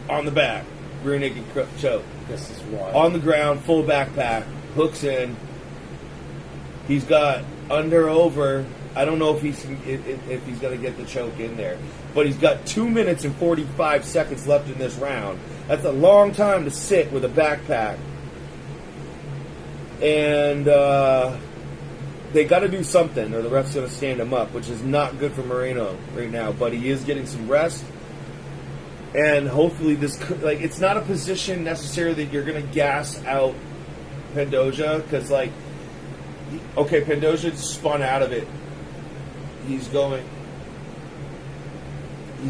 on the back, rear naked choke. This is wild. On the ground, full backpack, hooks in. He's got over. I don't know if he's going to get the choke in there, but he's got 2 minutes and 45 seconds left in this round. That's a long time to sit with a backpack. And they got to do something, or the ref's going to stand him up, which is not good for Moreno right now. But he is getting some rest, and hopefully it's not a position necessarily that you're going to gas out Pendoja, because Pendoja spun out of it. He's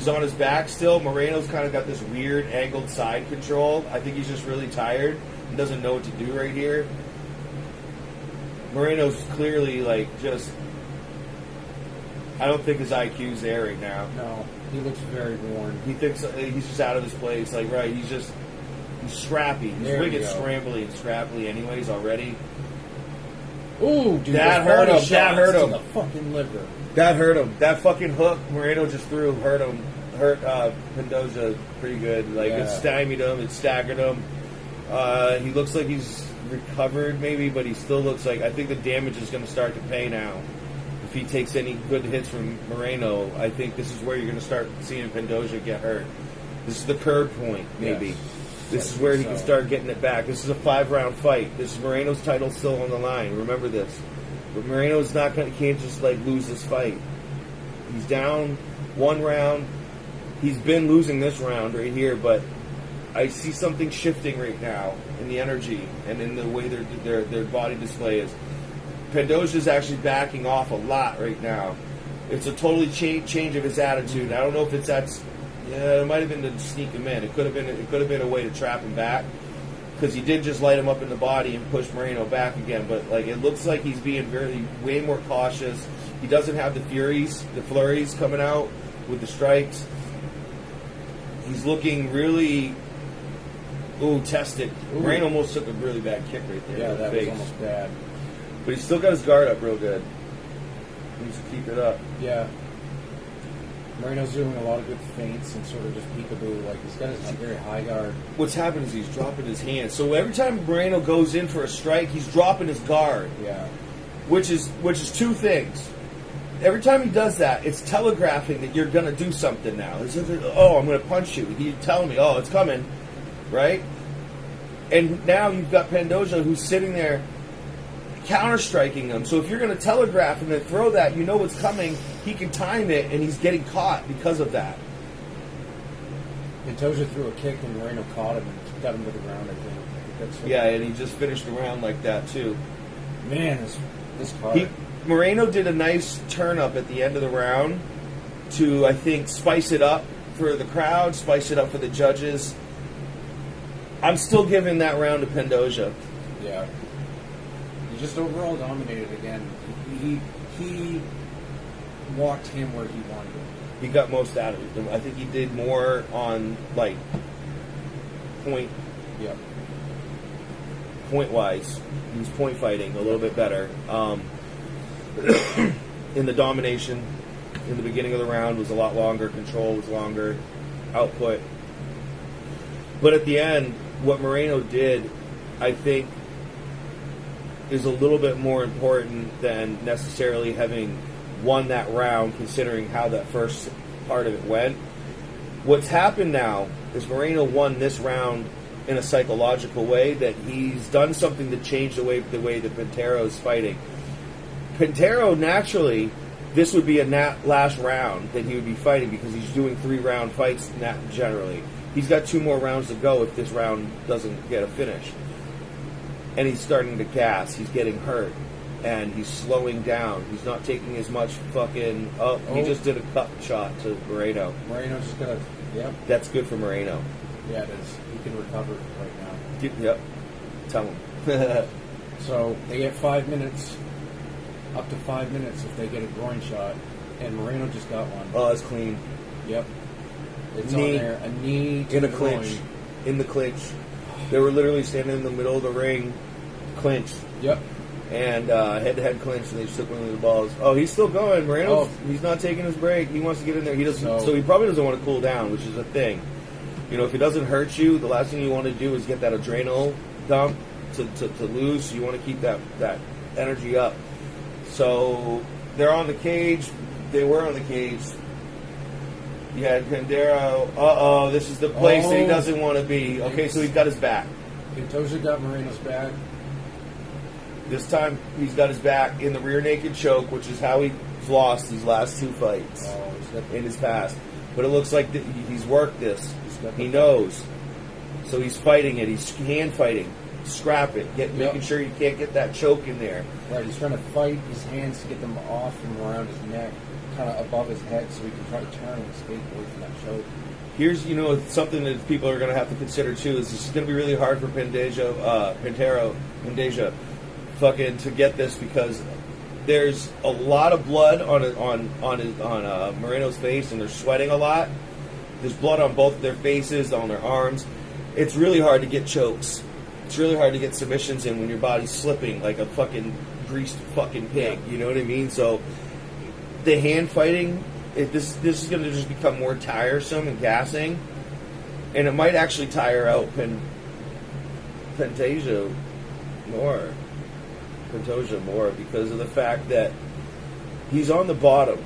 on his back still. Moreno's kind of got this weird angled side control. I think he's just really tired and doesn't know what to do right here. Moreno's clearly I don't think his IQ's there right now. No, he looks very worn. He thinks he's just out of his place. He's scrappy. He's wicked scrambly and scrappy anyways already. Ooh, dude, that hurt him. That hurt him. The fucking liver. That hurt him. That fucking hook Moreno just threw hurt him. Hurt Pendoja pretty good. It stymied him. It staggered him. He looks like he's recovered maybe, but he still looks like, I think the damage is going to start to pay now. if he takes any good hits from Moreno, I think this is where you're going to start seeing Pantoja get hurt. This is the curb point, maybe. Yes. This is where he can start getting it back. This is a 5-round fight. This is Moreno's title still on the line. Remember this. But Moreno's not going to, can't just like lose this fight. He's down 1 round. He's been losing this round right here, but I see something shifting right now in the energy and in the way their body display is. Pantoja's actually backing off a lot right now. It's a totally change of his attitude. I don't know if it's it might have been to sneak him in. It could have been a way to trap him back, because he did just light him up in the body and push Moreno back again. But like, it looks like he's being way more cautious. He doesn't have the flurries coming out with the strikes. He's looking really tested. Ooh. Moreno almost took a really bad kick right there. Yeah, in the that face. was almost bad. But he's still got his guard up real good. He needs to keep it up. Yeah. Moreno's doing a lot of good feints and sort of just peekaboo. Like, he's got his very high guard. What's happened is he's dropping his hands. So every time Moreno goes in for a strike, he's dropping his guard. Yeah. Which is 2 things. Every time he does that, it's telegraphing that you're going to do something now. I'm going to punch you. He's telling me, it's coming, right? And now you've got Pantoja who's sitting there counter-striking him. So if you're going to telegraph and then throw that, you know what's coming. He can time it, and he's getting caught because of that. Pantoja threw a kick and Moreno caught him and got him to the ground, I think. Yeah, and he just finished the round like that, too. Man, this card. Moreno did a nice turn up at the end of the round to, I think, spice it up for the crowd, spice it up for the judges. I'm still giving that round to Pantoja. Yeah. He just overall dominated again. He walked him where he wanted him. He got most out of it. I think he did more on, like, point. Yep. Point-wise. He was point fighting a little bit better. In the domination, in the beginning of the round, was a lot longer. Control was longer. Output. But at the end, what Moreno did, I think, is a little bit more important than necessarily having won that round, considering how that first part of it went. What's happened now is Moreno won this round in a psychological way, that he's done something to change the way that Pintero is fighting. Pintero, naturally, this would be a last round that he would be fighting, because he's doing 3-round fights generally. He's got 2 more rounds to go if this round doesn't get a finish. And he's starting to gas. He's getting hurt. And he's slowing down. He's not taking as much fucking... He just did a cut shot to Moreno. Moreno just got a... Yep. That's good for Moreno. Yeah, it is. He can recover right now. Yep. Tell him. So, they get 5 minutes. Up to 5 minutes if they get a groin shot. And Moreno just got one. Oh, it's clean. Yep. It's Knee. on there. A knee to In a the clinch. groin. In the clinch. They were literally standing in the middle of the ring, clinched. Yep. And head-to-head clinch, and they just took one of the balls. Oh, he's still going. Moreno, he's not taking his break. He wants to get in there. He doesn't. So he probably doesn't want to cool down, which is a thing. You know, if it doesn't hurt you, the last thing you want to do is get that adrenal dump to lose. So you want to keep that energy up. So they're on the cage. They were on the cage. You had Pandero. This is the place that he doesn't want to be. Okay, so he's got his back. Pantoja got Moreno's back. This time he's got his back in the rear naked choke, which is how he's lost these last 2 fights in his past. But it looks like he's worked this. He knows. So he's fighting it. He's hand fighting. Scrap it. Making sure you can't get that choke in there. Right, he's trying to fight his hands to get them off from around his neck, kind of above his head, so he can try to turn and escape away from that choke. Here's, something that people are going to have to consider, too, is this is going to be really hard for Pintero, fucking to get this, because there's a lot of blood on Moreno's face, and they're sweating a lot. There's blood on both of their faces, on their arms. It's really hard to get chokes. It's really hard to get submissions in when your body's slipping like a fucking greased fucking pig. You know what I mean? So the hand fighting, this is going to just become more tiresome and gassing, and it might actually tire out Pantoja more because of the fact that He's on the bottom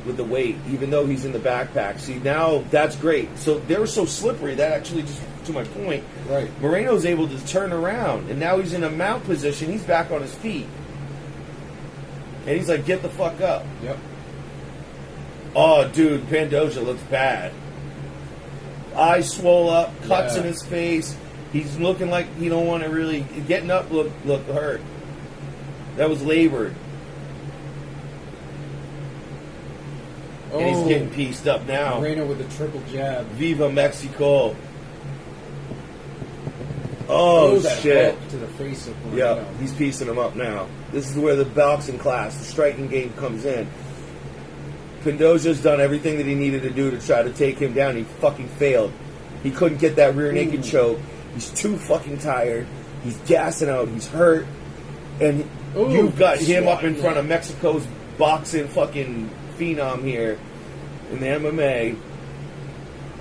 with the weight, even though he's in the backpack. See, now that's great. So they were so slippery that actually, just to my point, Right. Moreno's able to turn around, and now he's in a mount position. He's back on his feet, and he's like, "Get the fuck up!" Yep. Oh, dude, Pandoja looks bad. Eyes swole up, cuts in his face. He's looking like he don't want to really getting up. Look hurt. That was labored. And he's getting pieced up now. Moreno with a triple jab. Viva Mexico. Oh, that shit. hook to the face of Moreno. Yeah, he's piecing him up now. This is where the boxing class, the striking game comes in. Pandoja's done everything that he needed to do to try to take him down. He fucking failed. He couldn't get that rear naked choke. He's too fucking tired. He's gassing out. He's hurt. And you've got him up in front of Mexico's boxing fucking phenom here in the MMA.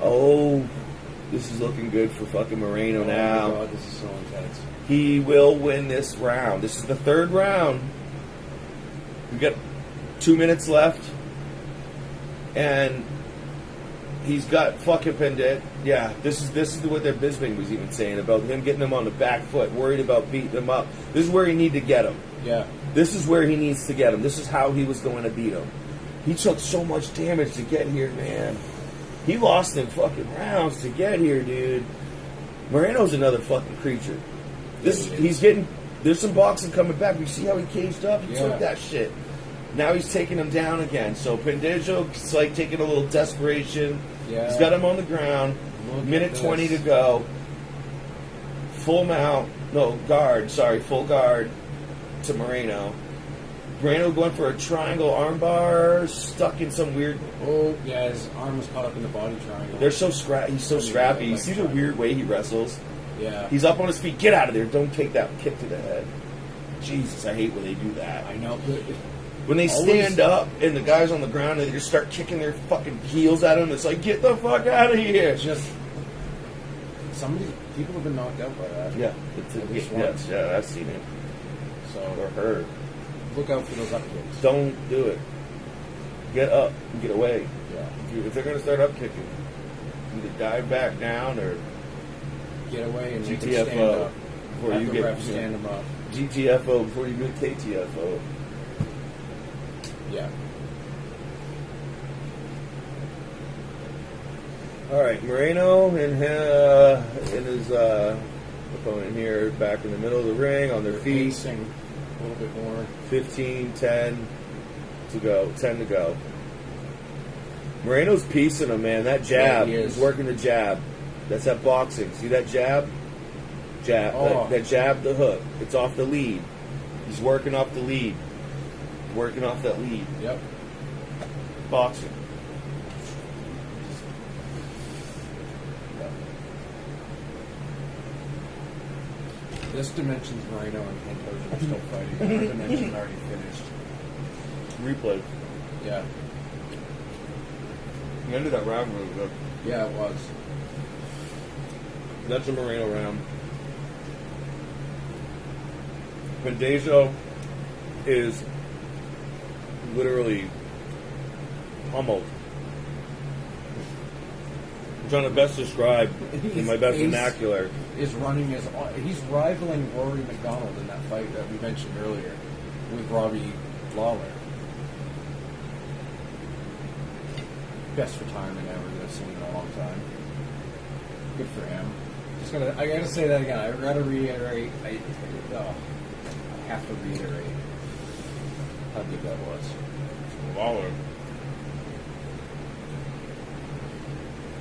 Oh, this is looking good for fucking Moreno now. Oh my God, this is so intense. He will win this round. This is the third round. We've got 2 minutes left. And he's got fucking Pendit. Yeah, this is what their Bisbing was even saying about him getting him on the back foot, worried about beating him up. This is where he need to get him. Yeah. This is where he needs to get him. This is how he was going to beat him. He took so much damage to get here, man. He lost in fucking rounds to get here, dude. Moreno's another fucking creature. He's getting. There's some boxing coming back. You see how he caged up? He took that shit. Now he's taking him down again. So Pandoja's like taking a little desperation. Yeah. He's got him on the ground. Minute 20 to go. Full mount. No, guard. Sorry, full guard to Moreno. Moreno going for a triangle armbar, stuck in some weird... Oh, yeah, his arm was caught up in the body triangle. They're so He's so scrappy. You see the weird way he wrestles? Yeah. He's up on his feet. Get out of there. Don't take that kick to the head. Jesus, I hate when they do that. I know. When they stand up and the guy's on the ground and they just start kicking their fucking heels at him, it's like, get the fuck out of here. Just... People have been knocked out by that. Yeah. Yeah, I've seen it. So... Or heard. Look out for those up kicks. Don't do it. Get up and get away. Yeah. If they're going to start up kicking, either dive back down or get away and make them GTFO stand up. before Have you the get ref stand them up. GTFO before you get KTFO. Yeah. All right, Moreno and his opponent here back in the middle of the ring on their feet. Pacing a little bit more. 15, 10 to go. 10 to go. Moreno's piecing him, man. That jab. Yeah, he is. He's working the jab. That's that boxing. See that jab? Jab. Oh. That jab, the hook. It's off the lead. He's working off the lead. Working off that lead. Yep. Boxing. This dimension's Moreno and Pantoja are still fighting. Our dimension already finished. Replay. Yeah. The end of that round really good. Yeah, it was. That's a Moreno round. Pandoja is literally pummeled. I'm trying to best describe in my best vernacular. Is running he's rivaling Rory McDonald in that fight that we mentioned earlier with Robbie Lawler. Best retirement ever that I've seen in a long time. Good for him. I gotta say that again. I gotta reiterate. I have to reiterate how good that was. Lawler.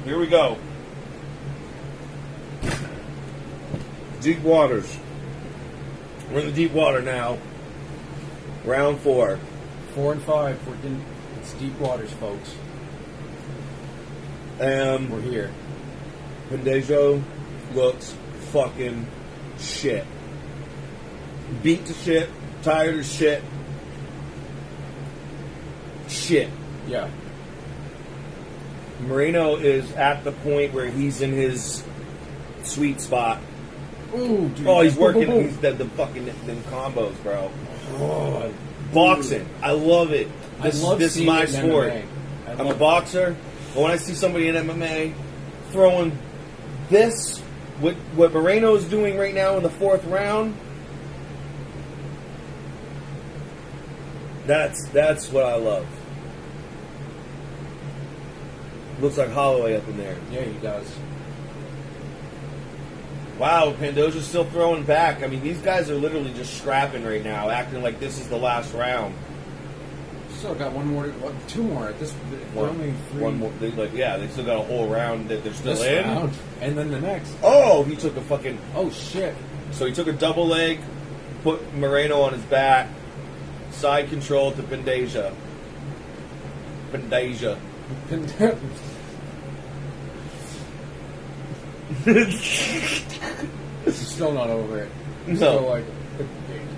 Here we go. Deep waters. We're in the deep water now. Round 4. 4 and 5. It's deep waters, folks. We're here. Pandoja looks fucking shit. Beat to shit. Tired as shit. Shit. Yeah. Moreno is at the point where he's in his sweet spot. Ooh, dude. Oh, he's working the fucking them combos, bro. Oh, Boxing. I love it. This is seeing my it in sport. MMA. I'm a boxer, but when I see somebody in MMA throwing this, what Moreno is doing right now in the 4th round, that's what I love. Looks like Holloway up in there. Yeah, he does. Wow, Pandoja's still throwing back. I mean, these guys are literally just scrapping right now, acting like this is the last round. Still got two more. At this, only 3. One more. They still got a whole round that they're still This in. round, and then the next. Oh, he took a fucking. Oh shit! So he took a double leg, put Moreno on his back, side control to Pandoja. Still not over it. No. Still like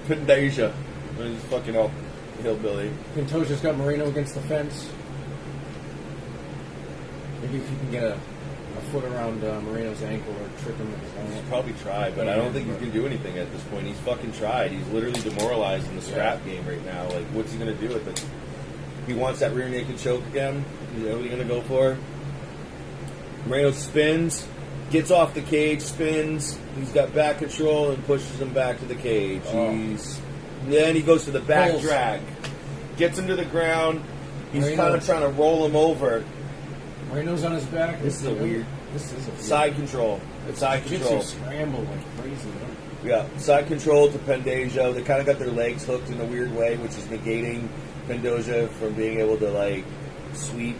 Pandoja. He's fucking all hillbilly. Pantoja's got Moreno against the fence. Maybe if you can get a foot around Moreno's ankle or trip him with his He's ankle. probably tried, but I don't think he can do anything at this point. He's fucking tried. He's literally demoralized in the scrap game right now. Like, what's he gonna do with it? He wants that rear naked choke again. Is that what he's gonna go for? Moreno spins, gets off the cage, spins. He's got back control and pushes him back to the cage. Then he goes to the back Pulls. drag, gets him to the ground. He's Moreno. kind of trying to roll him over. Moreno's on his back. This is a weird. This is a weird. Side control. Side control. Jiu-jitsu scramble like crazy. Huh? Yeah, side control to Pandoja. They kind of got their legs hooked in a weird way, which is negating Pandoja from being able to, like, sweep.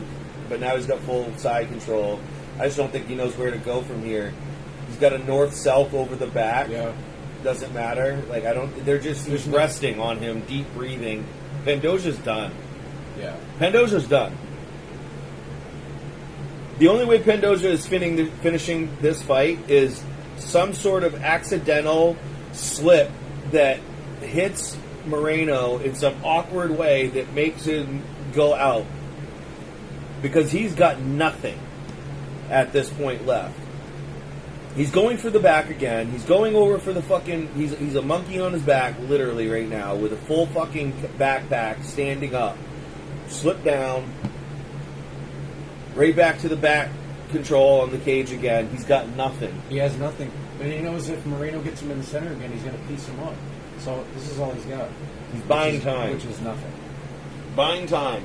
But now he's got full side control. I just don't think he knows where to go from here. He's got a north-south over the back. Yeah. Doesn't matter. Like, I don't... They're just... He's resting on him, deep breathing. Pandoja's done. Yeah. Pandoja's done. The only way Pandoja is finishing this fight is some sort of accidental slip that hits Moreno in some awkward way that makes him go out. Because he's got nothing at this point left. He's going for the back again. He's going over for the fucking... He's a monkey on his back, literally, right now, with a full fucking backpack, standing up. Slip down. Right back to the back control on the cage again. He's got nothing. He has nothing. But he knows if Moreno gets him in the center again, he's going to piece him up. So this is all he's got. He's buying time. Which is nothing. Buying time.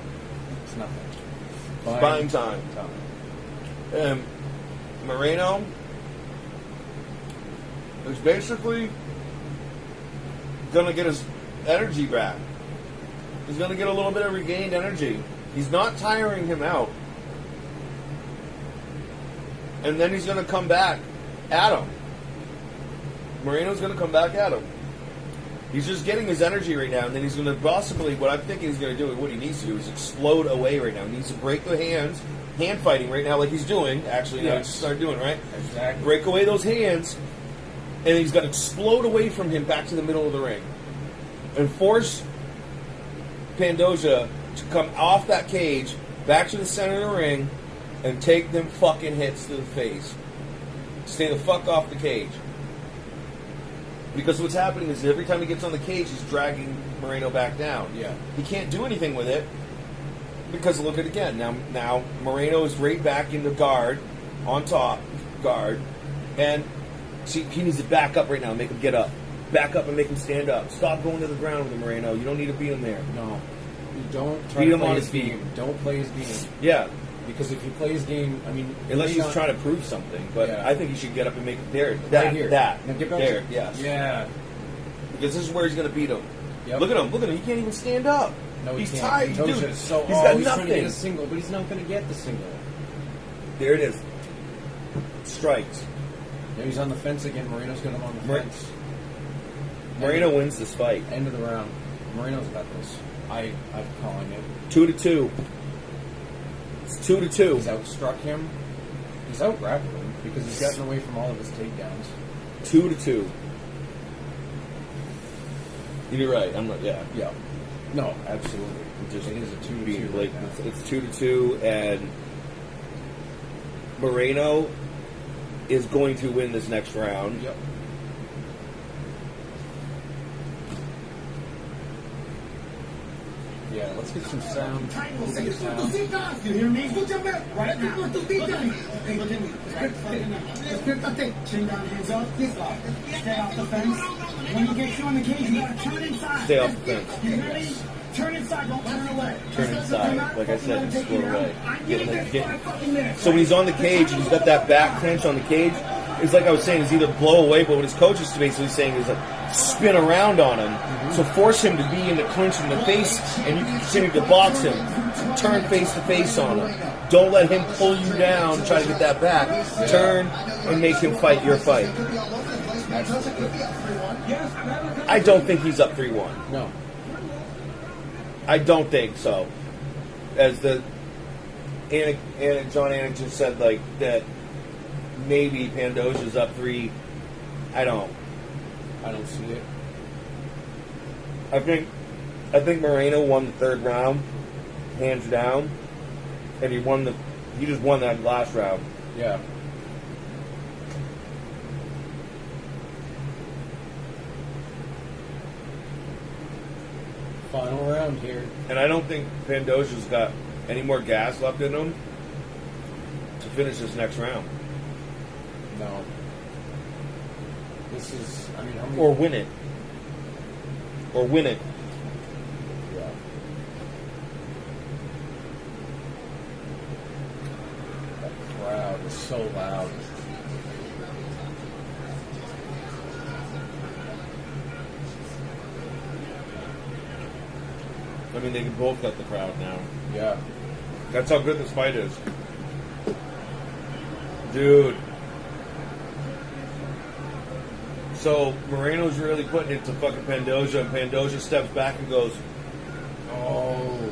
It's nothing. He's buying time. Moreno is basically going to get his energy back. He's going to get a little bit of regained energy. He's not tiring him out. And then he's going to come back at him. Moreno's going to come back at him. He's just getting his energy right now, and then he's going to possibly, what I'm thinking he's going to do, and what he needs to do, is explode away right now. He needs to break the hand fighting right now, like he's doing, actually, now he's started doing, right? Exactly. Break away those hands, and he's got to explode away from him back to the middle of the ring. And force Pandoja to come off that cage, back to the center of the ring, and take them fucking hits to the face. Stay the fuck off the cage. Because what's happening is every time he gets on the cage, he's dragging Moreno back down. Yeah. He can't do anything with it because look at it again. Now Moreno is right back in the guard, on top guard, and see, he needs to back up right now and make him get up. Back up and make him stand up. Stop going to the ground with him, Moreno. You don't need to beat him there. No. You don't try Beat to him play on his his feet. game. Don't play his game. Yeah. Because if you play his game, I mean... Unless he's he's not- trying to prove something. But Yeah. I think he should get up and make it there. That, right here. that. Now get back there, to, yes. Yeah. Because this is where he's going to beat him. Yep. Look at him. He can't even stand up. No, he's he tired, can't. dude. He's got He's got he's trying to get nothing. a single, but he's not going to get the single. There it is. Strikes. Now he's on the fence again. Moreno's got him on the fence. Moreno wins this fight. End of the round. Moreno's got this. I'm calling it. 2-2. It's 2-2. He's outstruck him. He's out grappled him because he's gotten away from all of his takedowns. 2-2. You're right. I'm not. Yeah. Yeah. No, absolutely. Just it is a 2-2. being right blatant. now. It's 2-2, and Moreno is going to win this next round. Let's get some sound. We'll get sound. You hear me? Right now. Hey, look at me. Right fucking now. Chin down, hands up. Stay off the fence. When he gets you on the cage, you gotta turn inside. Stay off the fence. You hear me? Turn inside, don't turn away. Turn inside, like I said, just go away. Get So when he's on the cage and he's got that back clinch on the cage, it's like I was saying, is either blow away, but what his coach is basically saying is like spin around on him. So force him to be in the clinch in the face, and you can continue to box him. Turn face to face on him. Don't let him pull you down, try to get that back. Turn and make him fight your fight. I don't think he's up 3-1. No. I don't think so. As the John Anik just said, like that, maybe Pandoja's up 3. I don't see it. I think Moreno won the 3rd round, hands down, and he just won that last round. Yeah. Final round here. And I don't think Pandoja's got any more gas left in him to finish this next round. No. This is, I mean, how many... Or win it. Yeah. That crowd is so loud. I mean, they can both got the crowd now. Yeah. That's how good this fight is. Dude. So, Moreno's really putting it to fucking Pandoja, and Pandoja steps back and goes, Oh.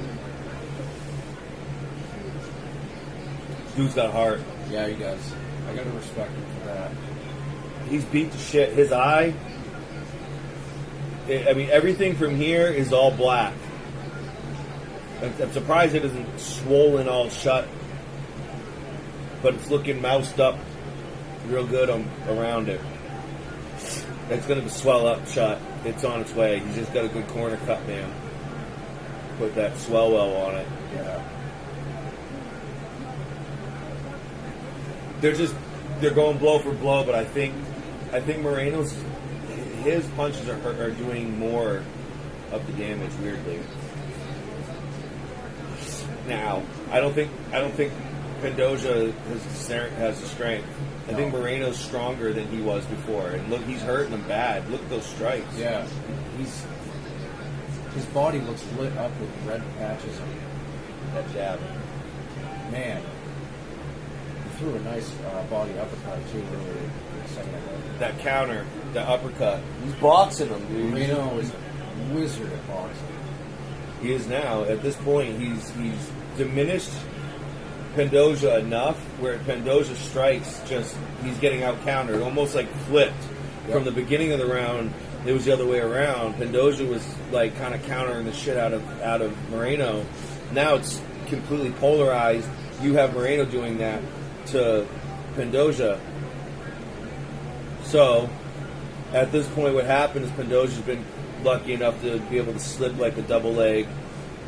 dude's got heart. Yeah, he does. I gotta respect him for that. He's beat to shit. His eye, I mean, everything from here is all black. I'm surprised it isn't swollen all shut, but it's looking moused up real good around it. It's going to swell up shut. It's on its way. He's just got a good corner cut, man. Put that swell well on it. Yeah. They're going blow for blow, but I think Moreno's, his punches are doing more of the damage, weirdly. Now, I don't think Pandoja has the strength. I think Moreno's stronger than he was before, and look, he's hurting him bad. Look at those strikes. Yeah. His body looks lit up with red patches on it. That jab. Man. He threw a nice body uppercut, too, earlier in the second round. That counter, the uppercut. He's boxing him, dude. Moreno is a wizard at boxing. He is now. At this point, he's diminished Pandoja enough where Pandoja strikes, just he's getting out countered, almost like flipped. Yep. From the beginning of the round, it was the other way around. Pandoja was like kind of countering the shit out of Moreno. Now it's completely polarized. You have Moreno doing that to Pandoja. So at this point, what happened is Pandoja's been lucky enough to be able to slip like a double leg,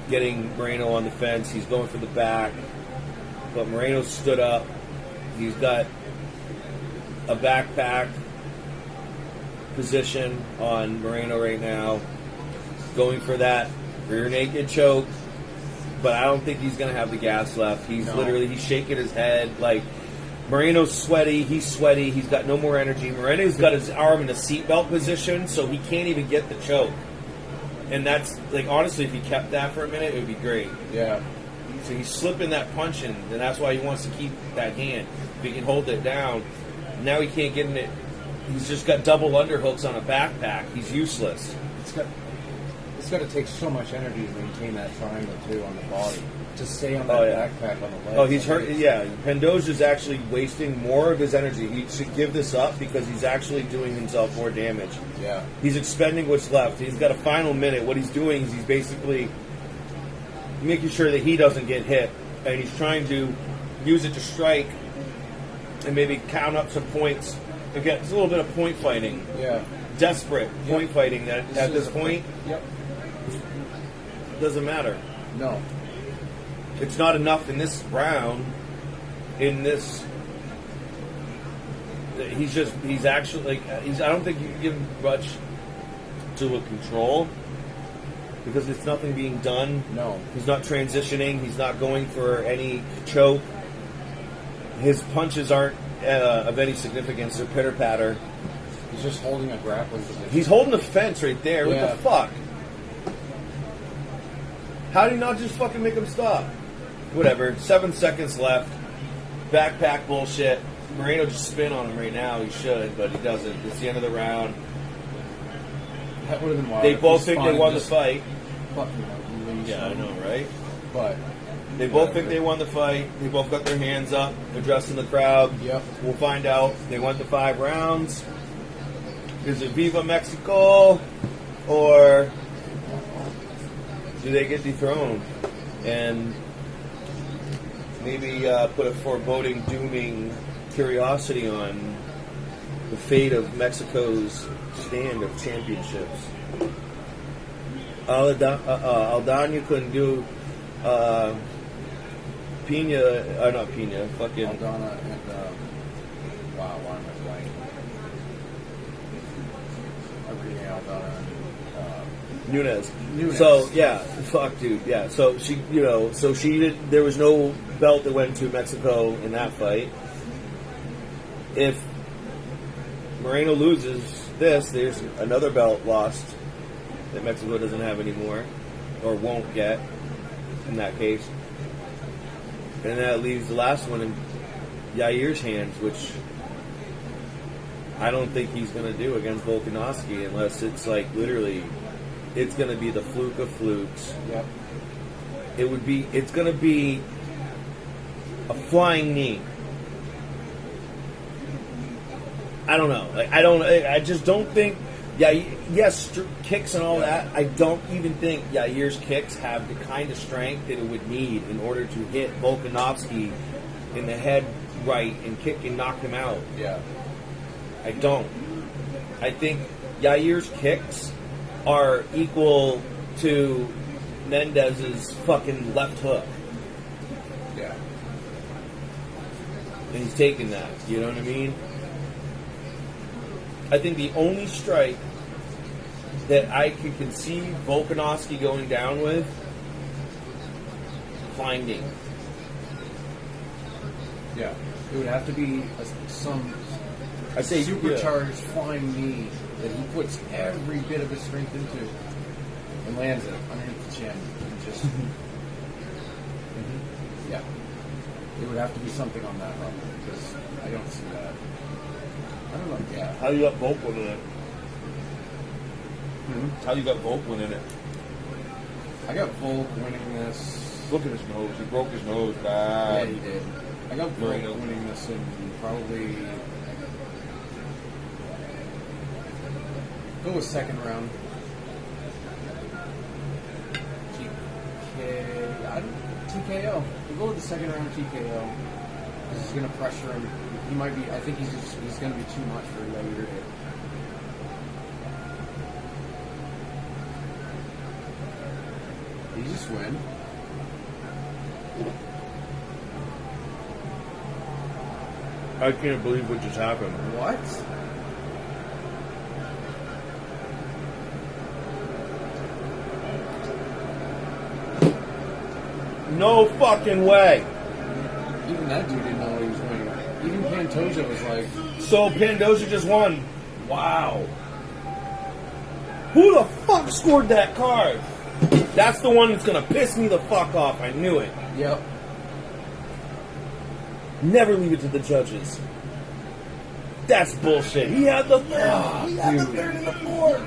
getting Moreno on the fence. He's going for the back, but Moreno stood up. He's got a backpack position on Moreno right now, going for that rear naked choke, but I don't think he's going to have the gas left. He's shaking his head. Like, Moreno's sweaty. He's got no more energy. Moreno's got his arm in a seatbelt position, so he can't even get the choke. And that's, like, honestly, if he kept that for a minute, it would be great. Yeah. So he's slipping that punch in, and that's why he wants to keep that hand. If he can hold it down, now he can't get in it. He's just got double underhooks on a backpack. He's useless. It's got to take so much energy to maintain that triangle, too, on the body. To stay on that backpack on the legs. Oh, he's hurt. Yeah, Pandoja's actually wasting more of his energy. He should give this up because he's actually doing himself more damage. Yeah. He's expending what's left. He's got a final minute. What he's doing is he's basically making sure that he doesn't get hit, and he's trying to use it to strike and maybe count up some points. Again, it's a little bit of point fighting. Yeah. Desperate point fighting that at this point Yep. doesn't matter. No. It's not enough in this round. In this, he's actually like I don't think you can give him much to a control because it's nothing being done. No. He's not transitioning. He's not going for any choke. His punches aren't of any significance. They're pitter patter. He's just holding a grappling position. He's holding the fence right there. Yeah. What the fuck? How do you not just fucking make him stop? Whatever. 7 seconds left. Backpack bullshit. Moreno just spin on him right now. He should, but he doesn't. It's the end of the round. That would have been wild. They both think they won the fight. Fucking Yeah, I know, right? But they both think they won the fight. They both got their hands up, addressing the crowd. Yep. We'll find out. They went to 5 rounds. Is it Viva Mexico, or do they get dethroned and maybe put a foreboding, dooming curiosity on the fate of Mexico's stand of championships? Aldana couldn't do Pena, not Pena, fucking Aldana and wow, why am I blanking? Aldana and Nunes. Nunes. So yeah, fuck, dude. Yeah. So she, there was no belt that went to Mexico in that fight. If Moreno loses this, there's another belt lost that Mexico doesn't have anymore, or won't get in that case. And that leaves the last one in Yair's hands, which I don't think he's going to do against Volkanovski unless it's like literally, it's going to be the fluke of flukes. Yep. It's going to be a flying knee. I don't know. I just don't think. Yeah, yes, kicks and all that. I don't even think Yair's kicks have the kind of strength that it would need in order to hit Volkanovski in the head right and kick and knock him out. Yeah. I don't. I think Yair's kicks are equal to Mendez's fucking left hook. Yeah. And he's taking that. You know what I mean? I think the only strike that I could conceive Volkanovski going down with, flying knee. Yeah. It would have to be some I say supercharged flying knee that he puts every bit of his strength into and lands it underneath the chin and just yeah. It would have to be something on that level because I don't see that. I don't know. Yeah. How you got Volk winning it? How you got Volk winning it? I got Volk winning this. Look at his nose. He broke his nose Yeah, bad. he did. I got Volk winning this in probably go with second round. TKO. We'll go with the second round TKO. Because he's going to pressure him. He might be. I think he's going to be too much for Yair. Did he just win? I can't believe what just happened. What? No fucking way. Even that dude didn't know what he was winning. Even Pantoja was like, So Pandoja just won. Wow. Who the fuck scored that card? That's the one that's gonna piss me the fuck off. I knew it. yep. Never leave it to the judges. That's bullshit. He had the third. Ah, He had the dude. third and the fourth.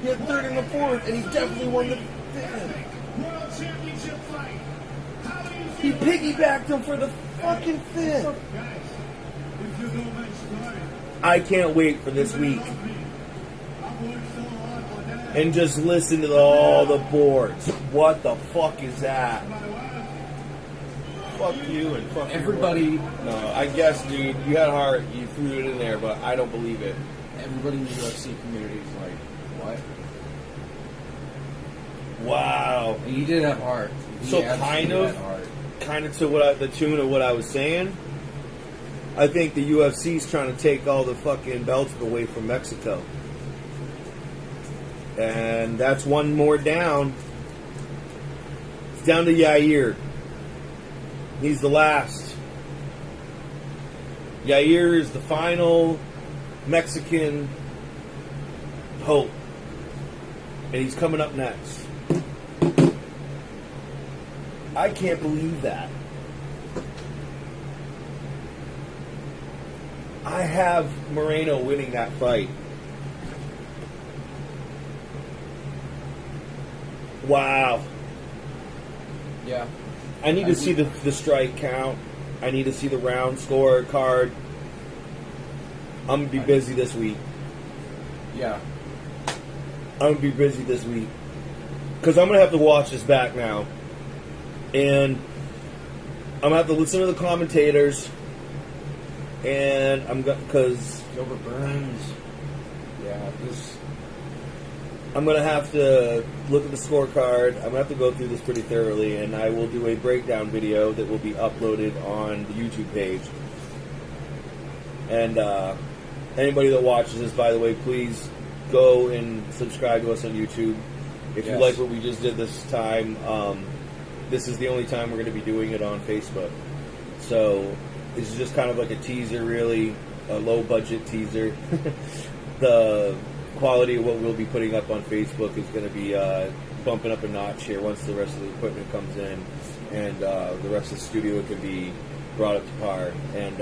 He had third and the fourth, and he definitely won the fifth. He piggybacked him for the fucking fifth. I can't wait for this week. And just listen to all the boards. What the fuck is that? Fuck you and fuck Everybody, No, I guess, dude, you had heart. You threw it in there, but I don't believe it. everybody in the UFC community is like, what? Wow. He did have heart. He So absolutely had heart. kind of to the tune of what I was saying. I think the UFC's trying to take all the fucking belts away from Mexico, and that's one more down. It's down to Yair. He's the last. Yair is the final Mexican hope, and he's coming up next. I can't believe that. I have Moreno winning that fight. Wow. Yeah. I need to see the strike count. I need to see the round score card. I'm going to be busy this week. Yeah. I'm going to be busy this week. Because I'm going to have to watch this back now. And I'm going to have to listen to the commentators. And I'm going to, because Gilbert Burns. Yeah, I'm going to have to look at the scorecard. I'm going to have to go through this pretty thoroughly. And I will do a breakdown video that will be uploaded on the YouTube page. And anybody that watches this, by the way, please go and subscribe to us on YouTube. If you like what we just did this time, this is the only time we're going to be doing it on Facebook. So this is just kind of like a teaser, really, a low-budget teaser. The quality of what we'll be putting up on Facebook is going to be bumping up a notch here once the rest of the equipment comes in, and the rest of the studio can be brought up to par. And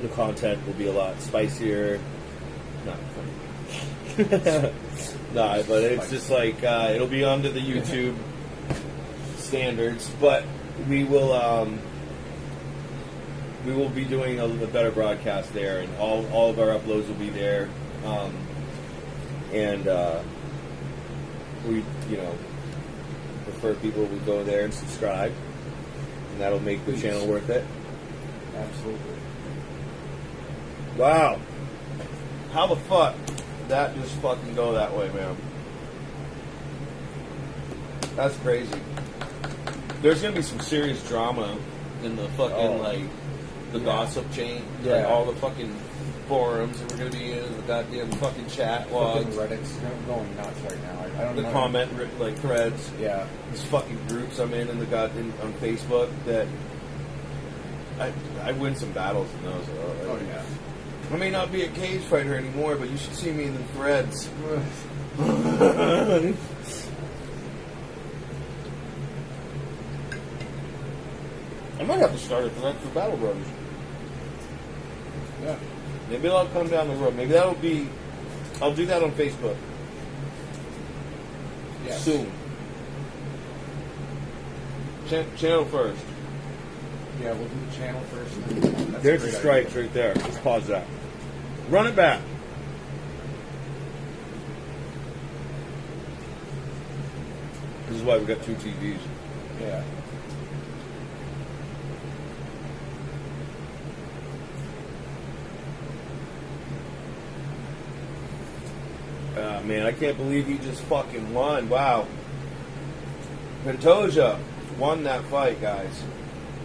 the content will be a lot spicier. Not funny. Nah, but it's just like it'll be under the YouTube standards, but we will be doing a better broadcast there, and all of our uploads will be there, and we prefer people would go there and subscribe, and that'll make the channel worth it. absolutely. Wow, how the fuck that just fucking go that way, man? That's crazy. There's gonna be some serious drama in the fucking the gossip chain, like all the fucking forums that we're gonna be in, the goddamn fucking chat logs, Reddit's going nuts right now. I don't the know. comment threads. Yeah. These fucking groups I'm in the on Facebook that I win some battles in those. Oh yeah. I may not be a cage fighter anymore, but you should see me in the threads. I might have to start a thread for Battle Bros. Yeah. Maybe I'll come down the road. Maybe that'll be. I'll do that on Facebook. Yes. Soon. Channel first. Yeah, we'll do the channel first. That's There's a the great stripes idea. right there. Just pause that. Run it back. This is why we got two TVs. Yeah. Man, I can't believe he just fucking won. Wow. Pantoja won that fight, guys.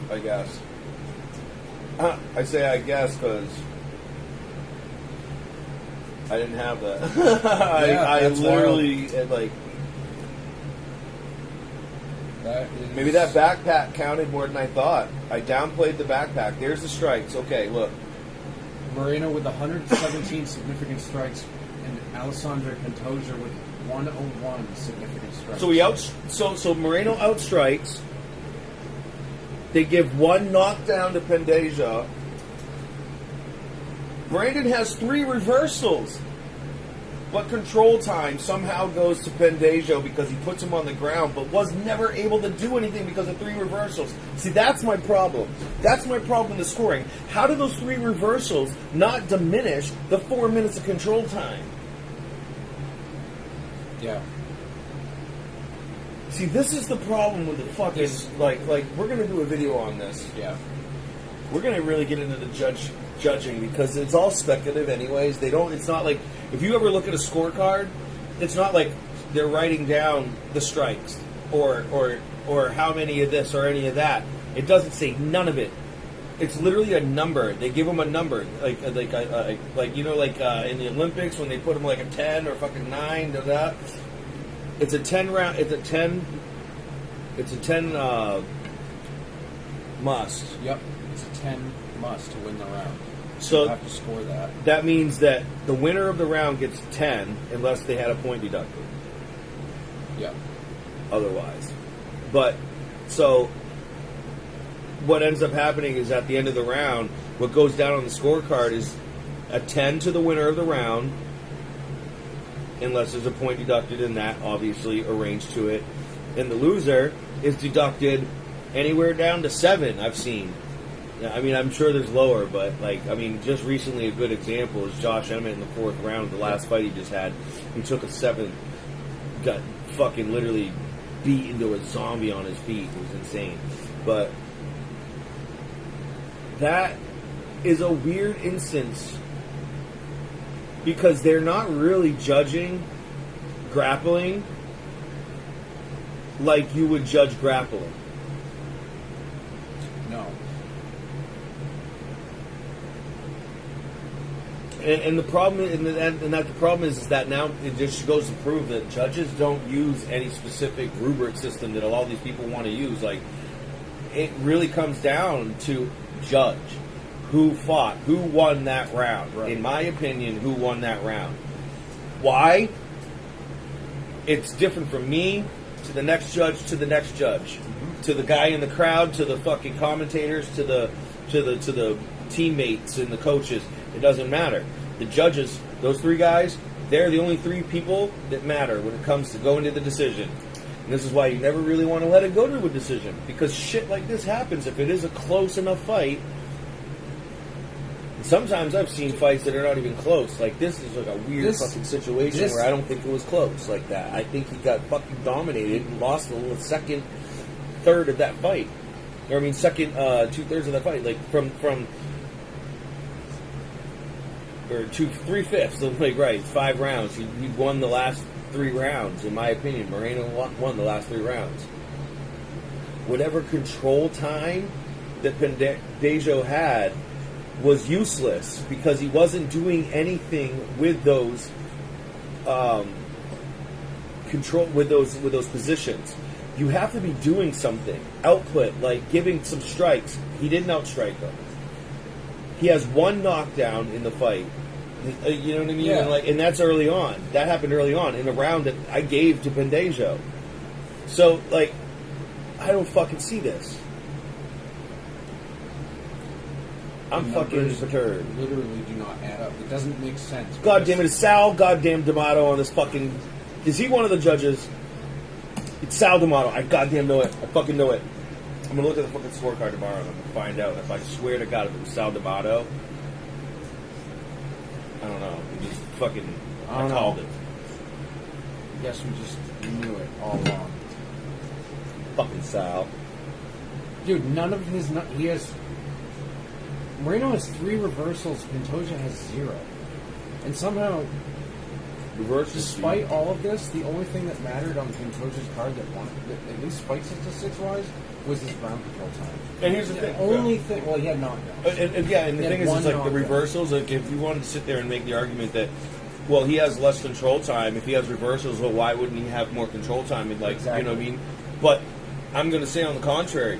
I guess. I say I guess because I didn't have that. I literally like. Maybe that backpack counted more than I thought. I downplayed the backpack. There's the strikes. Okay, look. Moreno with 117 significant strikes, and Alessandro Pantoja with 101 significant strikes. So Moreno outstrikes. They give one knockdown to Pantoja. Brandon has 3 reversals. But control time somehow goes to Pantoja because he puts him on the ground, but was never able to do anything because of 3 reversals. See, that's my problem. That's my problem in the scoring. How do those 3 reversals not diminish the 4 minutes of control time? Yeah. See, this is the problem with the fucking like we're gonna do a video on this. Yeah. We're gonna really get into the judging because it's all speculative anyways. It's not like if you ever look at a scorecard it's not like they're writing down the strikes or how many of this or any of that. It doesn't say none of it. It's literally a number. They give them a number, like in the Olympics when they put them like a 10 or fucking 9. It's a 10 round. It's a 10. It's a 10 must. Yep, it's a 10 must to win the round. So you have to score that. That means that the winner of the round gets 10 unless they had a point deducted. Yep. Otherwise, but so. What ends up happening is at the end of the round, what goes down on the scorecard is a 10 to the winner of the round, unless there's a point deducted, and that obviously arranged to it. And the loser is deducted anywhere down to 7, I've seen. I mean, I'm sure there's lower, but, just recently a good example is Josh Emmett in the 4th round, the last fight he just had. He took a 7, got fucking literally beat into a zombie on his feet. It was insane. But that is a weird instance because they're not really judging grappling like you would judge grappling. No. And the problem, the problem is that now it just goes to prove that judges don't use any specific rubric system that all these people want to use. Like, it really comes down to judge who fought, who won that round. Right. In my opinion, who won that round. Why? It's different from me to the next judge to the next judge, to the guy in the crowd, to the fucking commentators, to the teammates and the coaches. It doesn't matter. The judges, those 3 guys, they're the only 3 people that matter when it comes to going to the decision. And this is why you never really want to let it go to a decision. Because shit like this happens if it is a close enough fight. And sometimes I've seen fights that are not even close. Like, this is like a weird fucking situation where I don't think it was close like that. I think he got fucking dominated and lost the second third of that fight. Or, second 2/3 of that fight. Like, from or 3/5. Like, right, 5 rounds. He won the last 3 rounds, in my opinion. Moreno won the last 3 rounds. Whatever control time that Pendejo had was useless because he wasn't doing anything with those control with those positions. You have to be doing something. Output, like giving some strikes. He didn't outstrike them. He has 1 knockdown in the fight. You know what I mean? Yeah. And that's early on. That happened early on in a round that I gave to Pendejo. So, I don't fucking see this. I'm fucking perturbed. Literally do not add up. It doesn't make sense. God damn it, is Sal goddamn D'Amato on this fucking... Is he one of the judges? It's Sal D'Amato. I goddamn know it. I fucking know it. I'm going to look at the fucking scorecard tomorrow and I'm going to find out if I swear to God if it was Sal D'Amato. I don't know. We just fucking... I called it. I guess we just knew it all along. Fucking Sal. Dude, none of his... He has... Moreno has 3 reversals. Pantoja has 0. And somehow... Despite all of this, the only thing that mattered on Pantoja's card that at least fight statistics-wise was his ground control time. And here's the thing. Only thing... Well, he had knockdown. And the thing is, it's like the reversals, like if you wanted to sit there and make the argument that, well, he has less control time, if he has reversals, well, why wouldn't he have more control time? And Exactly. You know what I mean? But I'm going to say on the contrary,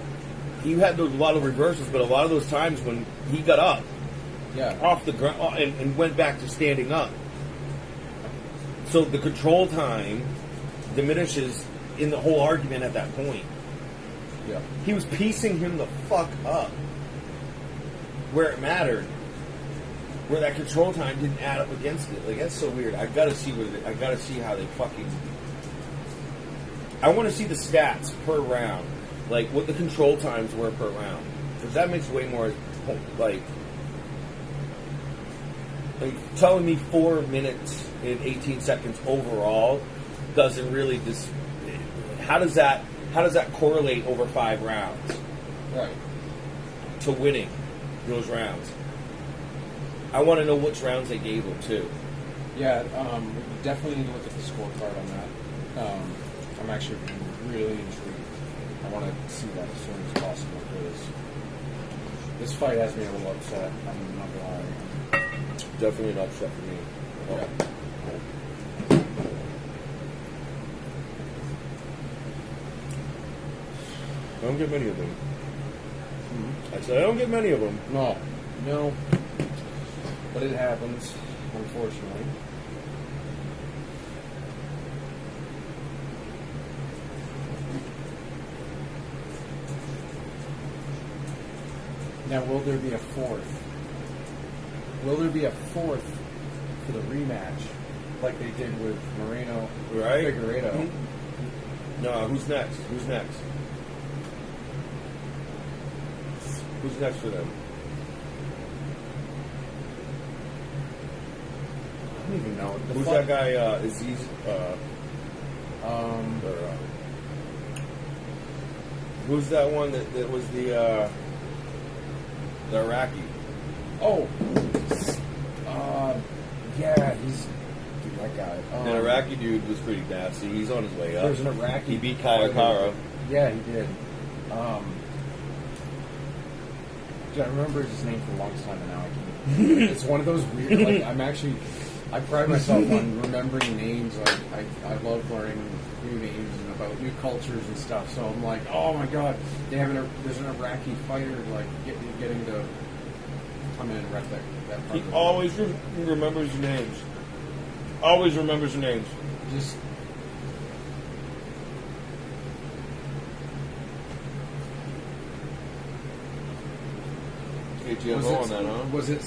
he had a lot of reversals, but a lot of those times when he got up off the ground and went back to standing up. So the control time diminishes in the whole argument at that point. Yeah. He was piecing him the fuck up where it mattered, where that control time didn't add up against it. Like, that's so weird. I gotta see how they fucking. I want to see the stats per round, like what the control times were per round, because that makes way more like telling me 4 minutes and 18 seconds overall doesn't really how does that correlate over 5 rounds? Right. To winning those rounds. I want to know which rounds they gave him too. Yeah, we definitely need to look at the scorecard on that. I'm actually really intrigued. I want to see that as soon as possible because this fight has me a little upset. I'm not gonna lie. Definitely an upset for me. Yeah. I don't get many of them. I said I don't get many of them. No. But it happens, unfortunately. Now, will there be a fourth? Will there be a fourth for the rematch, like they did with Moreno Figueiredo? No, who's next? Who's next for them? I don't even know. Who's that guy? Aziz? Who's that one that was the Iraqi? Oh, yeah, he's that guy. The Iraqi dude was pretty nasty. He's on his way up. There's an Iraqi. He beat Kayakara. Yeah, he did. I remember his name for a long time, and now I can't. It's one of those weird. Like I pride myself on remembering names. Like I love learning new names and about new cultures and stuff. So I'm like, oh my god, there's an Iraqi fighter like getting to come in and rep that part. He always remembers your names. Always remembers your names. Just. KTFO on that, huh? Was it?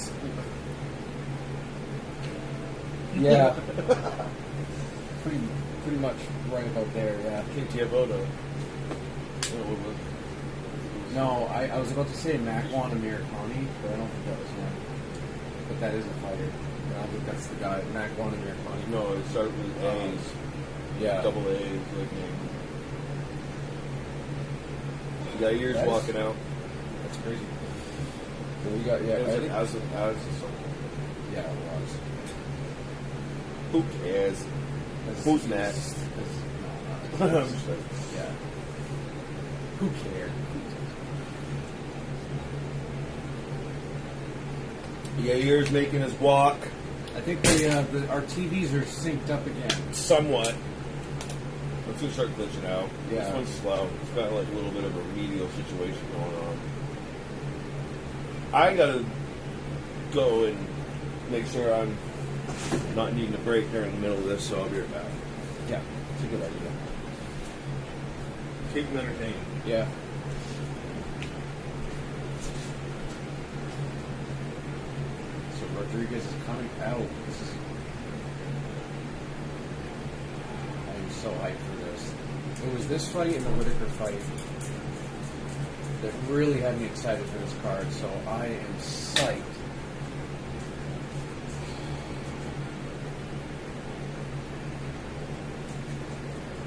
Yeah. pretty much right about there, yeah. KTFO though. No, I was about to say Makwan Amirkhani, but I don't think that was him. But that is a fighter. I don't think that's the guy. Makwan Amirkhani. No, it started with A's. Yeah. Double A's, like name. Yair's walking out. That's crazy. So we got, yeah. It was Eddie? as Yeah, it was. Who cares? Who's next? No, yeah. Who cares? Yair's making his walk. I think our TVs are synced up again. Somewhat. Let's just start glitching out. Yeah. This one's slow. It's got like a little bit of a remedial situation going on. I gotta go and make sure I'm not needing a break during the middle of this, so I'll be right back. Yeah, it's a good idea. Keep them entertained. Yeah. So Rodriguez is coming out. I am so hyped for this. It was this fight and the Whitaker fight that really had me excited for this card, so I am psyched.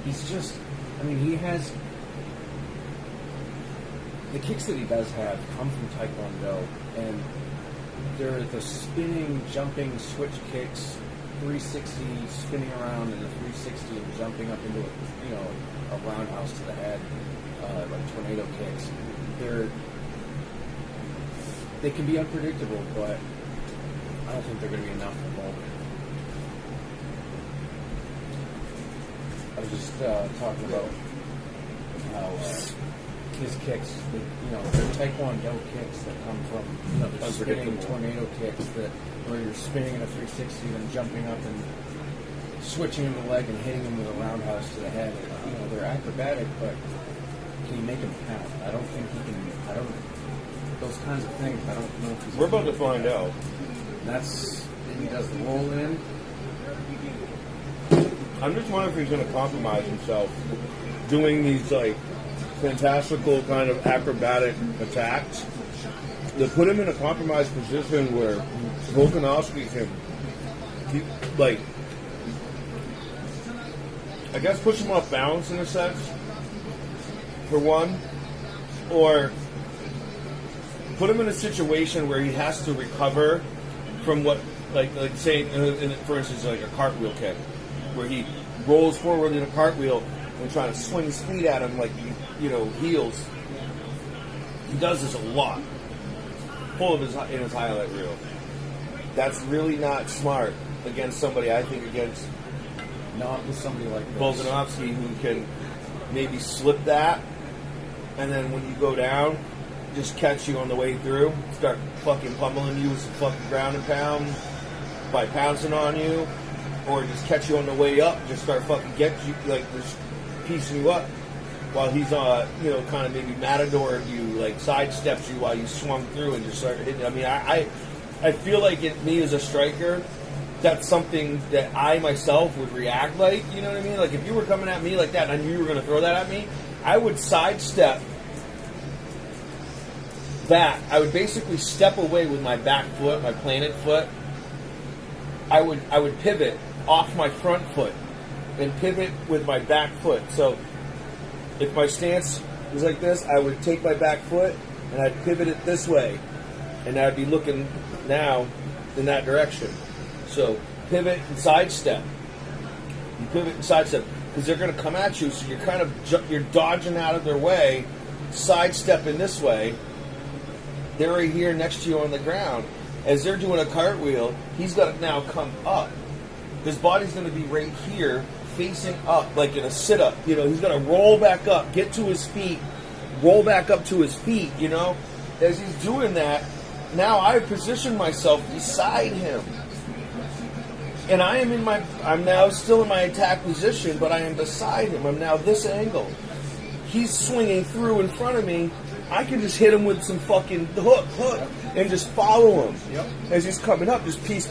He's just, he has, the kicks that he does have come from Taekwondo, and they're the spinning, jumping, switch kicks, 360, spinning around in a 360 and jumping up into a roundhouse to the head, like tornado kicks. They can be unpredictable, but I don't think they're going to be enough for Mulder. I was just talking about how his kicks, they're Taekwondo kicks that come from the spinning tornado kicks where you're spinning in a 360 and jumping up and switching in the leg and hitting him with a roundhouse to the head. They're acrobatic, but can you make him count? I don't think he can. Those kinds of things, I don't know if he's... We're about to find out. And he does the roll in. I'm just wondering if he's going to compromise himself doing these, like, fantastical kind of acrobatic attacks that put him in a compromised position where Volkanovski can keep, like, I guess push him off balance in a sense, for one, or put him in a situation where he has to recover from what Like say, for instance, like a cartwheel kick, where he rolls forward in a cartwheel and trying to swing his feet at him like, heels. He does this a lot. Full of in his highlight reel. That's really not smart against somebody, I think, against Not with somebody like this. Volkanovski, who can maybe slip that, and then when you go down, just catch you on the way through, start fucking pummeling you with some fucking ground and pound by pouncing on you, or just catch you on the way up, just start fucking get you, like, just piecing you up while he's, kind of maybe matador you, like, sidesteps you while you swung through and just started hitting. I mean, I feel like me as a striker, that's something that I myself would react like, you know what I mean? Like, if you were coming at me like that and I knew you were going to throw that at me, I would sidestep that. I would basically step away with my back foot, my planted foot. I would pivot off my front foot and pivot with my back foot. So if my stance was like this, I would take my back foot and I'd pivot it this way, and I'd be looking now in that direction. So pivot and sidestep. You pivot and sidestep because they're going to come at you. So you're kind of you're dodging out of their way, sidestepping this way. They're right here next to you on the ground. As they're doing a cartwheel, he's got to now come up. His body's going to be right here, facing up, like in a sit-up. He's going to roll back up, get to his feet, roll back up to his feet, As he's doing that, now I position myself beside him. And I'm now still in my attack position, but I am beside him. I'm now this angle. He's swinging through in front of me. I can just hit him with some fucking hook, and just follow him. Yep. As he's coming up, just piece,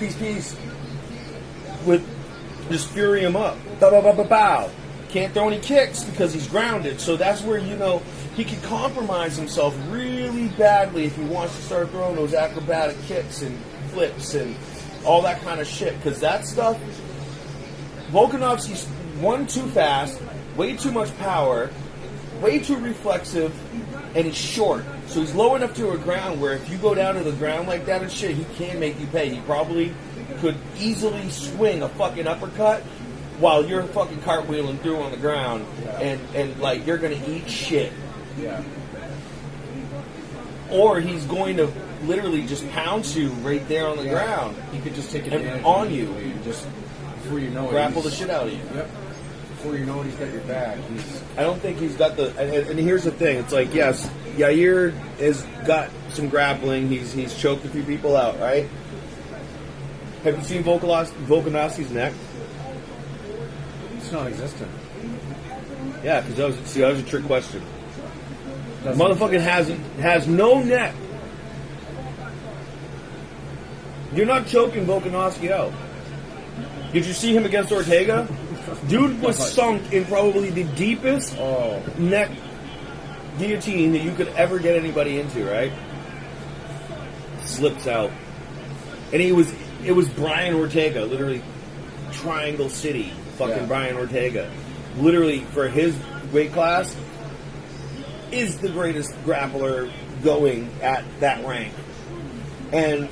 with just fury him up. Bow. Can't throw any kicks because he's grounded. So that's where, he can compromise himself really badly if he wants to start throwing those acrobatic kicks and flips and all that kind of shit. Because that stuff, Volkanovski's one, too fast, way too much power, way too reflexive, and he's short. So he's low enough to the ground where if you go down to the ground like that and shit, he can make you pay. He probably could easily swing a fucking uppercut while you're fucking cartwheeling through on the ground, and like, you're going to eat shit. Yeah. Or he's going to literally just pounce you right there on the ground. He could just take advantage and on you. And just, before you know it, grapple the shit out of you. Yep. Before you know it, he's got your back. I don't think he's got the... And here's the thing. It's like, yes, Yair has got some grappling. He's choked a few people out, right? Have you seen Volkanovski's neck? It's non-existent. Yeah, because that was a trick question. Motherfucker has no neck. You're not choking Volkanovski out. Did you see him against Ortega? Dude was sunk in probably the deepest neck guillotine that you could ever get anybody into, right? Slips out. And it was Brian Ortega, literally Triangle City, fucking Brian Ortega. Literally, for his weight class, is the greatest grappler going at that rank. And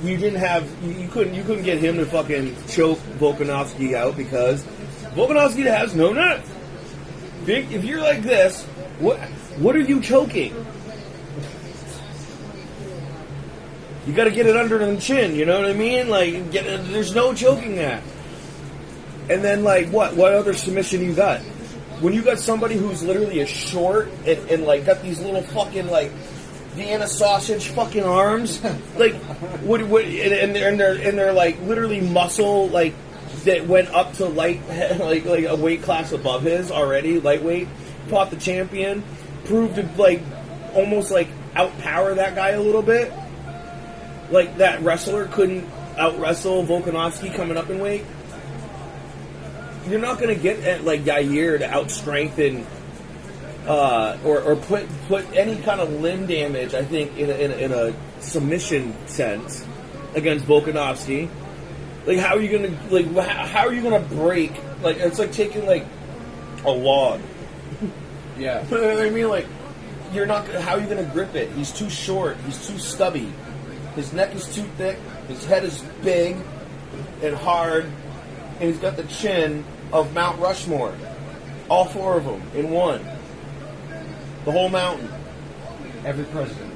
you couldn't get him to fucking choke Volkanovski out because Volkanovski has no neck. If you're like this, what are you choking? You got to get it under the chin, you know what I mean? Like, there's no choking that. And then, like, what other submission you got? When you got somebody who's literally a short and like got these little fucking like Vienna sausage fucking arms, like and they're like literally muscle like that went up to light like a weight class above his already, lightweight, fought the champion, proved to like almost like outpower that guy a little bit. Like that wrestler couldn't out wrestle Volkanovski coming up in weight. You're not going to get like Yair to outstrengthen or put any kind of limb damage. I think in a submission sense against Volkanovski. Like how are you gonna break? Like it's like taking like a log. Yeah. You know what I mean? Like you're not. How are you gonna grip it? He's too short. He's too stubby. His neck is too thick. His head is big and hard, and he's got the chin of Mount Rushmore. All 4 of them in one. The whole mountain. Every president.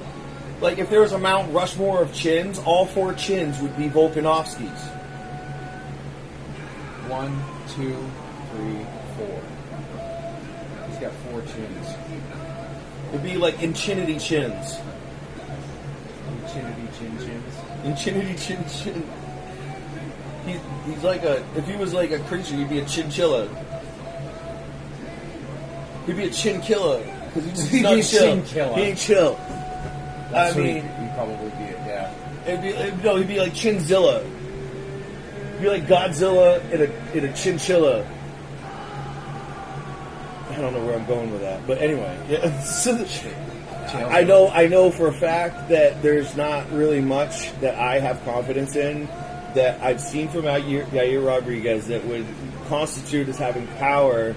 Like, if there was a Mount Rushmore of chins, all 4 chins would be Volkanovski's. 1, 2, 3, 4. He's got 4 chins. It'd be like Inchinity chins. Chinity chin chins. Inchinity chin chin. He's like a, if he was like a creature, he'd be a chinchilla. He'd be a chinkilla. Because he's not chill. Chinkilla. He ain't chill. That's I mean, he'd probably be it, yeah. he'd be like Chinzilla. He'd be like Godzilla in a chinchilla. I don't know where I'm going with that, but anyway, yeah. So I know for a fact that there's not really much that I have confidence in that I've seen from Yair Rodriguez that would constitute as having power.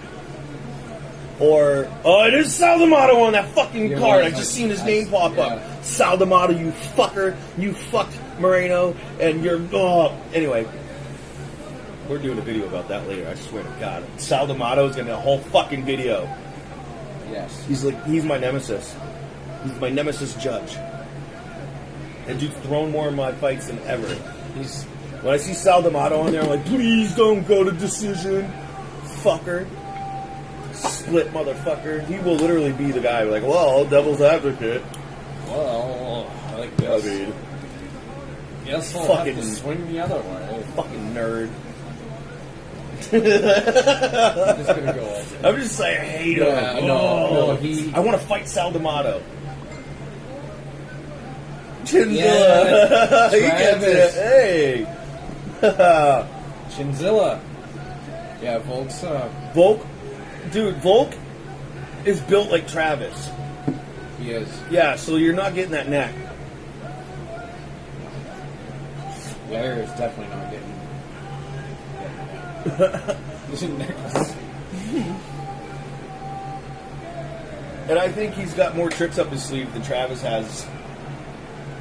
Or, oh, there's Sal D'Amato on that fucking card. I just seen his name pop up. Sal D'Amato, you fucker. You fucked Moreno, and you're, oh. Anyway, we're doing a video about that later, I swear to God. Sal D'Amato is going to do a whole fucking video. Yes. He's my nemesis. He's my nemesis judge. And dude's thrown more in my fights than ever. When I see Sal D'Amato on there, I'm like, please don't go to decision. Fucker. Split motherfucker. He will literally be the guy like, well, devil's advocate. Well, I like this. I mean, yes, I'll fucking have to swing the other way. Fucking nerd. I'm just gonna go. I'm just saying, I hate him. No, I want to fight Sal D'Amato. Chinzilla. Yeah, He gets it. Hey. Chinzilla. Yeah, Volk's Volk is built like Travis. He is. Yeah, so you're not getting that neck. Yair is definitely not getting neck. And I think he's got more tricks up his sleeve than Travis has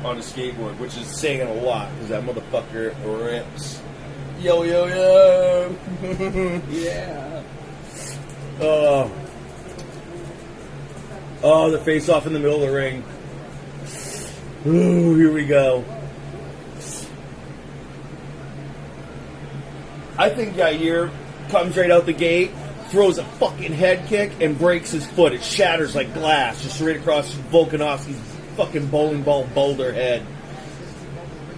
on his skateboard, which is saying a lot because that motherfucker rips. Yo, yo, yo. Yeah. Oh, the face off in the middle of the ring. Ooh, here we go. I think Yair comes right out the gate, throws a fucking head kick, and breaks his foot. It shatters like glass, just right across Volkanovski's fucking bowling ball boulder head.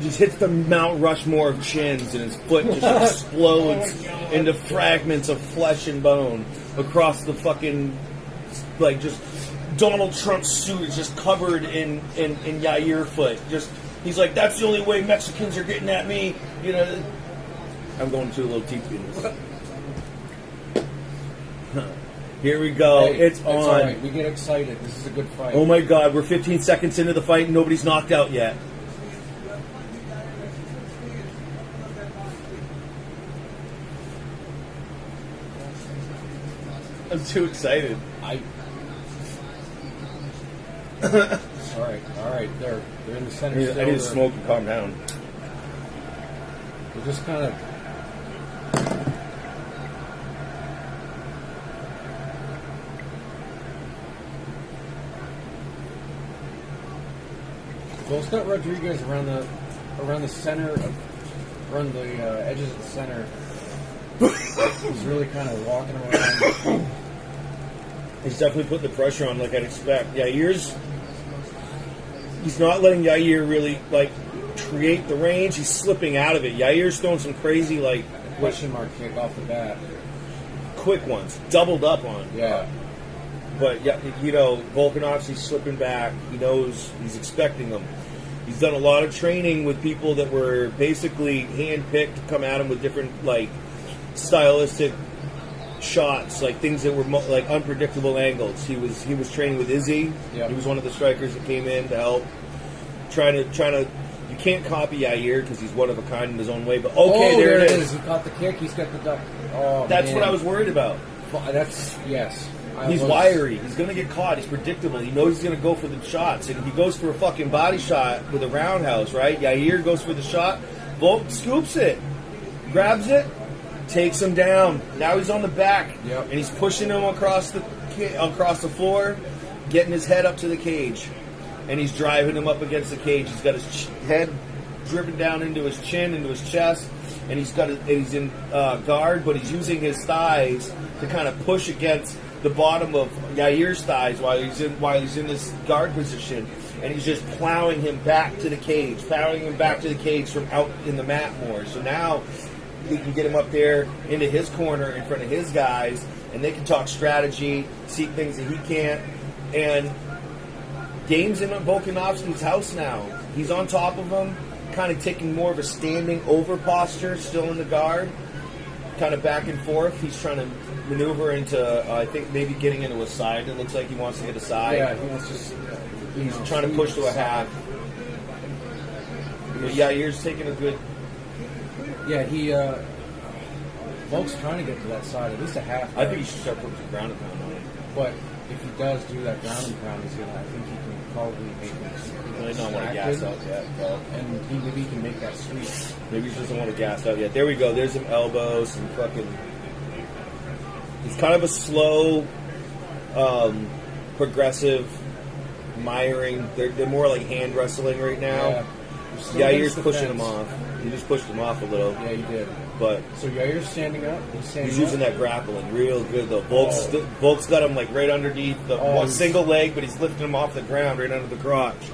Just hits the Mount Rushmore of chins, and his foot just explodes into fragments of flesh and bone across the fucking, like, just Donald Trump's suit is just covered in Yair foot. Just, he's like, that's the only way Mexicans are getting at me, you know. I'm going too a little deep in this. Here we go. Hey, it's on. All right. We get excited. This is a good fight. Oh my God, we're 15 seconds into the fight and nobody's knocked out yet. I'm too excited. Sorry. All right. They're in the center. I need to smoke and calm down. We're just kind of. Well, it's got Rodriguez around the center, around the edges of the center. He's really kind of walking around. He's definitely putting the pressure on, like I'd expect. He's not letting Yair really like create the range. He's slipping out of it. Yair's throwing some crazy like Question mark kick off the bat. Quick ones, doubled up on. Yeah. But yeah, you know, Volkanovski's slipping back. He knows he's expecting them. He's done a lot of training with people that were basically hand-picked to come at him with different like stylistic shots, like things that were like unpredictable angles. He was training with Izzy. Yep. He was one of the strikers that came in to help. Trying to. You can't copy Yair because he's one of a kind in his own way. But okay, there it is. He caught the kick. He's got the duck. Oh, That's man. what I was worried about. That's yes. He's wiry. He's going to get caught. He's predictable. He knows he's going to go for the shots. And if he goes for a fucking body shot with a roundhouse, right? Yair goes for the shot. Volk scoops it. Grabs it. Takes him down. Now he's on the back. Yep. And he's pushing him across the floor, getting his head up to the cage. And he's driving him up against the cage. He's got his head driven down into his chin, into his chest. And he's in guard, but he's using his thighs to kind of push against the bottom of Yair's thighs while he's in this guard position, and he's just plowing him back to the cage from out in the mat more. So now he can get him up there into his corner in front of his guys, and they can talk strategy, see things that he can't. And Dame's in Volkanovski's house now. He's on top of him, kind of taking more of a standing over posture, still in the guard, kind of back and forth. He's trying to maneuver into, I think, maybe getting into a side. It looks like he wants to get a side. Yeah, he wants to. He's trying to push to a half. But Yair's taking a good. Yeah, Volk's trying to get to that side, at least a half. I think he should start putting some ground and pound on it. But if he does do that ground and pound, I think he can probably make it. He really don't want to gas out yet, though. And maybe he can make that sweep. Maybe he doesn't want to gas out yet. There we go. There's some elbows, some fucking. It's kind of a slow, progressive miring. They're more like hand wrestling right now. Yeah, Yair's pushing him off. He just pushed him off a little. Yeah, he did. But so Yair's standing up. He's using that grappling real good though. Volk's got him like right underneath the one single leg, but he's lifting him off the ground right under the crotch.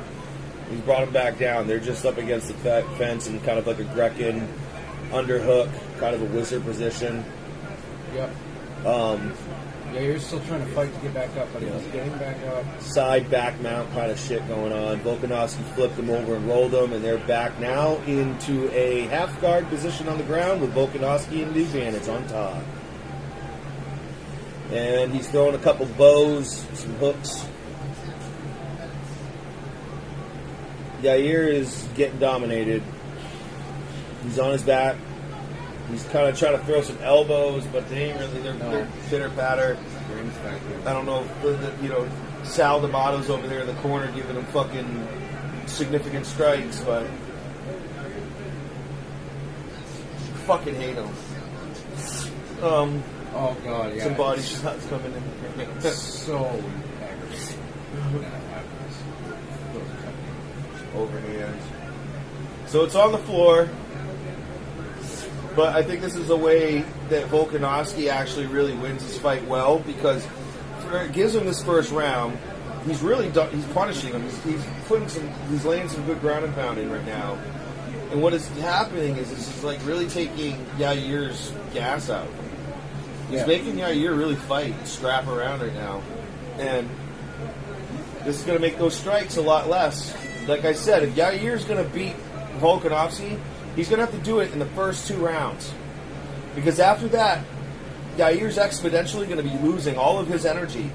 He's brought him back down. They're just up against the fence in kind of like a Grecan underhook, kind of a wizard position. Yep. Yair's still trying to fight to get back up, but he's getting back up. Side back mount kind of shit going on. Volkanovski flipped him over and rolled him, and they're back now into a half guard position on the ground with Volkanovski in the advantage on top. And he's throwing a couple bows, some hooks. Yair is getting dominated. He's on his back. He's kind of trying to throw some elbows, but they ain't really. They're pitter patter. I don't know if Sal D'Amato's over there in the corner giving him fucking significant strikes, but fucking hate him. Oh god, yeah. Some body shots coming in. So aggravating. Overhand. So it's on the floor. But I think this is a way that Volkanovski actually really wins his fight well, because it gives him this first round. He's really he's punishing him. He's laying some good ground and pounding right now. And what is happening is he's like really taking Yair's gas out. He's making Yair really fight and scrap around right now. And this is going to make those strikes a lot less. Like I said, if Yair's going to beat Volkanovski, he's going to have to do it in the first 2 rounds. Because after that, Yair's exponentially going to be losing all of his energy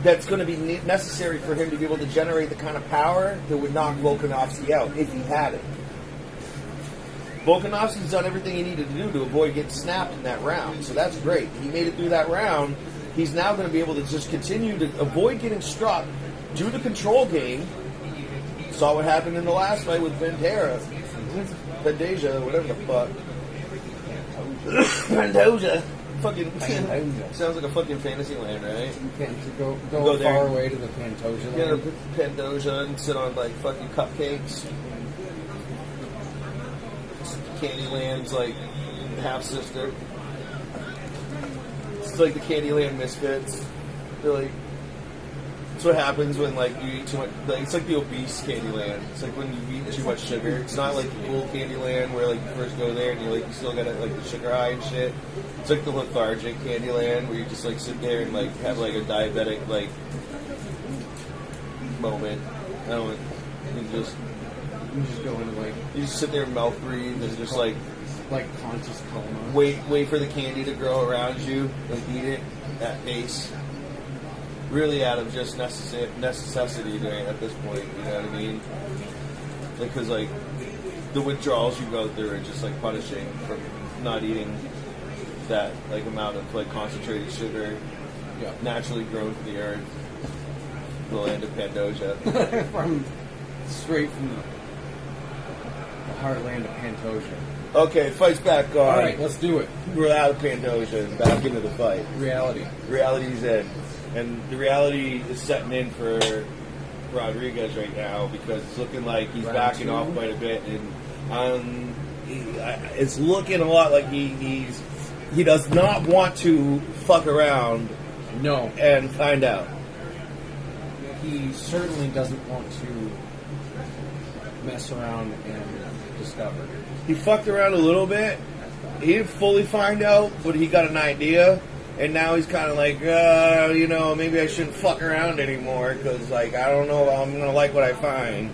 that's going to be necessary for him to be able to generate the kind of power that would knock Volkanovski out, if he had it. Volkanovski's done everything he needed to do to avoid getting snapped in that round, so that's great. He made it through that round. He's now going to be able to just continue to avoid getting struck, do the control game. Saw what happened in the last fight with Vendeja, whatever the fuck. Pantoja. Fucking sounds like a fucking fantasy land, right? You can't go there, far away to the Pantoja. Get a Pantoja and sit on like fucking cupcakes. Candyland's like half sister. It's like the Candyland Misfits. They're like, that's what happens when like you eat too much. Like, it's like the obese Candyland. It's like when you eat too much sugar. It's not like the cool Candyland where like you first go there and you still got like the sugar high and shit. It's like the lethargic Candyland where you just like sit there and like have like a diabetic like moment. I don't. You just go into like you just sit there and mouth breathe and just like conscious coma. Wait for the candy to grow around you and eat it at pace. Really out of just necessity doing it at this point, you know what I mean? Because like the withdrawals you go through are just like punishing from not eating that like amount of like concentrated sugar. Yeah. naturally grown from the earth, the land of Pandosia. Straight from the heartland of Pantosia. Okay, fight's back on. All right, let's do it. We're out of Pandosia and back into the fight. Reality. Reality's in. And the reality is setting in for Rodriguez right now because it's looking like he's Round backing 2. off quite a bit. And it's looking a lot like he does not want to fuck around No. and find out. He certainly doesn't want to mess around and discover. He fucked around a little bit. He didn't fully find out, but he got an idea. And now he's kind of like, maybe I shouldn't fuck around anymore because, I don't know, I'm going to like what I find.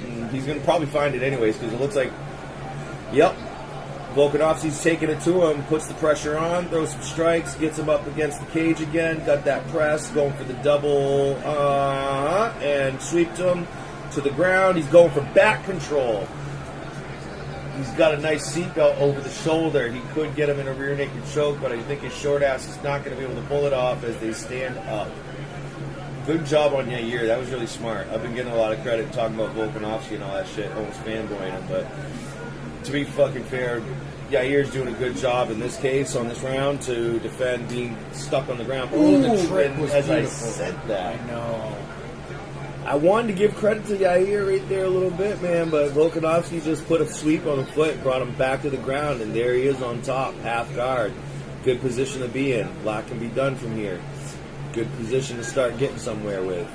And he's going to probably find it anyways because it looks like, yep, Volkanovski's taking it to him, puts the pressure on, throws some strikes, gets him up against the cage again, got that press, going for the double, and sweeped him to the ground. He's going for back control. He's got a nice seatbelt over the shoulder. He could get him in a rear naked choke, but I think his short ass is not going to be able to pull it off as they stand up. Good job on Yair. That was really smart. I've been getting a lot of credit talking about Volkanovski and all that shit, almost fanboying him, but to be fucking fair, Yair's doing a good job in this case on this round to defend being stuck on the ground. Ooh, the trick was as beautiful. I said that. I know. I wanted to give credit to Yair right there a little bit, man, but Volkanovski just put a sweep on the foot, brought him back to the ground, and there he is on top, half guard. Good position to be in. A lot can be done from here. Good position to start getting somewhere with.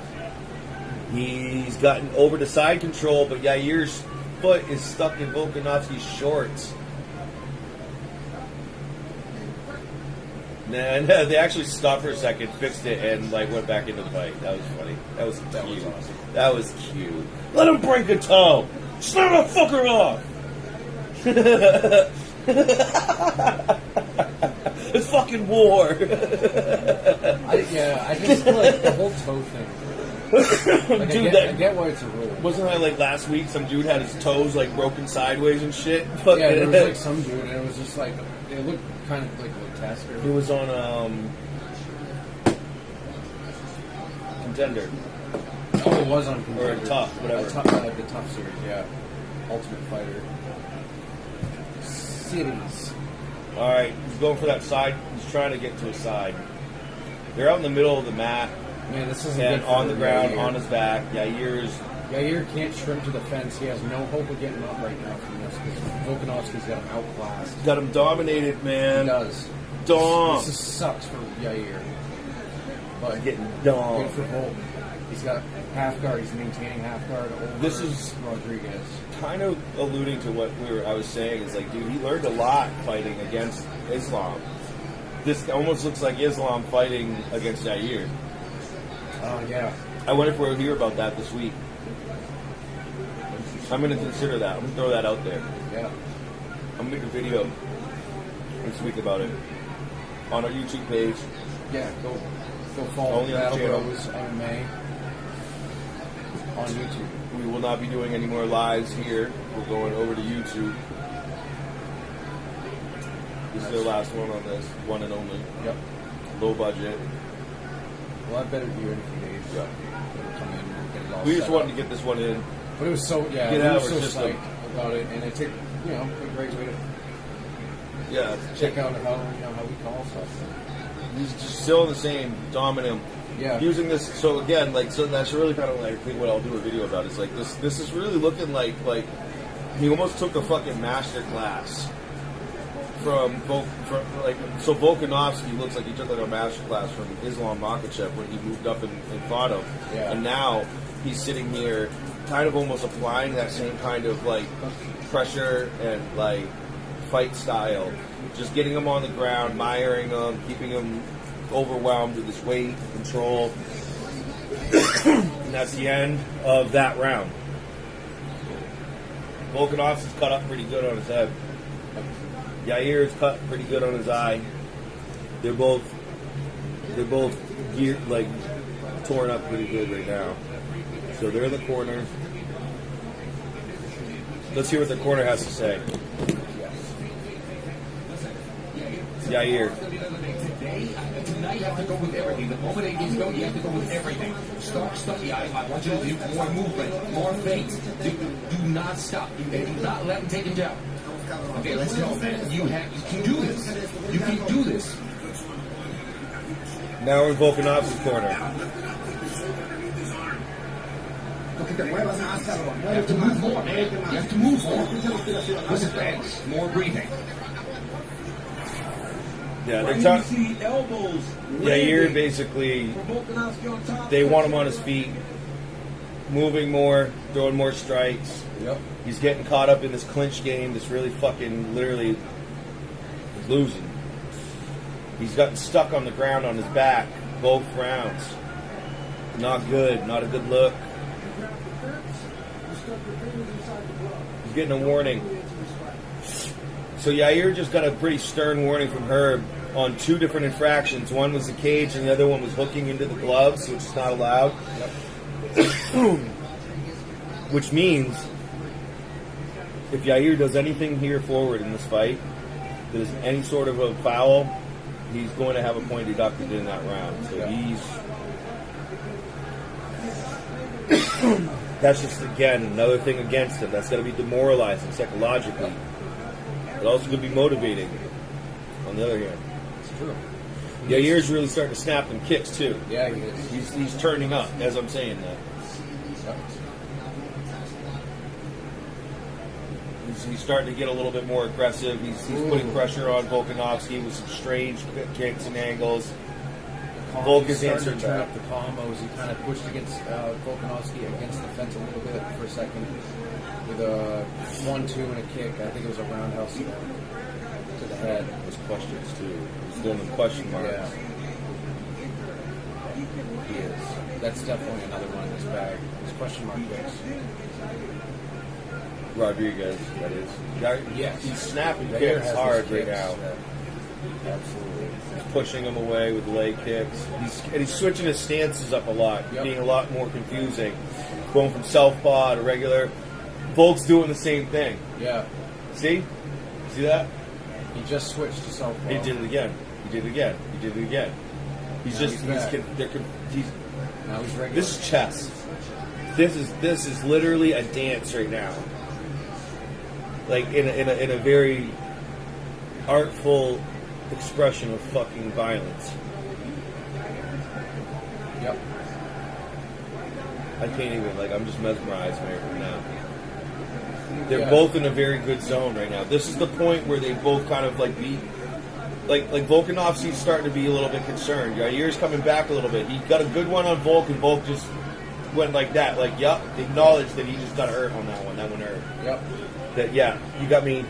He's gotten over to side control, but Yair's foot is stuck in Volkanovski's shorts. And they actually stopped for a second, fixed it, and went back into the fight. That was funny. That was cute. awesome. That was cute. Let him break a toe. Snap that fucker off. It's fucking war. I just like the whole toe thing. Like, Dude, I get why it's a rule. wasn't that last week? Some dude had his toes broken sideways and shit. Yeah, there was some dude, and it was just it looked kind of like grotesque. It was on Contender. Oh, it was on Contender. Or Tough, whatever. The Tough series, yeah. Ultimate Fighter. Cities. All right, he's going for that side. He's trying to get to his side. They're out in the middle of the mat. Man, this isn't And good for on the ground, Yair. on his back. Yair's Yair can't shrimp to the fence. He has no hope of getting up right now from this because Volkanovski's got him outclassed. got him dominated, man. He does. Dom. This sucks for Yair. But Getting good domed. for Volk. He's got half guard. He's maintaining half guard over This is- Rodriguez. Kind of alluding to what I was saying is dude, he learned a lot fighting against Islam. This almost looks like Islam fighting against Yair. Oh, yeah. I wonder if we'll hear about that this week. I'm going to consider that. I'm going to throw that out there. Yeah. I'm going to make a video this week about it on our YouTube page. Yeah, go follow Only on the Battle channel. Bros MMA on YouTube. We will not be doing any more lives here. We're going over to YouTube. This is their last one on this, one and only. Yep. Low budget. We'll have better view in a few days. Yeah. We'll come in and get it all We just set wanted up. to get this one in. But it was so, yeah, Get we out were of so our system. psyched about it, and it's a great way to Yeah, check out how we call stuff. He's just still the same, dominant. Yeah. Using this, so again, so that's really kind of I think what I'll do a video about. Is this. This is really looking like he almost took a fucking master class so Volkanovski looks like he took a master class from Islam Makhachev when he moved up and fought him. Yeah. And now he's sitting here, kind of almost applying that same kind of pressure and fight style, just getting him on the ground, miring him, keeping him overwhelmed with his weight, control. And that's the end of that round. Volkanovski's cut up pretty good on his head. Yair's cut pretty good on his eye. They're both geared, torn up pretty good right now. So they're in the corner. Let's hear what the corner has to say. Yair. now you have to go with everything. The moment it gets going, you have to go with everything. Start study. I want you to do more movement, more feints. Do not stop. You do not let him take him down. Okay, let's go, man. You can do this. You can do this. Now we're in Volkanovski's corner. You have to move more, man. You have to move more. Listen, man. More breathing. Yeah, they're talking. Yeah, you're basically. They want him on his feet, moving more, throwing more strikes. Yep. He's getting caught up in this clinch game. This really fucking literally losing. He's gotten stuck on the ground on his back both rounds. Not good. Not a good look. He's getting a warning. So Yair just got a pretty stern warning from Herb on 2 different infractions. One was the cage and the other one was hooking into the gloves, which is not allowed. Which means if Yair does anything here forward in this fight, there's any sort of a foul, he's going to have a point deducted in that round. So that's just, again, another thing against him. That's going to be demoralizing psychologically. It also could be motivating on the other hand. It's true. Yair's really starting to snap them kicks too. Yeah, he is. He's turning up as I'm saying that. He's starting to get a little bit more aggressive. He's putting pressure on Volkanovski with some strange kicks and angles. Volk is answering to turn back. up the combos. He kind of pushed against Volkanovski against the fence a little bit for a second with a 1-2 and a kick. I think it was a roundhouse to the head. Those questions too. He's doing the question marks. Yeah. He is. That's definitely another one in his bag. His question mark kicks. Rodriguez, that is. Yes. He's snapping Yair kicks has hard those right kicks, now. yeah. Absolutely. He's pushing him away with leg kicks. He's switching his stances up a lot, Yep. being a lot more confusing. Going from southpaw to regular. Volk's doing the same thing. Yeah. See that? He just switched to southpaw. He did it again. He did it again. He did it again. He's Now just he's back. he's Now he's regular. this is chess. This is literally a dance right now. Like in a very artful expression of fucking violence. Yep. I can't even, like, I'm just mesmerized right now. They're Yeah. both in a very good zone right now. This is the point where they both kind of like beat. Like Volkanovski's starting to be a little bit concerned. Yair's coming back a little bit. He got a good one on Volk, and Volk just went like that. Like, yup, acknowledged that he just got hurt on that one. That one hurt. Yep. That, yeah, you got me.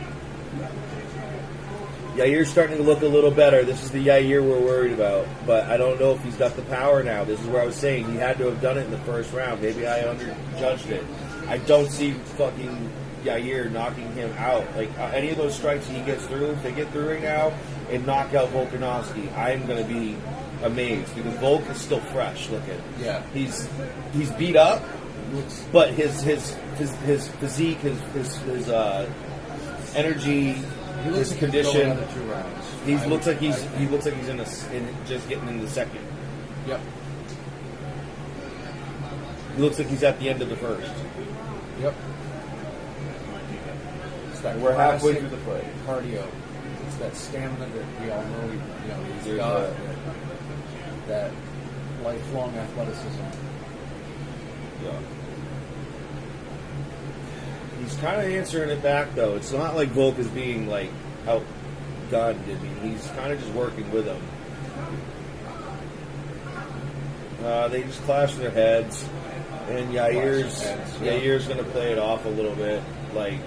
Yair's starting to look a little better. This is the Yair we're worried about. But I don't know if he's got the power now. This is where I was saying he had to have done it in the first round. Maybe I underjudged it. I don't see fucking Yair knocking him out. Like, any of those strikes he gets through, if they get through right now and knock out Volkanovski, I'm going to be amazed. Because Volk is still fresh looking. Yeah. He's beat up, but his physique, his energy, He his looks like he's condition. going another 2 rounds. He I looks like would- he's in just getting in the second. Yep. He looks like he's at the end of the first. Yep. It's that We're halfway classic through the fight. cardio. It's that stamina that we all know. He's There's got a- that lifelong athleticism. Yeah. He's kind of answering it back though. It's not like Volk is being like outgunned. I mean, he's kind of just working with him. They just clash their heads, and Yair's going to play it off a little bit. Like,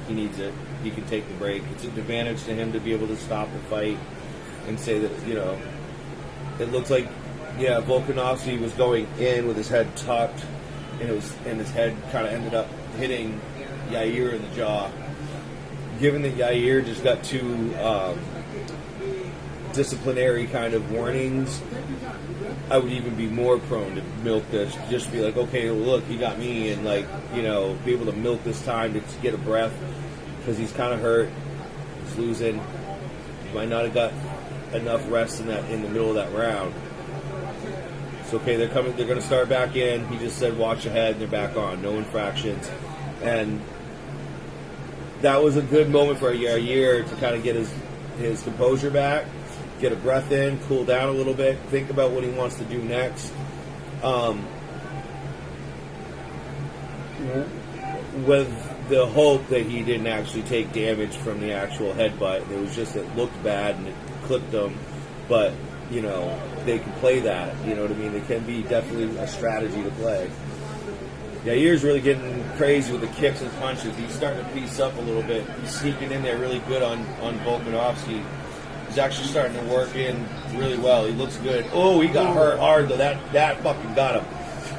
he needs it. He can take the break. It's an advantage to him to be able to stop the fight and say that, it looks like, Volkanovski was going in with his head tucked, and his head kind of ended up hitting Yair in the jaw. Given that Yair just got 2 disciplinary kind of warnings, I would even be more prone to milk this. Just be like, okay, well, look, you got me, and be able to milk this time to get a breath, because he's kind of hurt. He's losing. He might not have got enough rest in the middle of that round. So okay, they're going to start back in. He just said watch ahead, and they're back on, no infractions. And that was a good moment for Yair to kind of get his composure back, get a breath in, cool down a little bit, think about what he wants to do next. With the hope that he didn't actually take damage from the actual headbutt. It was just, it looked bad and it clipped him. But, you know, they can play that. You know what I mean? It can be definitely a strategy to play. Yair's really getting crazy with the kicks and punches. He's starting to piece up a little bit. He's sneaking in there really good on Volkanovski. He's actually starting to work in really well. He looks good. Oh, he got hurt hard, though. That fucking got him.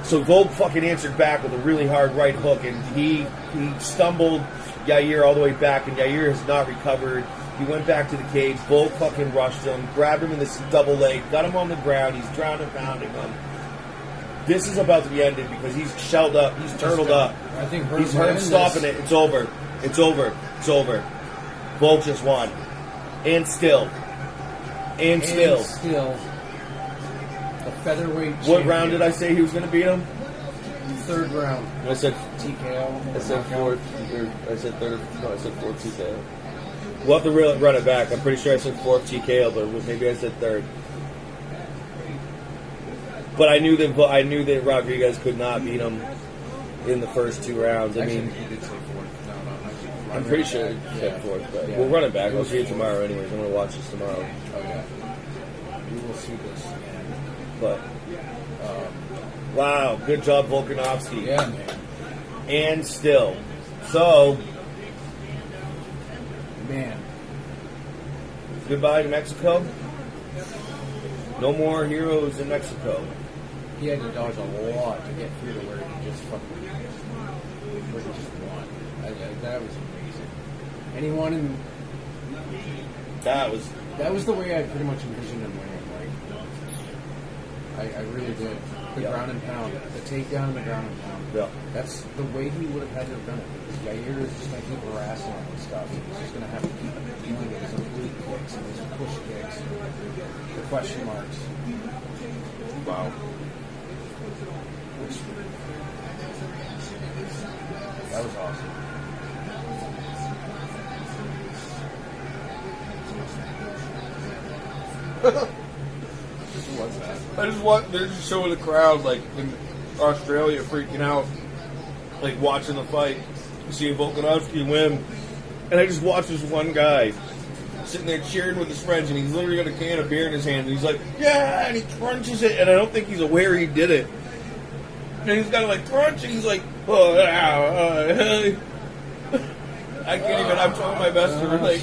So Volk fucking answered back with a really hard right hook, and he stumbled Yair all the way back, and Yair has not recovered. He went back to the cage. Volk fucking rushed him, grabbed him in this double leg, got him on the ground. He's drowning, pounding him. This is about to be ended because he's shelled up. He's turtled up. I think he's hurt stopping it. It's over. It's over. It's over. Volk just won. And still. The featherweight champion. What round did I say he was going to beat him? Third round. I said TKO. I said fourth. I said third. No, I said fourth TKO. We'll have to run it back. I'm pretty sure I said fourth TKO, but maybe I said third. But I knew that Rodriguez could not beat him in the first two rounds. I mean, he did say fourth. No. I'm pretty sure he said fourth, but we'll run it back. I'll see it tomorrow anyways. I'm going to watch this tomorrow. Oh, yeah. We will see this. But, wow, good job, Volkanovski. Yeah, man. And still. So, man. Goodbye to Mexico. No more heroes in Mexico. He had to dodge a lot to get through to where he just won. That was amazing. And he won in... That was the way I pretty much envisioned him winning. Like, I really did. The ground and pound. The takedown and the ground and pound. Yeah. That's the way he would have had to have done it. Because Yair is just going to keep harassing him and stuff. He's just going to have to keep dealing with his oblique kicks and his push kicks and the question marks. Wow. That was awesome. What's that? They're just showing the crowd, like, in Australia freaking out, like, watching the fight, seeing Volkanovski win. And I just watched this one guy sitting there cheering with his friends, and he's literally got a can of beer in his hand, and he's like, yeah, and he crunches it, and I don't think he's aware he did it. And he's got to, like, crunch, and he's like, oh, I can't even, I'm trying my best to, like,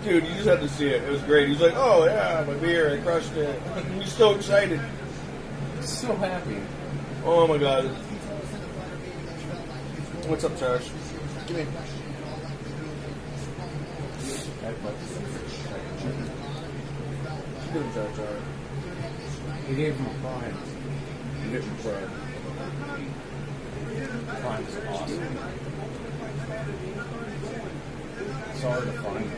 dude, you just had to see it. It was great. He's like, oh, yeah, my beer, I crushed it. He's so excited. He's so happy. Oh, my God. What's up, Josh? Give me. Give him Josh. He gave him a prime. He gave him prime. Prime is awesome. It's hard to find.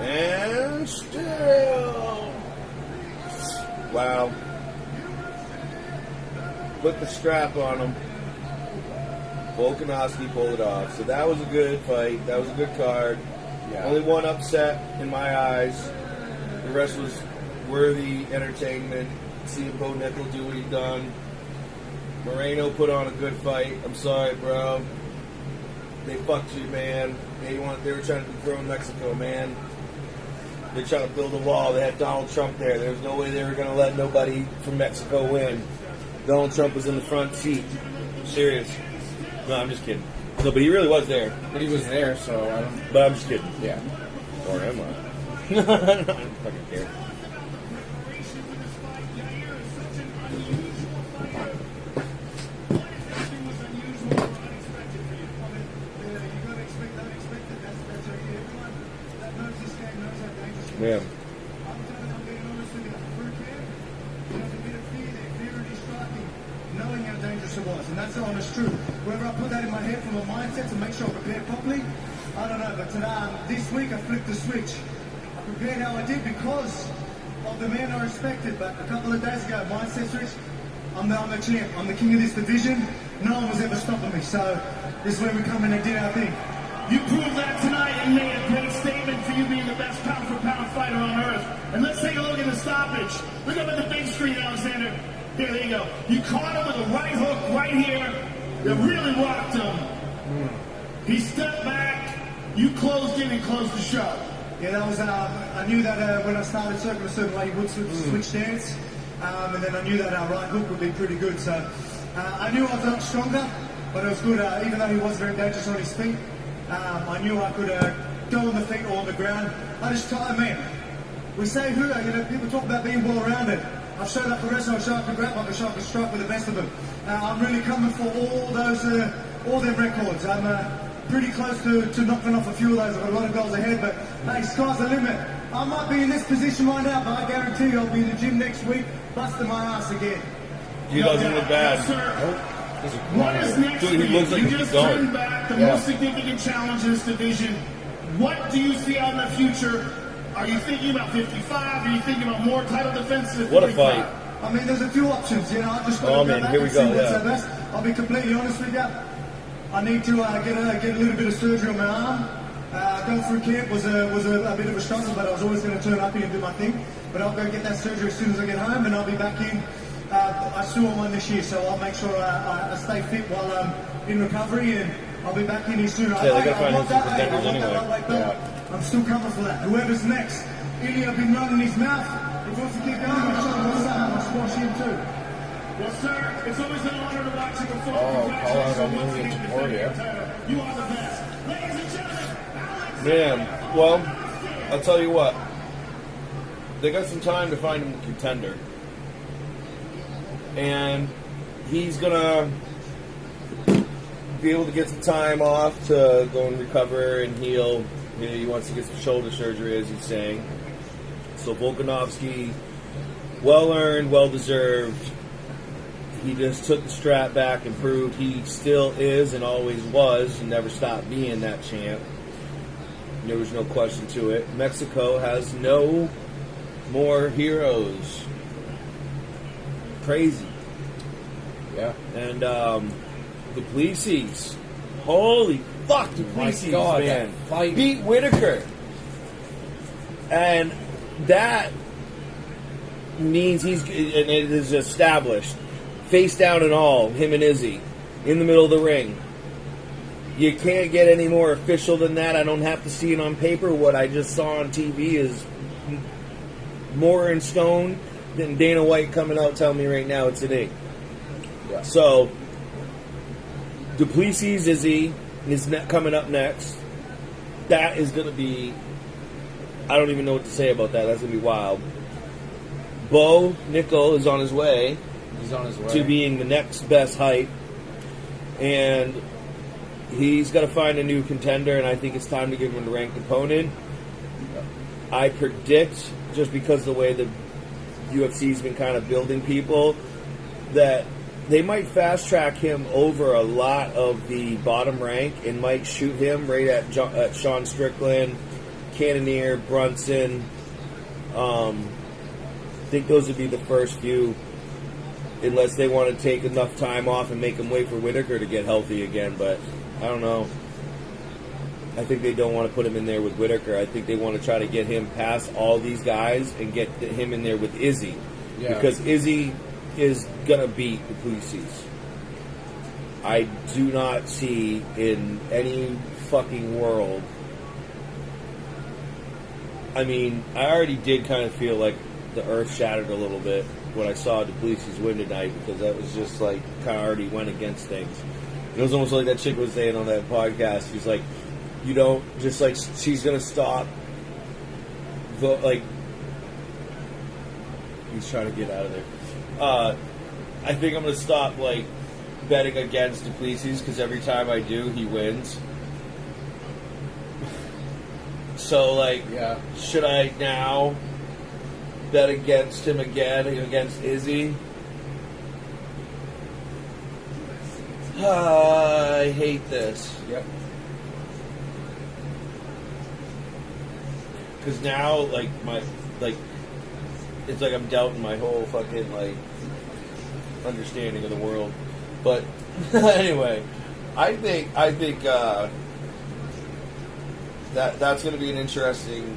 And still. Wow. Put the strap on him. Volkanovski pulled it off. So that was a good fight. That was a good card. Yeah. Only one upset in my eyes. The rest was worthy entertainment. Seeing Bo Nickel do what he done. Moreno put on a good fight. I'm sorry, bro. They fucked you, man. They were trying to dethrone Mexico, man. They're trying to build a wall. They had Donald Trump there. There was no way they were going to let nobody from Mexico win. Donald Trump was in the front seat. I'm serious. No, I'm just kidding. No, but he really was there. But he was there, so I don't... But I'm just kidding. Yeah. Or am I? I don't fucking care. Yeah. I'm being honest with you. Through camp, there was a bit of fear there, fear of striking, knowing how dangerous it was, and that's the honest truth. Whether I put that in my head from a mindset to make sure I prepare properly, I don't know. But today, this week, I flipped the switch. I prepared how I did because of the man I respected. But a couple of days ago, mindset switch. I'm the champ. I'm the king of this division. No one was ever stopping me. So this is where we come in and did our thing. You proved that tonight and made a great statement for you being the best pound-for-pound fighter on earth. And let's take a look at the stoppage. Look up at the big screen, Alexander. Here, there you go. You caught him with a right hook right here that really rocked him. He stepped back. You closed in and closed the show. Yeah, that was. I knew that when I started circling a certain way, he would switch stance, and then I knew that our right hook would be pretty good. So I knew I was a lot stronger, but it was good. Even though he was very dangerous on his feet, I knew I could go on the feet or on the ground. I just tried, man. We say who, people talk about being well-rounded. I've showed up for wrestling, I've showed up for grapple, I've showed up for strike with the best of them. I'm really coming for all their records. I'm pretty close to knocking off a few of those. I've got a lot of goals ahead, but hey, sky's the limit. I might be in this position right now, but I guarantee you I'll be in the gym next week, busting my ass again. He doesn't look bad. Yes, sir. What is next Dude, for he you? looks like You he's just going. turned back the most significant challenge in this division. What do you see out in the future? Are you thinking about 55? Are you thinking about more title defenses at What a 45? fight. I mean, there's a few options, I just got to go man, back here we and go, see what's yeah. the best. I'll be completely honest with you. I need to get a little bit of surgery on my arm. Going through camp was a bit of a struggle, but I was always going to turn up here and do my thing. But I'll go get that surgery as soon as I get home, and I'll be back in. I still want one this year, so I'll make sure I stay fit while I'm in recovery, and I'll be back in here soon. Yeah, they gotta find him some contenders anyway. I'm still coming for that. Whoever's next. Ilya been running his mouth. If he wants to keep going, I'll show him what's up. I'll squash him too. Well, sir, it's always an honor to watch you perform. Colorado Congratulations once Union again to defending your Florida. title. You are the best. Ladies and gentlemen, Alex. Man, well, I'll tell you what. They got some time to find him a contender. And he's going to be able to get some time off to go and recover and heal. He wants to get some shoulder surgery, as he's saying. So Volkanovski, well-earned, well-deserved. He just took the strap back and proved he still is and always was and never stopped being that champ. There was no question to it. Mexico has no more heroes. Crazy. Yeah. And Duplessis. Holy fuck, Duplessis, God, man. that fight. Beat Whitaker. And that means and it is established. Face down and all, him and Izzy, in the middle of the ring. You can't get any more official than that. I don't have to see it on paper. What I just saw on TV is more in stone than Dana White coming out telling me right now it's an 8. Yeah. So, Duplessis Izzy is coming up next. That is going to be... I don't even know what to say about that. That's going to be wild. Bo Nickel is on his way. He's on his way to being the next best hype. And he's got to find a new contender, and I think it's time to give him a ranked opponent. I predict, just because of the way the UFC's been kind of building people, that they might fast-track him over a lot of the bottom rank and might shoot him right at Sean Strickland, Cannonier, Brunson. I think those would be the first few, unless they want to take enough time off and make him wait for Whitaker to get healthy again. But I don't know. I think they don't want to put him in there with Whitaker. I think they want to try to get him past all these guys and get him in there with Izzy. Yeah. Because Izzy is going to beat Duplessis. I do not see in any fucking world. I mean, I already did kind of feel like the earth shattered a little bit when I saw Duplessis win tonight, because that was just like kind of already went against things. It was almost like that chick was saying on that podcast. She's like, you don't just like she's gonna stop. Like he's trying to get out of there. I think I'm gonna stop like betting against Duplessis because every time I do, he wins. So, like, Yeah. should I now bet against him again, against Izzy? I hate this. Yep. Because now, like, it's like I'm doubting my whole fucking, like, understanding of the world. But, anyway, I think, that's going to be an interesting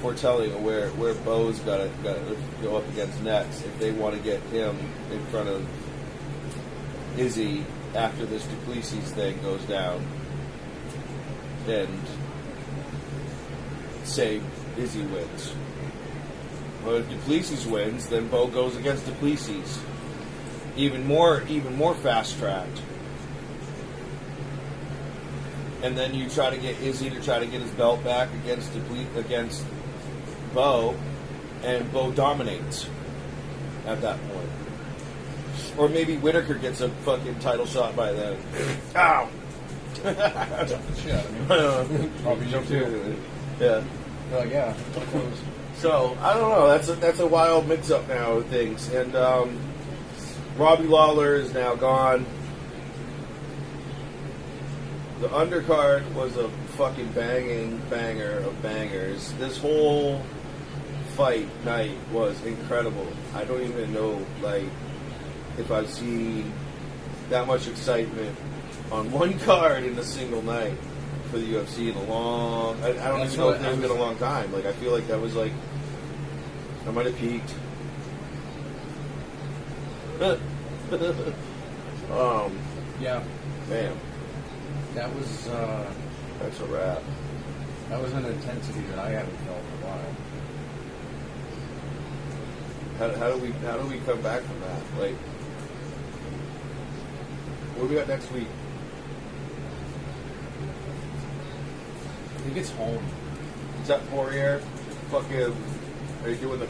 foretelling of where Bo's got to go up against next if they want to get him in front of Izzy after this Duplessis thing goes down, and say Izzy wins. Well, if Duplessis wins, then Bo goes against Duplessis. Even more fast tracked. And then you try to get Izzy to try to get his belt back against Bo, and Bo dominates at that point. Or maybe Whitaker gets a fucking title shot by then. Ow! Shit, I mean, probably you too. Yeah. Yeah. So I don't know. That's a wild mix-up now of things. And Robbie Lawler is now gone. The undercard was a fucking banging banger of bangers. This whole fight night was incredible. I don't even know, like, if I've seen that much excitement on one card in a single night for the UFC in a long... I don't even know if it's been a long time. Like, I feel like that was, like... I might have peaked. Yeah. Man. That was That's a wrap. that was an intensity that I haven't felt in a while. How do we come back from that? Like, what do we got next week? I think it's home. Is that Poirier? Fucking, are you doing the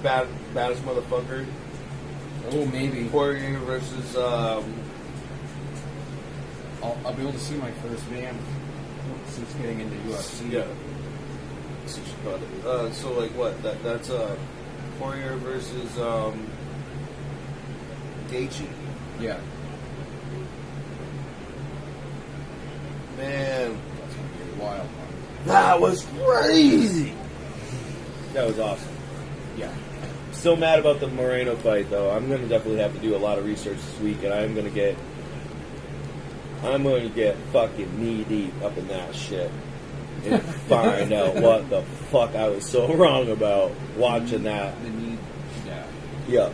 baddest motherfucker? Oh, maybe. Poirier versus I'll be able to see my first man since getting into UFC. yeah. So like what? That's Poirier versus Gaethje. Yeah. Man, That's gonna be a wild one. that was crazy. That was awesome. Yeah. Still mad about the Moreno fight, though. I'm going to definitely have to do a lot of research this week, and I'm going to get fucking knee deep up in that shit and find out what the fuck I was so wrong about watching that. The need. Yeah. Yeah.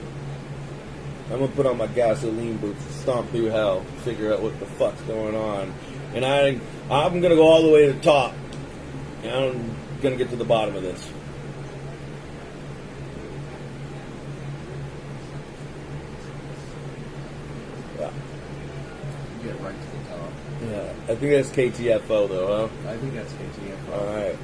I'm going to put on my gasoline boots and stomp through hell, figure out what the fuck's going on. And I'm going to go all the way to the top, and I'm going to get to the bottom of this. Yeah. Get right to the top. Yeah. I think that's KTFO, though, huh? I think that's KTF. All right.